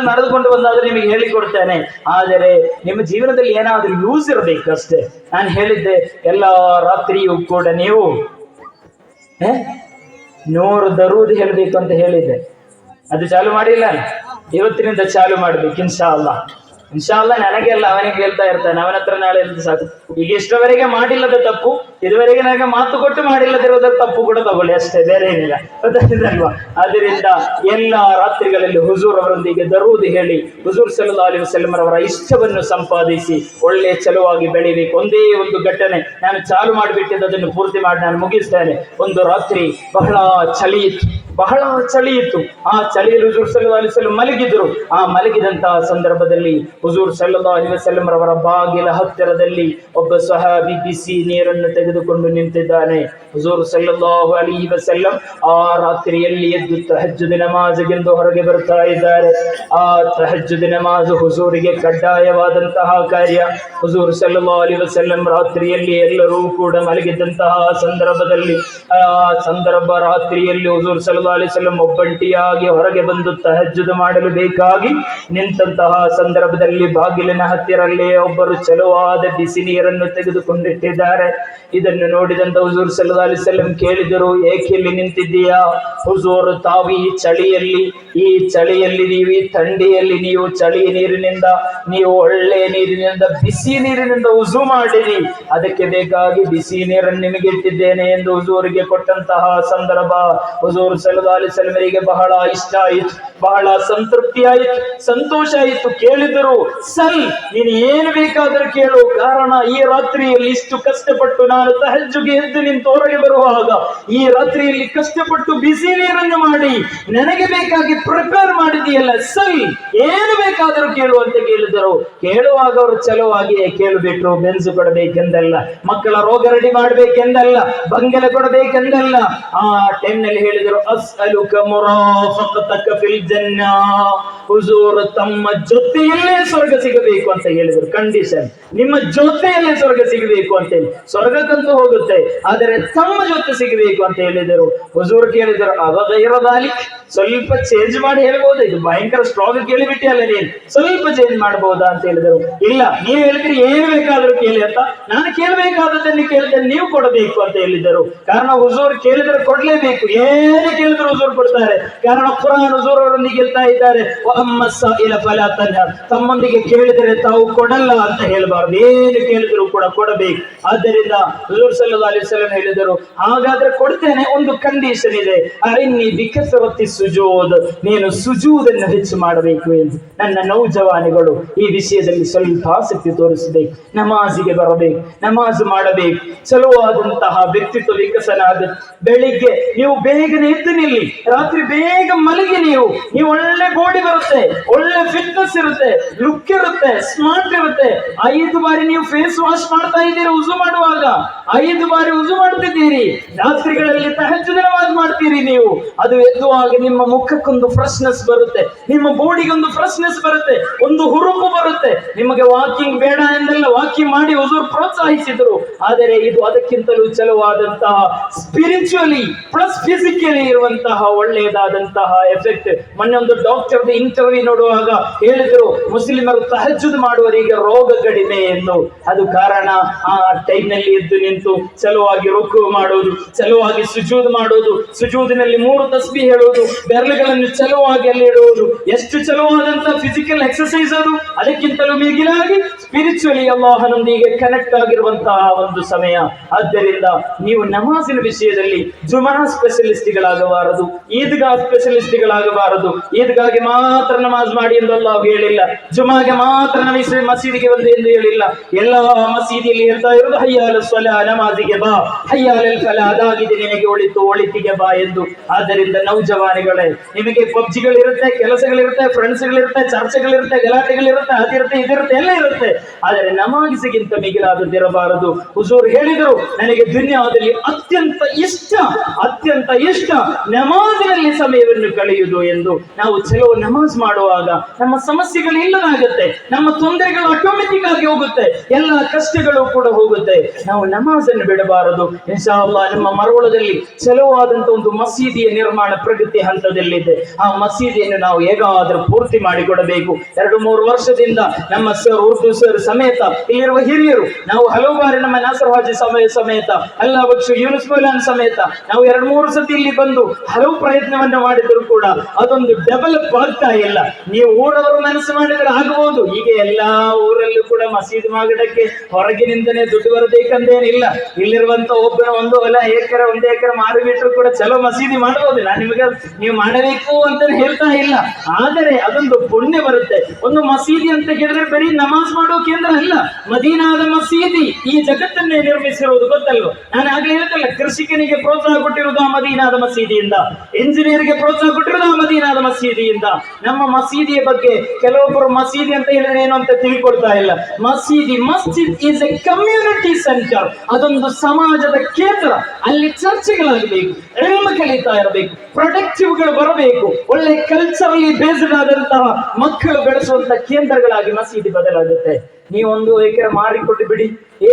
ನಡೆದುಕೊಂಡು ಬಂದಾದ್ರೆ ನಿಮಗೆ ಹೇಳಿಕೊಡ್ತೇನೆ. ಆದರೆ ನಿಮ್ಮ ಜೀವನದಲ್ಲಿ ಏನಾದ್ರೂ ಯೂಸ್ ಇರಬೇಕು ಅಷ್ಟೇ. ನಾನು ಹೇಳಿದ್ದೆ, ಎಲ್ಲಾ ರಾತ್ರಿಯೂ ಕೂಡ ನೀವು 100 ದರೂದ್ ಹೇಳ್ಬೇಕು ಅಂತ ಹೇಳಿದ್ದೆ. ಅದು ಚಾಲು ಮಾಡಿಲ್ಲ. ಇವತ್ತಿನಿಂದ ಚಾಲು ಮಾಡ್ಬೇಕು ಇನ್ಶಾ ಅಲ್ಲಾ. ನನಗೆಲ್ಲ ಅವನಿಗೆ ಹೇಳ್ತಾ ಇರ್ತಾನೆ, ಅವನ ಹತ್ರ ನಾಳೆ ಸಾಕು. ಈಗ ಇಷ್ಟವರೆಗೆ ಮಾಡಿಲ್ಲದ ತಪ್ಪು, ಇದುವರೆಗೆ ನನಗೆ ಮಾತು ಕೊಟ್ಟು ಮಾಡಿಲ್ಲದಿರೋದ್ರ ತಪ್ಪು ಕೂಡ ತಗೊಳ್ಳಿ ಅಷ್ಟೇ, ಬೇರೆ ಏನಿಲ್ಲ. ಗೊತ್ತಾಯ್ತಲ್ವಾ? ಆದ್ದರಿಂದ ಎಲ್ಲ ರಾತ್ರಿಗಳಲ್ಲಿ ಹುಜೂರ್ ಅವರೊಂದಿಗೆ ದರೂದ್ ಹೇಳಿ ಹುಜೂರ್ ಸಲ್ಲಲ್ಲಾಹು ಅಲೈಹಿ ವಸಲ್ಲಂ ಅವರ ಇಷ್ಟವನ್ನು ಸಂಪಾದಿಸಿ ಒಳ್ಳೆ ಚಲುವಾಗಿ ಬೆಳಿಬೇಕು. ಒಂದೇ ಒಂದು ಘಟನೆ ನಾನು ಚಾಲು ಮಾಡಿಬಿಟ್ಟಿದ್ದು, ಅದನ್ನು ಪೂರ್ತಿ ಮಾಡಿ ನಾನು ಮುಗಿಸ್ತೇನೆ. ಒಂದು ರಾತ್ರಿ ಬಹಳ ಚಳಿ ಇತ್ತು. ಆ ಚಳಿಯಲ್ಲಿ ಹುಜೂರ್ ಸಲ್ಲಲ್ಲಾಹು ಅಲೈಹಿ ವಸಲ್ಲಂ ಮಲಗಿದ್ರು. ಆ ಮಲಗಿದಂತಹ ಸಂದರ್ಭದಲ್ಲಿ ಹುಜೂರ್ ಸಲ್ಲಲ್ಲಾಹು ಅಲೈಹಿ ವಸಲ್ಲಂ ಅವರ ಬಾಗಿಲ ಹತ್ತಿರದಲ್ಲಿ ಒಬ್ಬ ಸಹಾಬಿ ಬಿಸಿ ನೀರನ್ನು ತೆಗೆದುಕೊಂಡು ನಿಂತಿದ್ದಾನೆ. ಹುಜೂರ್ ಸಲ್ಲಲ್ಲಾಹು ಅಲೈಹಿ ವಸಲ್ಲಂ ಆ ರಾತ್ರಿಯಲ್ಲಿ ಎದ್ದು ತಹಜ್ಜುದ್ ನಮಾಜ್ಗೆಂದು ಹೊರಗೆ ಬರ್ತಾ ಇದ್ದಾರೆ. ಆ ತಹಜ್ಜುದ್ ನಮಾಜ್ ಹುಜೂರಿಗೆ ಕಡ್ಡಾಯವಾದಂತಹ ಕಾರ್ಯ. ಹುಜೂರ್ ಸಲ್ಲಲ್ಲಾಹು ಅಲೈಹಿ ವಸಲ್ಲಂ ರಾತ್ರಿಯಲ್ಲಿ ಎಲ್ಲರೂ ಕೂಡ ಮಲಗಿದ್ದಂತಹ ಸಂದರ್ಭದಲ್ಲಿ ರಾತ್ರಿಯಲ್ಲಿ ಹುಜೂರ್ ಸಲ್ಲಲ್ಲಾಹು ಅಲೈಹಿ ವಸಲ್ಲಂ ಒಬ್ಬಂಟಿಯಾಗಿ ಹೊರಗೆ ಬಂದು ತಹಜ್ಜುದ್ ಮಾಡಲು ಬೇಕಾಗಿ ನಿಂತಹ ಸಂದರ್ಭದಲ್ಲಿ ಬಾಗಿಲಿನ ಹತ್ತಿರಲ್ಲೇ ಒಬ್ಬರು ಚಲುವಾದ ಬಿಸಿ ನೀರನ್ನು ತೆಗೆದುಕೊಂಡಿಟ್ಟಿದ್ದಾರೆ. ಇದನ್ನು ನೋಡಿದಂತ ಹುಜೂರ್ ಸಲ್ಲಲ್ಲಾಹು ಅಲೈಹಿ ವಸಲ್ಲಂ ಕೇಳಿದರು, ಏಕೆ ಇಲ್ಲಿ ನಿಂತಿದ್ದೀಯಾ? ಹುಜೂರ್, ತಾವು ಈ ಚಳಿಯಲ್ಲಿ ನೀವು ಈ ಥಂಡಿಯಲ್ಲಿ ನೀವು ಚಳಿ ನೀರಿನಿಂದ ನೀವು ಒಳ್ಳೆ ನೀರಿನಿಂದ ಬಿಸಿ ನೀರಿನಿಂದ ಉಜು ಮಾಡಿರಿ, ಅದಕ್ಕೆ ಬೇಕಾಗಿ ಬಿಸಿ ನೀರನ್ನು ನಿಮಗೆ ಇಟ್ಟಿದ್ದೇನೆ ಎಂದು ಹುಜೂರಿಗೆ ಕೊಟ್ಟಂತಹ ಸಂದರ್ಭ ಹುಜೂರ್ ಸಲ್ಲಲ್ಲಾಹು ಅಲೈಹಿ ವಸಲ್ಲಮರಿಗೆ ಬಹಳ ಇಷ್ಟ ಆಯಿತು, ಬಹಳ ಸಂತೃಪ್ತಿ ಆಯಿತು, ಸಂತೋಷ ಆಯಿತು. ಕೇಳಿದರು, ಸಲ್, ನೀನು ಏನು ಬೇಕಾದರೂ ಕೇಳು, ಕಾರಣ ಈ ರಾತ್ರಿಯಲ್ಲಿ ಇಷ್ಟು ಕಷ್ಟಪಟ್ಟು ನಾನು ತಹಜ್ಜುಗೆ ಎದ್ದು ನಿಂತು ಹೊರಗೆ ಬರುವಾಗ ಈ ರಾತ್ರಿಯಲ್ಲಿ ಕಷ್ಟಪಟ್ಟು ಬಿಸಿ ನೀರನ್ನು ಮಾಡಿ ನನಗೆ ಬೇಕಾಗಿ ಪ್ರಿಪೇರ್ ಮಾಡಿದೆಯಲ್ಲ, ಸಲ್, ಏನು ಬೇಕಾದರೂ ಕೇಳು ಅಂತ ಕೇಳಿದರು. ಕೇಳುವಾಗ ಅವರು ಚಲುವಾಗಿಯೇ ಕೇಳಬಿಟ್ರು. ಬೆನ್ಸು ಕೊಡಬೇಕೆಂದಲ್ಲ, ಮಕ್ಕಳ ರೋಗ ರೆಡಿ ಮಾಡಬೇಕೆಂದಲ್ಲ, ಬಂಗಲೆ ಕೊಡಬೇಕೆಂದಲ್ಲ. ಆ ಟೈಮ್ನಲ್ಲಿ ಹೇಳಿದರು, ಅಸ್ಅಲುಕ ಮುರಾಫಕತಕ ಫಿಲ್ ಜನ್ನಾ. ಹುಜೂರ್ ತಮ್ಮ ಜೊತೆಯಲ್ಲೇ ಸ್ವರ್ಗ ಸಿಗಬೇಕು ಅಂತ ಹೇಳಿದರು. ಕಂಡೀಷನ್, ನಿಮ್ಮ ಜೊತೆಯಲ್ಲೇ ಸ್ವರ್ಗ ಸಿಗಬೇಕು ಅಂತ ಹೇಳಿ. ಸ್ವರ್ಗಕ್ಕಂತೂ ಹೋಗುತ್ತೆ, ಆದರೆ ತಮ್ಮ ಜೊತೆ ಸಿಗಬೇಕು ಅಂತ ಹೇಳಿದರು. ಹುಜೂರ್ ಕೇಳಿದರು, ಅವಾಗ ಇರೋದಾಲಿ ಸ್ವಲ್ಪ ಚೇಂಜ್ ಮಾಡಿ ಹೇಳ್ಬೋದಾ? ಇದು ಭಯಂಕರ ಸ್ಟ್ರಾಂಗ್ ಕೇಳಿಬಿಟ್ಟಿ ಅಲ್ಲ, ನೀನು ಸ್ವಲ್ಪ ಚೇಂಜ್ ಮಾಡಬಹುದಾ ಅಂತ ಹೇಳಿದರು. ಇಲ್ಲ, ನೀವು ಹೇಳಿದ್ರಿ ಏನು ಬೇಕಾದ್ರೂ ಕೇಳಿ ಅಂತ, ನಾನು ಕೇಳಬೇಕಾದದ್ದನ್ನು ಕೇಳಿದ್ರೆ ನೀವು ಕೊಡಬೇಕು ಅಂತ ಹೇಳಿದರು. ಕಾರಣ ಹುಜೂರ್ ಕೇಳಿದ್ರೆ ಕೊಡ್ಲೇಬೇಕು, ಏನು ಕೇಳಿದ್ರು ಹುಜೂರ್ ಕೊಡ್ತಾರೆ. ಕಾರಣ ಕುರಾನ್ ಹುಜೂರ್ ಅವರೊಂದಿಗೆ ಹೇಳ್ತಾ ಇದ್ದಾರೆ, ತಮ್ಮೊಂದಿಗೆ ಕೇಳಿದರೆ ತಾವು ಕೊಡಲ್ಲ ಅಂತ ಹೇಳಬಾರ್ದು, ಏನು ಕೇಳಿದ್ರು ಕೂಡ ಕೊಡಬೇಕು. ಆದ್ದರಿಂದ ಹುಜೂರ್ ಸಲ್ಲಲ್ಲಾಹು ಅಲೈಹಿ ವಸಲ್ಲಂ ಹೇಳಿದರು, ಹಾಗಾದ್ರೆ ಕೊಡ್ತೇನೆ, ಒಂದು ಕಂಡೀಷನ್ ಇದೆ, ಅರಿನ್ನಿ ಬಿಕಸರತಿ ಸುಜೂದ್, ನೀನು ಸುಜೂದನ್ನು ಹೆಚ್ಚು ಮಾಡಬೇಕು ಎಂದು. ನನ್ನ ನೌಜವಾನಿಗಳು ಈ ವಿಷಯದಲ್ಲಿ ಸ್ವಲ್ಪ ಆಸಕ್ತಿ ತೋರಿಸಬೇಕು, ನಮಾಜಿಗೆ ಬರಬೇಕು, ನಮಾಜ್ ಮಾಡಬೇಕು, ಚಲುವಾದಂತಹ ವ್ಯಕ್ತಿತ್ವ ವಿಕಸನ ಆಗುತ್ತೆ. ಬೆಳಿಗ್ಗೆ ನೀವು ಬೇಗನೆ ಎದ್ದು ನಿಲ್ಲಿ, ರಾತ್ರಿ ಬೇಗ ಮಲಗಿ, ನೀವು ಒಳ್ಳೆ ಬಾಡಿ ಬರುತ್ತೆ, ಒಳ್ಳೆ ಫಿಟ್ನೆಸ್ ಇರುತ್ತೆ, ಲುಕ್ ಇರುತ್ತೆ, ಸ್ಮಾರ್ಟ್ ಇರುತ್ತೆ. 5 ಬಾರಿ ನೀವು ಫೇಸ್ ವಾಶ್ ಮಾಡ್ತಾ ಇದ್ದೀರಿ ಉಜು ಮಾಡುವಾಗ, 5 ಬಾರಿ ಉಜು ಮಾಡ್ತಿದ್ದೀರಿ. ರಾತ್ರಿಗಳಲ್ಲಿ ತಹಜ್ಜುದ್ ನಮಾಜ್ ಮಾಡ್ತೀರಿ ನೀವು. ಅದು ಎದ್ದುವಾಗ ನಿಮ್ಮ ಮುಖಕ್ಕೊಂದು ಫ್ರೆಶ್ನೆಸ್ ಬರುತ್ತೆ, ನಿಮ್ಮ ಬಾಡಿಗೊಂದು ಫ್ರೆಶ್ನೆಸ್ ಬರುತ್ತೆ, ಒಂದು ಹುರುಪು ಬರುತ್ತೆ. ನಿಮಗೆ ವಾಕಿಂಗ್ ಬೇಡ ಎಂದೆಲ್ಲ ವಾಕಿಂಗ್ ಮಾಡಿ ಹುಜೂರ್ ಪ್ರೋತ್ಸಾಹಿಸಿದ್ರು. ಆದರೆ ಇದು ಅದಕ್ಕಿಂತಲೂ ಚಲುವಾದಂತಹ ಸ್ಪಿರಿಚುವಲಿ ಪ್ಲಸ್ ಫಿಸಿಕಲಿ ಇರುವಂತಹ ಒಳ್ಳೆಯದಾದಂತಹ ಎಫೆಕ್ಟ್. ಮೊನ್ನೆ ಒಂದು ಡಾಕ್ಟರ್ ಇಂಟರ್ವ್ಯೂ ನೋಡುವಾಗ ಹೇಳಿದ್ರು, ಮುಸ್ಲಿಮರು ತಹಜ್ಜುದ್ ಮಾಡುವವರಿಗೆ ರೋಗ ಕಡಿಮೆ ಎಂದು. ಅದು ಕಾರಣ ಆ ಟೈಮ್ನಲ್ಲಿ ಎದ್ದು ನಿಂತು ಚಲುವಾಗಿ ರುಕು ಮಾಡೋದು, ಚಲುವಾಗಿ ಸುಜೂದ್ ಮಾಡೋದು, ಸುಜೂದಿನಲ್ಲಿ 3 ತಸ್ಬೀಹ್ ಹೇಳುವುದು, ಬೆರಳುಗಳನ್ನು ಚಲುವಾಗಿ ಅಲ್ಲಿ ಇಡುವುದು, ಎಷ್ಟು ಚಲುವಾದಂತಹ ಫಿಸಿಕಲ್ ಎಕ್ಸರ್ಸೈಸ್ ಅದು. ಅದಕ್ಕಿಂತಲೂ ಮಿಗಿಲಾಗಿ ಸ್ಪಿರಿಚುವಲಿ ಅಲ್ಲಾಹನೊಂದಿಗೆ ಕನೆಕ್ಟ್ ಆಗಿರುವಂತಹ ಒಂದು ಸಮಯ. ಆದ್ದರಿಂದ ನೀವು ನಮಾಜಿನ ವಿಷಯದಲ್ಲಿ ಜುಮಾ ಸ್ಪೆಷಲಿಸ್ಟ್ಗಳಾಗಬಾರದು, ಈದ್ಗಾ ಸ್ಪೆಷಲಿಸ್ಟ್ಗಳಾಗಬಾರದು. ಈದ್ಗಾಗೆ ಮಾತ್ರ ನಮಾಜ್ ಮಾಡಿ ಎಂದು ಅಲ್ಲಾಹ್ ಹೇಳಿಲ್ಲ, ಜುಮಾಗೆ ಮಾತ್ರ ಮಸೀದಿಗೆ ಬಂದು ಎಂದು ಹೇಳಿಲ್ಲ. ಎಲ್ಲಾ ಮಸೀದಿಯಲ್ಲಿ ಹೇಳ್ತಾ ಇರೋದು ಹಯ್ಯಾಲ ಸ್ವಲಾ, ನಮಾಜಿಗೆ ಬಾ, ಹಯ್ಯಾಲಲ್ ಫಲಾ, ಅದಾಗಿದೆ ನಿನಗೆ ಒಳಿತಿಗೆ ಬಾ ಎಂದು. ಆದ್ದರಿಂದ ನೌಜವಾನಿಗಳೇ, ನಿಮಗೆ ಪಬ್ಜಿಗಳಿರುತ್ತೆ, ಕೆಲಸಗಳಿರುತ್ತೆ, ಫ್ರೆಂಡ್ಸ್ಗಳಿರುತ್ತೆ, ಚರ್ಚೆಗಳಿರುತ್ತೆ, ಗಲಾಟೆಗಳಿರುತ್ತೆ, ಅದಿರುತ್ತೆ, ಇದಿರುತ್ತೆ, ಎಲ್ಲ ಇರುತ್ತೆ. ಆದರೆ ನಮಾಜಿಗಿಂತ ಮಿಗಿಲಾದದಿರಬಾರದು. ಹುಜೂರ್ ಹೇಳಿದರು, ನನಗೆ ದುನಿಯಾದಲ್ಲಿ ಅತ್ಯಂತ ಇಷ್ಟ ನಮಾಜಿನಲ್ಲಿ ಸಮಯವನ್ನು ಕಳೆಯುವುದು ಎಂದು. ನಾವು ಕೆಲವು ನಮಾಜ್ ಮಾಡುವಾಗ ನಮ್ಮ ಸಮಸ್ಯೆಗಳು ಇಲ್ಲದಾಗುತ್ತೆ, ನಮ್ಮ ತೊಂದರೆಗಳು ಆಟೋಮೆಟಿಕ್ ಆಗಿ ಹೋಗುತ್ತೆ, ಎಲ್ಲ ಕಷ್ಟಗಳು ಕೂಡ ಹೋಗುತ್ತೆ. ನಾವು ನಮಾಜನ್ನು ಬಿಡಬಾರದು. ಇನ್ಶಾ ಅಲ್ಲಾಹ್ ನಮ್ಮ ಮರವಳದಲ್ಲಿ ಚಲುವಾದಂತ ಒಂದು ಮಸೀದಿಯ ನಿರ್ಮಾಣ ಪ್ರಗತಿ ಹಂತದಲ್ಲಿದೆ. ಆ ಮಸೀದಿಯನ್ನು ನಾವು ಹೇಗಾದರೂ ಪೂರ್ತಿ ಮಾಡಿಕೊಡಬೇಕು. 2-3 ವರ್ಷದಿಂದ ನಮ್ಮ ಸರ್, ಉರ್ದು ಸರ್ ಸಮೇತ, ಇಲ್ಲಿರುವ ಹಿರಿಯರು, ನಾವು ಹಲವು ಬಾರಿ ನಮ್ಮ ನಾಸರ್ ಹಾಜಿ ಸಮೇತ, ಅಲ್ಲಾ ಬಕ್ಷು ಯೂನುಸ್ ಮೌಲಾನ್ ಸಮೇತ ನಾವು 2-3 ಸತಿ ಇಲ್ಲಿ ಬಂದು ಹಲವು ಪ್ರಯತ್ನವನ್ನು ಮಾಡಿದ್ರು ಕೂಡ ಅದೊಂದು ಡೆವಲಪ್ ಆಗ್ತಾ ಇಲ್ಲ. ನೀವು ಊರವರು ಮನಸ್ಸು ಮಾಡಿದ್ರೆ ಆಗಬಹುದು. ಈಗ ಎಲ್ಲಾ ಊರಲ್ಲೂ ಕೂಡ ಮಸೀದಿ ಮಾಡಕ್ಕೆ ಹೊರಗಿನಿಂದನೇ ದುಡ್ಡು ಬರಬೇಕಂದೇನಿಲ್ಲ. ಇಲ್ಲಿರುವಂತ ಒಬ್ಬನ 1 ಹೊಲ 1 ಎಕರೆ ಮಾರಿಬಿಟ್ರು ಕೂಡ ಚಲೋ ಮಸೀದಿ ಮಾಡಬಹುದು. ನಾನು ನಿಮಗೆ ನೀವು ಮಾಡಬೇಕು ಅಂತ ಹೇಳ್ತಾ ಇಲ್ಲ, ಆದರೆ ಅದೊಂದು ಪುಣ್ಯ ಬರುತ್ತೆ. ಒಂದು ಮಸೀದಿ ಅಂತ ಹೇಳಿದ್ರೆ ಬರೀ ನಮಾಜ್ ಮಾಡೋ ಕೇಂದ್ರ ಅಲ್ಲ, ಮದೀನಾದ ಮಸೀದಿ ಈ ಜಗತ್ತನ್ನೇ ನಿರ್ಮಿಸಿರುವುದು, ಗೊತ್ತಲ್ವ? ನಾನು ಆಗ್ಲೇ ಹೇಳ್ತಲ್ಲ, ಕೃಷಿಕನಿಗೆ ಪ್ರೋತ್ಸಾಹ ಕೊಟ್ಟಿರುವುದು ಆ ಮದೀನಾದ ಮಸೀದಿಯಿಂದ, ಇಂಜಿನಿಯರ್ಗೆ ಪ್ರೋತ್ಸಾಹ ಕೊಟ್ಟಿರುವುದು ಆ ಮದೀನಾದ ಮಸೀದಿಯಿಂದ. ನಮ್ಮ ಮಸೀದಿಯ ಬಗ್ಗೆ ಕೆಲವೊಬ್ಬರು ಮಸೀದಿ ಅಂತ ಹೇಳಿದ್ರೆ ಏನು ಅಂತ ತಿಳ್ಕೊಳ್ತಾ ಇಲ್ಲ. ಮಸೀದಿ, ಮಸ್ಜಿದ್ ಈಸ್ ಎ ಕಮ್ಯುನಿಟಿ ಸೆಂಟರ್, ಅದೊಂದು ಸಮಾಜದ ಕೇಂದ್ರ. ಅಲ್ಲಿ ಚರ್ಚೆಗಳಾಗಬೇಕು, ಎಲ್ಮ ಕಲಿತಾ ಇರಬೇಕು, ಪ್ರೊಡಕ್ಟಿವ್ಗಳು ಬರಬೇಕು, ಒಳ್ಳೆ ಕಲ್ಚರಲಿ ಬೇಸ್ಡ್ ಆದಂತಹ ಮಕ್ಕಳು ಬೆಳೆಸುವಂತ ಕೇಂದ್ರಗಳಾಗಿ ಮಸೀದಿ ಬದಲಾಗುತ್ತೆ. ನೀವೊಂದು ಏಕರೆ ಮಾರಿಕೊಟ್ಟು ಬಿಡಿ,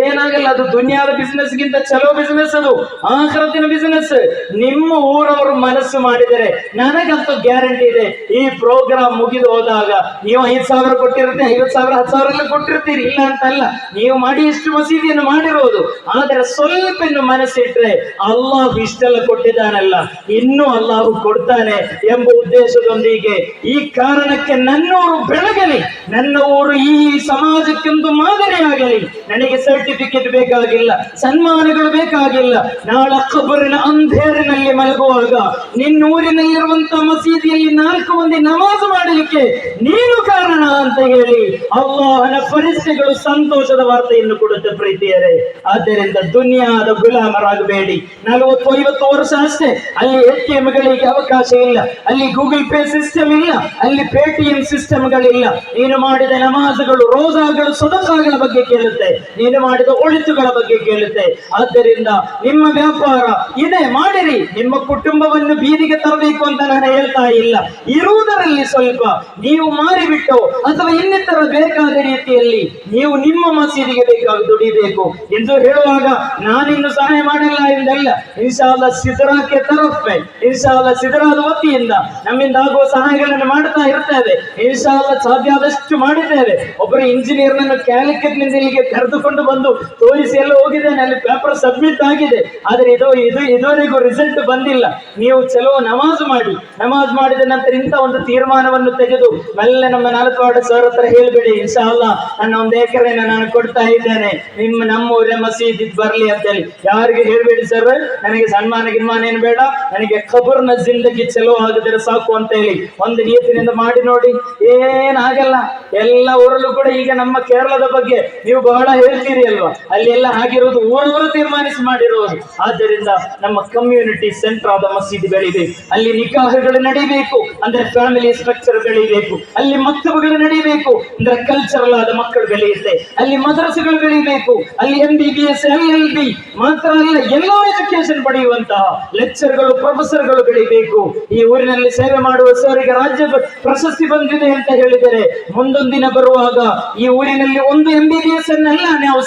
ಏನಾಗಲ್ಲ. ಅದು ದುನಿಯಾದ ಬಿಸ್ನೆಸ್ ಗಿಂತ ಚಲೋ ಬಿಸ್ನೆಸ್, ಅದು ಆಖರತ್ತಿನ ಬಿಸ್ನೆಸ್. ನಿಮ್ಮ ಊರವರು ಮನಸ್ಸು ಮಾಡಿದರೆ ನನಗಂತೂ ಗ್ಯಾರಂಟಿ ಇದೆ, ಈ ಪ್ರೋಗ್ರಾಮ್ ಮುಗಿದು ಹೋದಾಗ ನೀವು 5,000 ಕೊಟ್ಟಿರುತ್ತೆ, 50,000 10,000 ಎಲ್ಲ ಕೊಟ್ಟಿರ್ತೀರಿ, ಇಲ್ಲ ಅಂತಲ್ಲ. ನೀವು ಮಾಡಿ ಇಷ್ಟು ಮಸೀದಿಯನ್ನು ಮಾಡಿರೋದು, ಆದರೆ ಸ್ವಲ್ಪ ಮನಸ್ಸಿಟ್ರೆ ಅಲ್ಲಾಹು ಇಷ್ಟೆಲ್ಲ ಕೊಟ್ಟಿದ್ದಾನಲ್ಲ, ಇನ್ನೂ ಅಲ್ಲಾಹು ಕೊಡ್ತಾನೆ ಎಂಬ ಉದ್ದೇಶದೊಂದಿಗೆ ಈ ಕಾರಣಕ್ಕೆ ನನ್ನೂರು ಬೆಳಗಲಿ, ನನ್ನ ಊರು ಈ ಸಮಾಜಕ್ಕೊಂದು ಮಾದರಿಯಾಗಲಿ. ನನಗೆ ಸರ್ಟಿಫಿಕೇಟ್ ಬೇಕಾಗಿಲ್ಲ, ಸನ್ಮಾನಗಳು ಬೇಕಾಗಿಲ್ಲ. ನಾಳೆ ಕಬರಿನ ಅಂಧೇರಿನಲ್ಲಿ ಮಲಗುವಾಗ ನಿನ್ನೂರಿನಲ್ಲಿರುವಂತ ಮಸೀದಿಯಲ್ಲಿ 4 ಮಂದಿ ನಮಾಜ್ ಮಾಡಲಿಕ್ಕೆ ನೀನು ಕಾರಣ ಅಂತ ಹೇಳಿ ಅಲ್ಲಾಹನ ಫರಿಸ್ತೆಗಳು ಸಂತೋಷದ ವಾರ್ತೆಯನ್ನು ಕೊಡುತ್ತೆ ಪ್ರೀತಿಯರೇ. ಆದ್ದರಿಂದ ದುನಿಯಾದ ಗುಲಾಮರಾಗಬೇಡಿ. 40-50 ವರ್ಷ ಅಷ್ಟೇ, ಅಲ್ಲಿ ATMಗಳಿಗೆ ಅವಕಾಶ ಇಲ್ಲ, ಅಲ್ಲಿ ಗೂಗಲ್ ಪೇ ಸಿಸ್ಟಮ್ ಇಲ್ಲ, ಅಲ್ಲಿ ಪೇಟಿಎಂ ಸಿಸ್ಟಮ್ಗಳಿಲ್ಲ. ನೀನು ಮಾಡಿದ ನಮಾಜ್ಗಳು, ರೋಜಾಗಳು, ಸದಕಾಗಳ ಬಗ್ಗೆ ಕೇಳುತ್ತೆ, ನೀನು ಮಾಡಿದ ಒಳಿತುಗಳ ಬಗ್ಗೆ ಕೇಳುತ್ತೆ. ಆದ್ದರಿಂದ ನಿಮ್ಮ ವ್ಯಾಪಾರ ಇದೆ, ಮಾಡಿರಿ. ನಿಮ್ಮ ಕುಟುಂಬವನ್ನು ಬೀದಿಗೆ ತರಬೇಕು ಅಂತ ನಾನು ಹೇಳ್ತಾ ಇಲ್ಲ. ಇರುವುದರಲ್ಲಿ ಸ್ವಲ್ಪ ನೀವು ಮಾರಿಬಿಟ್ಟು ಅಥವಾ ಇನ್ನಿತರ ಬೇಕಾದ ರೀತಿಯಲ್ಲಿ ನೀವು ನಿಮ್ಮ ಮಸೀದಿಗೆ ಬೇಕಾಗಿ ದುಡಿಬೇಕು ಎಂದು ಹೇಳುವಾಗ ನಾನಿನ್ನು ಸಹಾಯ ಮಾಡಿಲ್ಲ ಎಂದಲ್ಲ. ಇನ್ಶಾ ಅಲ್ಲಾಹ್ ಸಿದ್ರಾಕ್ಕೆ ತರಫೆ, ಇನ್ಶಾ ಅಲ್ಲಾಹ್ ಸಿದ್ರಾದ ವತಿಯಿಂದ ನಮ್ಮಿಂದ ಆಗುವ ಸಹಾಯಗಳನ್ನು ಮಾಡ್ತಾ ಇರ್ತೇವೆ. ಇನ್ಶಾ ಅಲ್ಲಾಹ್ ಸಾಧ್ಯ ಆದಷ್ಟು ಮಾಡಿದ್ದೇವೆ. ಒಬ್ಬರು ಇಂಜಿನಿಯರ್ ನನ್ನ ಕ್ಯಾಲಿಕಟ್ ನಿಂದ ಇಲ್ಲಿಗೆ ಕರೆದುಕೊಂಡು ಬಂದು ತೋರಿಸಿ ಎಲ್ಲ ಹೋಗಿದ್ದೇನೆ, ಅಲ್ಲಿ ಪೇಪರ್ ಸಬ್ಮಿಟ್ ಆಗಿದೆ, ಆದರೆ ಇದುವರೆಗೂ ರಿಸಲ್ಟ್ ಬಂದಿಲ್ಲ. ನೀವು ಚಲೋ ನಮಾಜ್ ಮಾಡಿ, ನಮಾಜ್ ಮಾಡಿದ ನಂತರ ಇಂಥ ಒಂದು ತೀರ್ಮಾನವನ್ನು ತೆಗೆದು ಮೆಲ್ಲ ನಮ್ಮ 4 ವಾರ್ಡ್ ಸರ್ ಹತ್ರ ಹೇಳ್ಬೇಡಿ, ಇನ್ಶಾ ಅಲ್ಲಾಹ್ ನನ್ನ 1 ಎಕರೆನ ನಾನು ಕೊಡ್ತಾ ಇದ್ದೇನೆ, ನಮ್ಮ ಊರಿನ ಮಸೀದಿ ಬರ್ಲಿ ಅಂತ ಹೇಳಿ. ಯಾರಿಗೆ ಹೇಳ್ಬೇಡಿ ಸರ್, ನನಗೆ ಸನ್ಮಾನ ಗಿನ್ಮಾನ ಏನು ಬೇಡ, ನನಗೆ ಖಬರ್ನ ಜಿಂದಗಿ ಚಲೋ ಆಗಿದ್ರೆ ಸಾಕು ಅಂತ ಹೇಳಿ ಒಂದು ನಿಯತ್ತಿನಿಂದ ಮಾಡಿ ನೋಡಿ, ಏನಾಗಲ್ಲ. ಎಲ್ಲ ಊರಲ್ಲೂ ಕೂಡ ಈಗ ನಮ್ಮ ಕೇರಳದ ಬಗ್ಗೆ ನೀವು ಬಹಳ ಹೇಳ್ತೀರಿ ಅಲ್ವಾ, ಅಲ್ಲಿ ಎಲ್ಲ ಆಗಿರೋದು ಊರವರು ತೀರ್ಮಾನಿಸಿ ಮಾಡಿರೋದು. ಆದ್ದರಿಂದ ನಮ್ಮ ಕಮ್ಯುನಿಟಿ ಸೆಂಟರ್ ಆದ ಮಸೀದಿ ಬೆಳಿಬೇಕು, ಅಲ್ಲಿ ನಿಕಾಹಗಳು ನಡೀಬೇಕು ಅಂದ್ರೆ ಫ್ಯಾಮಿಲಿ ಸ್ಟ್ರಕ್ಚರ್ ಬೆಳಿಬೇಕು, ಅಲ್ಲಿ ಮಕ್ತಬಗಳು ನಡೀಬೇಕು ಅಂದ್ರೆ ಕಲ್ಚರಲ್ ಆದ ಮಕ್ಕಳು ಬೆಳೆಯುತ್ತೆ, ಅಲ್ಲಿ ಮದ್ರಸೆಗಳು ಬೆಳಿಬೇಕು, ಅಲ್ಲಿ MBBS LLB ಮಾತ್ರ ಅಲ್ಲ ಎಲ್ಲೋ ಎಜುಕೇಶನ್ ಪಡೆಯುವಂತಹ ಲೆಕ್ಚರ್ಗಳು, ಪ್ರೊಫೆಸರ್ಗಳು ಬೆಳಿಬೇಕು. ಈ ಊರಿನಲ್ಲಿ ಸೇವೆ ಮಾಡುವ ಸರಿಗೆ ರಾಜ್ಯ ಪ್ರಶಸ್ತಿ ಬಂದಿದೆ ಅಂತ ಹೇಳಿದರೆ ಮುಂದೊಂದು ದಿನ ಬರುವಾಗ ಈ ಊರಿನಲ್ಲಿ ಒಂದು MBBS ಅನ್ನೆಲ್ಲ ನಾವು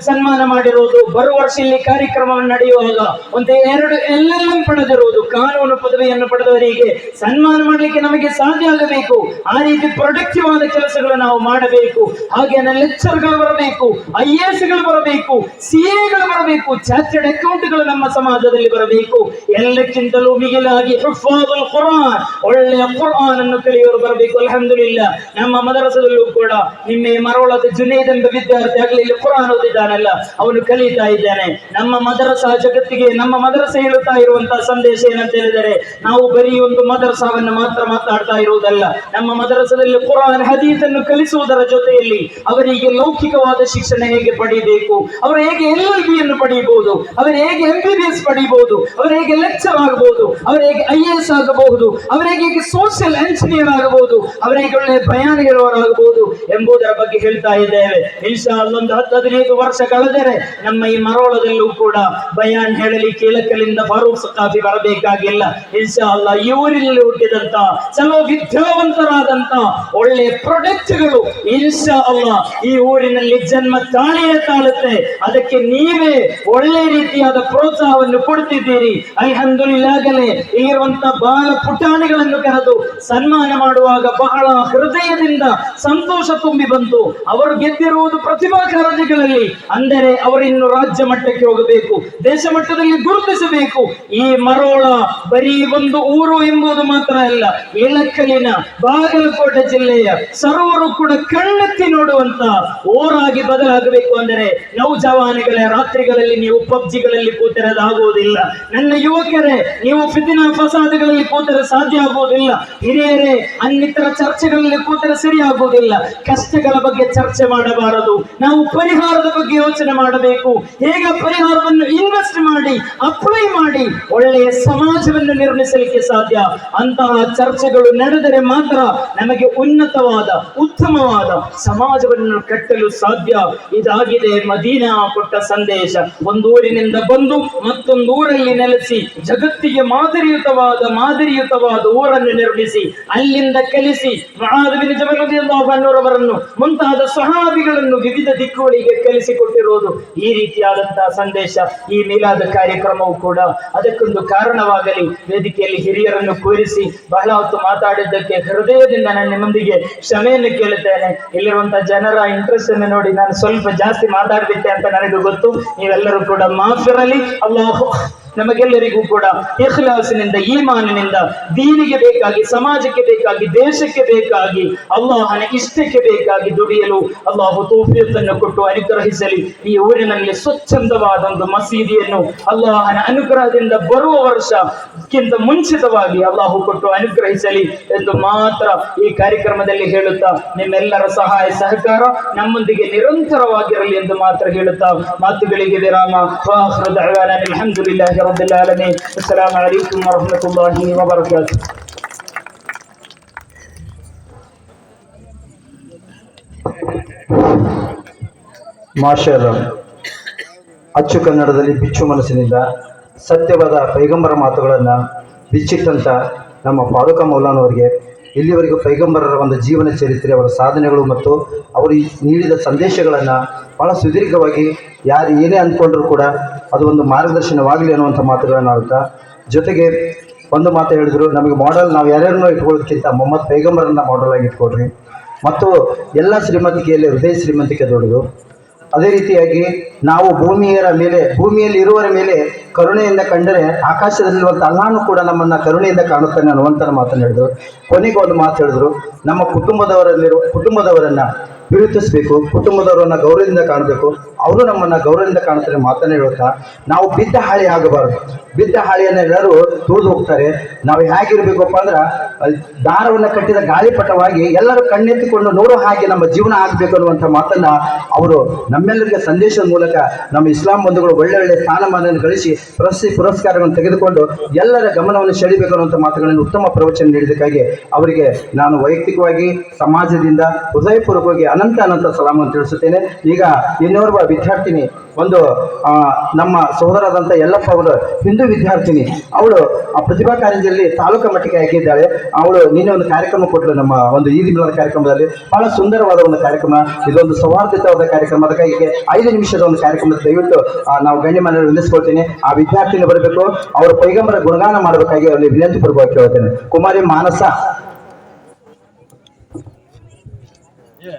ಸನ್ಮಾನ ಮಾಡಿರುವುದು, ಬರುವ ವರ್ಷ ಇಲ್ಲಿ ಕಾರ್ಯಕ್ರಮವನ್ನು ನಡೆಯುವಾಗ ಒಂದು 2 LLM ಪಡೆದಿರುವುದು, ಕಾನೂನು ಪದವಿಯನ್ನು ಪಡೆದವರಿಗೆ ಸನ್ಮಾನ ಮಾಡಲಿಕ್ಕೆ ನಮಗೆ ಸಾಧ್ಯ ಆಗಬೇಕು. ಆ ರೀತಿ ಪ್ರೊಡಕ್ಟಿವ್ ಆದ ಕೆಲಸಗಳು ನಾವು ಮಾಡಬೇಕು. ಹಾಗೇನೆ ಲೆಕ್ಚರ್ಗಳು ಬರಬೇಕು, IAS ಗಳು ಬರಬೇಕು, CA ಗಳು ಬರಬೇಕು, ಚಾರ್ಟೆಡ್ ಅಕೌಂಟ್ಗಳು ನಮ್ಮ ಸಮಾಜದಲ್ಲಿ ಬರಬೇಕು. ಎಲ್ಲಕ್ಕಿಂತಲೂ ಮಿಗಿಲಾಗಿ ಹುಫಾಜುಲ್ ಕುರ್ಆನ್, ಒಳ್ಳೆಯ ಕುರ್ಆನ್ ಅನ್ನು ಕಲಿಯೋರು ಬರಬೇಕು. ಅಲ್ಹಮ್ದುಲಿಲ್ಲಾಹ್, ನಮ್ಮ ಮದರಸದಲ್ಲೂ ಕೂಡ ನಿನ್ನೆ ಮರವಳದ ಜುನೈದ್ ಎಂಬ ವಿದ್ಯಾರ್ಥಿ ಆಗಲಿ ಇಲ್ಲಿ ಕುರ್ಆನ್ ಓದಿದ್ದಾನಲ್ಲ, ಅವನು ಕಲಿತಾ ಇದ್ದಾನೆ. ನಮ್ಮ ಮದರಸಾ ಜಗತ್ತಿಗೆ ನಮ್ಮ ಮದರಸೆ ಹೇಳುತ್ತಾ ಇರುವಂತಹ ಸಂದೇಶ ಏನಂತ ಹೇಳಿದರೆ, ನಾವು ಬರೀ ಒಂದು ಮದರಸಾವನ್ನು ಮಾತ್ರ ಮಾತಾಡ್ತಾ ಇರುವುದಲ್ಲ, ನಮ್ಮ ಮದರಸದಲ್ಲಿ ಕುರ್ಆನ್ ಹದೀಸ್ ಅನ್ನು ಕಲಿಸುವುದರ ಜೊತೆಯಲ್ಲಿ ಅವರಿಗೆ ಲೌಕಿಕವಾದ ಶಿಕ್ಷಣ ಹೇಗೆ ಪಡೆಯಬೇಕು, ಅವರು ಹೇಗೆ LLB ಯನ್ನು ಪಡೆಯಬಹುದು, ಅವರು ಹೇಗೆ MBBS ಪಡೆಯಬಹುದು, ಅವರು ಹೇಗೆ ಲೆಕ್ಚರ್ ಆಗಬಹುದು, ಅವರು ಹೇಗೆ IAS ಆಗಬಹುದು, ಅವರು ಹೇಗೆ ಸೋಷಿಯಲ್ ಎಂಜಿನಿಯರ್ ಆಗಬಹುದು, ಅವರು ಹೇಗೆ ಒಳ್ಳೆಯ ಬಯಾನ್ ಹೇಳುವವರಾಗಬಹುದು ಎಂಬುದರ ಬಗ್ಗೆ ಹೇಳ್ತಾ ಇದ್ದೇವೆ. ಇನ್ಶಾ ಅಲ್ಲಾಹ್ ಒಂದು 10-15 ವರ್ಷ ಕಳೆದರೆ ನಮ್ಮ ಈ ಮರೋಳದಲ್ಲೂ ಕೂಡ ಬಯಾನ್ ಹೇಳಲಿಕ್ಕೆ ಇಳಕಲಿಂದ ಫಾರೂಕ್ ಸಖಾಫಿ ಬರಬೇಕಾಗಿಲ್ಲ. ಇನ್ಶಾ ಅಲ್ಲಾಹ್ ಈ ಊರಿನಲ್ಲಿ ಹುಟ್ಟಿದಂತ ಚಲೋ ವಿದ್ಯಾವಂತರಾದಂತ ಒಳ್ಳೆ ಪ್ರೊಡಕ್ಟ್ಗಳು ಇನ್ಶಾ ಅಲ್ಲಾಹ್ ಈ ಊರಿನಲ್ಲಿ ಜನ್ಮ ತಾಳಿಯೇ ತಾಳುತ್ತೆ. ಅದಕ್ಕೆ ನೀವೇ ಒಳ್ಳೆ ರೀತಿಯಾದ ಪ್ರೋತ್ಸಾಹವನ್ನು ಕೊಡ್ತಿದ್ದೀರಿ. ಅಲ್ಹಮ್ದುಲಿಲ್ಲಾಹ್ಗಲೇ ಇಲ್ಲಿರುವಂತ ಬಾಲ ಪುಟಾಣಿಗಳನ್ನು ಕರೆದು ಸನ್ಮಾನ ಮಾಡುವಾಗ ಬಹಳ ಹೃದಯದಿಂದ ಸಂತೋಷ ತುಂಬಿ ಬಂತು. ಅವರು ಗೆದ್ದಿರುವುದು ಪ್ರತಿಭಾ ಕಾರಂಜಿಗಳಲ್ಲಿ, ಅಂದರೆ ಅವರಿನ್ನು ರಾಜ್ಯ ಮಟ್ಟಕ್ಕೆ ಹೋಗಬೇಕು, ದೇಶ ಮಟ್ಟದಲ್ಲಿ ಗುರುತಿಸಬೇಕು. ಈ ಮರೋಳ ಬರೀ ಒಂದು ಊರು ಎಂಬುದು ಮಾತ್ರ ಅಲ್ಲ, ಇಳಕಲಿನ ಬಾಗಲಕೋಟೆ ಜಿಲ್ಲೆಯ ಸರ್ವರು ಕೂಡ ಕಣ್ಣೆತ್ತಿ ನೋಡುವಂತ ಊರಾಗಿ ಬದಲಾಗಬೇಕು. ಅಂದರೆ ನೌಜವಾನಿಗಳ ರಾತ್ರಿಗಳಲ್ಲಿ ನೀವು ಪಬ್ಜಿಗಳಲ್ಲಿ ಕೂತಿರೋದಾಗುವುದಿಲ್ಲ. ನನ್ನ ಯುವಕರೇ, ನೀವು ಫಿತಿನಾ ಫಸಾದ್ಗಳಲ್ಲಿ ಕೂತರೆ ಸಾಧ್ಯ ಆಗುವುದಿಲ್ಲ. ಹಿರಿಯರೇ, ಅನ್ನಿತರ ಚರ್ಚೆಗಳಲ್ಲಿ ಕೂತರೆ ಸರಿ ಆಗುವುದಿಲ್ಲ. ಕಷ್ಟಗಳ ಬಗ್ಗೆ ಚರ್ಚೆ ಮಾಡಬಾರದು. ನಾವು ಪರಿಹಾರದ ಬಗ್ಗೆ ಯೋಚನೆ ಮಾಡಬೇಕು. ಹೇಗೆ ಪರಿಹಾರವನ್ನು ಇನ್ವೆಸ್ಟ್ ಮಾಡಿ ಅಪ್ಲೈ ಮಾಡಿ ಒಳ್ಳೆಯ ಸಮಾಜವನ್ನು ನಿರ್ಮಿಸಲಿಕ್ಕೆ ಸಾಧ್ಯ. ಅಂತಹ ಚರ್ಚೆಗಳು ನಡೆದರೆ ಮಾತ್ರ ನಮಗೆ ಉನ್ನತವಾದ ಉತ್ತಮವಾದ ಸಮಾಜವನ್ನು ಕಟ್ಟಲು ಸಾಧ್ಯ. ಇದಾಗಿದೆ ಮದೀನಾ ಕೊಟ್ಟ ಸಂದೇಶ. ಒಂದೂರಿನಿಂದ ಬಂದು ಮತ್ತೊಂದು ಊರಲ್ಲಿ ನೆಲೆಸಿ ಜಗತ್ತಿಗೆ ಮಾದರಿಯುತವಾದ ಊರನ್ನು ನಿರ್ಮಿಸಿ ಅಲ್ಲಿಂದ ಕಲಿಸಿ ಮುಆದ್ ಬಿನ್ ಜಬಲ್ ರಲಿಯಲ್ಲಾಹು ಅನ್ಹು ಅವರನ್ನು ಮುಂತಾದ ಸಹಾಬಿಗಳನ್ನು ವಿವಿಧ ದಿಕ್ಕುಗಳಿಗೆ ಕಲಿಸಿಕೊಟ್ಟಿರುವುದು ಈ ರೀತಿಯಾದಂತಹ ಸಂದೇಶ. ಈ ಮೀಲಾದ್ ಕಾರ್ಯಕ್ರಮವು ಕೂಡ ಅದಕ್ಕೊಂದು ಕಾರಣವಾಗಲಿ. ವೇದಿಕೆಯಲ್ಲಿ ಹಿರಿಯರನ್ನು ಕೂರಿಸಿ ಬಹಳ ಹೊತ್ತು ಮಾತಾಡಿದ್ದಕ್ಕೆ ಹೃದಯದಿಂದ ನಾನು ನಿಮ್ಮೊಂದಿಗೆ ಕ್ಷಮೆಯನ್ನು ಕೇಳುತ್ತೇನೆ. ಇಲ್ಲಿರುವಂತಹ ಜನರ ಇಂಟ್ರೆಸ್ಟ್ ಅನ್ನು ನೋಡಿ ನಾನು ಸ್ವಲ್ಪ ಜಾಸ್ತಿ ಮಾತಾಡ್ಬಿಟ್ಟೆ ಅಂತ ನನಗೆ ಗೊತ್ತು. ನೀವೆಲ್ಲರೂ ಕೂಡ ಮಾಫಿರಲಿ. ಅಲ್ಲಾಹು ನಮಗೆಲ್ಲರಿಗೂ ಕೂಡ ಇಖ್ಲಾಸಿನಿಂದ ಈಮಾನಿನಿಂದ ದೀನಿಗೆ ಬೇಕಾಗಿ, ಸಮಾಜಕ್ಕೆ ಬೇಕಾಗಿ, ದೇಶಕ್ಕೆ ಬೇಕಾಗಿ, ಅಲ್ಲಾಹನ ಇಷ್ಟಕ್ಕೆ ಬೇಕಾಗಿ ದುಡಿಯಲು ಅಲ್ಲಾಹು ತೌಫೀಕನ್ನು ಕೊಟ್ಟು ಅನುಗ್ರಹಿಸಲಿ. ಈ ಊರಿನಲ್ಲಿ ಸ್ವಚ್ಛಂದವಾದ ಒಂದು ಮಸೀದಿಯನ್ನು ಅಲ್ಲಾಹನ ಅನುಗ್ರಹದಿಂದ ಬರುವ ವರ್ಷಕ್ಕಿಂತ ಮುಂಚಿತವಾಗಿ ಅಲ್ಲಾಹು ಕೊಟ್ಟು ಅನುಗ್ರಹಿಸಲಿ ಎಂದು ಮಾತ್ರ ಈ ಕಾರ್ಯಕ್ರಮದಲ್ಲಿ ಹೇಳುತ್ತಾ, ನಿಮ್ಮೆಲ್ಲರ ಸಹಾಯ ಸಹಕಾರ ನಮ್ಮೊಂದಿಗೆ ನಿರಂತರವಾಗಿರಲಿ ಎಂದು ಮಾತ್ರ ಹೇಳುತ್ತಾ ಮಾತುಗಳಿಗೆ ವಿರಾಮ. ವಾಖಿರು ದಅವಾನಾ ಅಲ್ಹಮ್ದುಲಿಲ್ಲಾಹಿ ರಬ್ಬಿಲ್ ಆಲಮೀನ್. ಅಸ್ಸಲಾಮು ಅಲೈಕುಂ ವರಹ್ಮತುಲ್ಲಾಹಿ ವಬರಕಾತುಹು. ಮಾಷಾಅಲ್ಲಾ. ಅಚ್ಚು ಕನ್ನಡದಲ್ಲಿ ಬಿಚ್ಚು ಮನಸ್ಸಿನಿಂದ ಸತ್ಯವಾದ ಪೈಗಂಬರ ಮಾತುಗಳನ್ನು ಬಿಚ್ಚಿಟ್ಟಂಥ ನಮ್ಮ ಫಾರೂಕ ಮೌಲಾನವರಿಗೆ ಇಲ್ಲಿವರೆಗೂ ಪೈಗಂಬರರ ಒಂದು ಜೀವನ ಚರಿತ್ರೆ, ಅವರ ಸಾಧನೆಗಳು ಮತ್ತು ಅವರು ನೀಡಿದ ಸಂದೇಶಗಳನ್ನು ಭಾಳ ಸುದೀರ್ಘವಾಗಿ ಯಾರು ಏನೇ ಅಂದ್ಕೊಂಡ್ರೂ ಕೂಡ ಅದು ಒಂದು ಮಾರ್ಗದರ್ಶನವಾಗಲಿ ಅನ್ನುವಂಥ ಮಾತುಗಳನ್ನು ಆಡುತ್ತಾ, ಜೊತೆಗೆ ಒಂದು ಮಾತು ಹೇಳಿದ್ರು, ನಮಗೆ ಮಾಡೆಲ್ ನಾವು ಯಾರ್ಯಾರನ್ನೋ ಇಟ್ಕೊಳ್ಳೋದಕ್ಕಿಂತ ಮೊಹಮ್ಮದ್ ಪೈಗಂಬರನ್ನ ಮಾಡೆಲ್ ಆಗಿ ಇಟ್ಕೊಡ್ರಿ. ಮತ್ತು ಎಲ್ಲ ಶ್ರೀಮಂತಿಕೆಯಲ್ಲಿ ಹೃದಯ ಶ್ರೀಮಂತಿಕೆ ದೊಡ್ಡದು. ಅದೇ ರೀತಿಯಾಗಿ ನಾವು ಭೂಮಿಯಲ್ಲಿ ಇರುವವರ ಮೇಲೆ ಕರುಣೆಯಿಂದ ಕಂಡರೆ ಆಕಾಶದಲ್ಲಿರುವಂಥ ಅಲ್ಲಾನು ಕೂಡ ನಮ್ಮನ್ನು ಕರುಣೆಯಿಂದ ಕಾಣುತ್ತಾನೆ ಅನ್ನುವಂಥ ಮಾತನ್ನು ಹೇಳಿದ್ರು. ಕೊನೆಗೆ ಒಂದು ಮಾತು ಹೇಳಿದ್ರು, ನಮ್ಮ ಕುಟುಂಬದವರನ್ನು ಪ್ರೀತಿಸಬೇಕು, ಕುಟುಂಬದವರನ್ನು ಗೌರವದಿಂದ ಕಾಣಬೇಕು, ಅವರು ನಮ್ಮನ್ನು ಗೌರವದಿಂದ ಕಾಣುತ್ತಾರೆ ಮಾತನ್ನು ಹೇಳುತ್ತಾ, ನಾವು ಬಿದ್ದ ಹಾಳಿ ಆಗಬಾರದು. ಬಿದ್ದ ಹಾಳಿಯನ್ನು ಎಲ್ಲರೂ ತುಳಿದು ಹೋಗ್ತಾರೆ. ನಾವು ಹೇಗಿರ್ಬೇಕಪ್ಪ ಅಂದ್ರೆ ದಾರವನ್ನು ಕಟ್ಟಿದ ಗಾಳಿಪಟವಾಗಿ ಎಲ್ಲರೂ ಕಣ್ಣೆತ್ತಿಕೊಂಡು ನೋಡೋ ಹಾಗೆ ನಮ್ಮ ಜೀವನ ಆಗಬೇಕು ಅನ್ನುವಂಥ ಮಾತನ್ನ ಅವರು ನಮ್ಮೆಲ್ಲರಿಗೆ ಸಂದೇಶದ ಮೂಲಕ ನಮ್ಮ ಇಸ್ಲಾಂ ಬಂಧುಗಳು ಒಳ್ಳೆ ಸ್ಥಾನಮಾನವನ್ನು ಗಳಿಸಿ ಪುರಸ್ಕಾರವನ್ನು ತೆಗೆದುಕೊಂಡು ಎಲ್ಲರ ಗಮನವನ್ನು ಸೆಳೆಯಬೇಕು ಅನ್ನುವಂಥ ಮಾತುಗಳನ್ನು ಉತ್ತಮ ಪ್ರವಚನ ನೀಡಿದ್ದಕ್ಕಾಗಿ ಅವರಿಗೆ ನಾನು ವೈಯಕ್ತಿಕವಾಗಿ ಸಮಾಜದಿಂದ ಹೃದಯಪೂರ್ವಕವಾಗಿ ಅನಂತ ಸಲಾಮನ್ನು ತಿಳಿಸುತ್ತೇನೆ. ಈಗ ಇನ್ನೋರ್ವ ವಿದ್ಯಾರ್ಥಿನಿ, ಒಂದು ನಮ್ಮ ಸಹೋದರಾದಂಥ ಯಲ್ಲಪ್ಪ ಅವರು ಹಿಂದೂ ವಿದ್ಯಾರ್ಥಿನಿ, ಅವಳು ಆ ಪ್ರತಿಭಾ ಕಾರಂಜಿಯಲ್ಲಿ ತಾಲೂಕು ಮಟ್ಟಕ್ಕೆ ಆಗಿದ್ದಾಳೆ. ಅವಳು ನಿನ್ನೆ ಒಂದು ಕಾರ್ಯಕ್ರಮ ಕೊಟ್ಟಳು, ನಮ್ಮ ಒಂದು ಈದ್ ಮಿಲಾದ್ ಕಾರ್ಯಕ್ರಮದಲ್ಲಿ. ಬಹಳ ಸುಂದರವಾದ ಒಂದು ಕಾರ್ಯಕ್ರಮ, ಇದೊಂದು ಸೌಹಾರ್ದಯುತವಾದ ಕಾರ್ಯಕ್ರಮ. ಅದಕ್ಕಾಗಿ 5 ನಿಮಿಷದ ಒಂದು ಕಾರ್ಯಕ್ರಮ ದಯವಿಟ್ಟು ನಾವು ಗಣ್ಯಮಾನ್ಯರು ವಿನಿಸ್ಕೊಳ್ತೀನಿ. ಆ ವಿದ್ಯಾರ್ಥಿನಿ ಬರಬೇಕು, ಅವರು ಪೈಗಂಬರ ಗುಣಗಾನ ಮಾಡಬೇಕಾಗಿ ಅವರಲ್ಲಿ ವಿನಂತಿ ಪೂರ್ವಕ ಕೇಳ್ತೇನೆ. ಕುಮಾರಿ ಮಾನಸ. Yeah,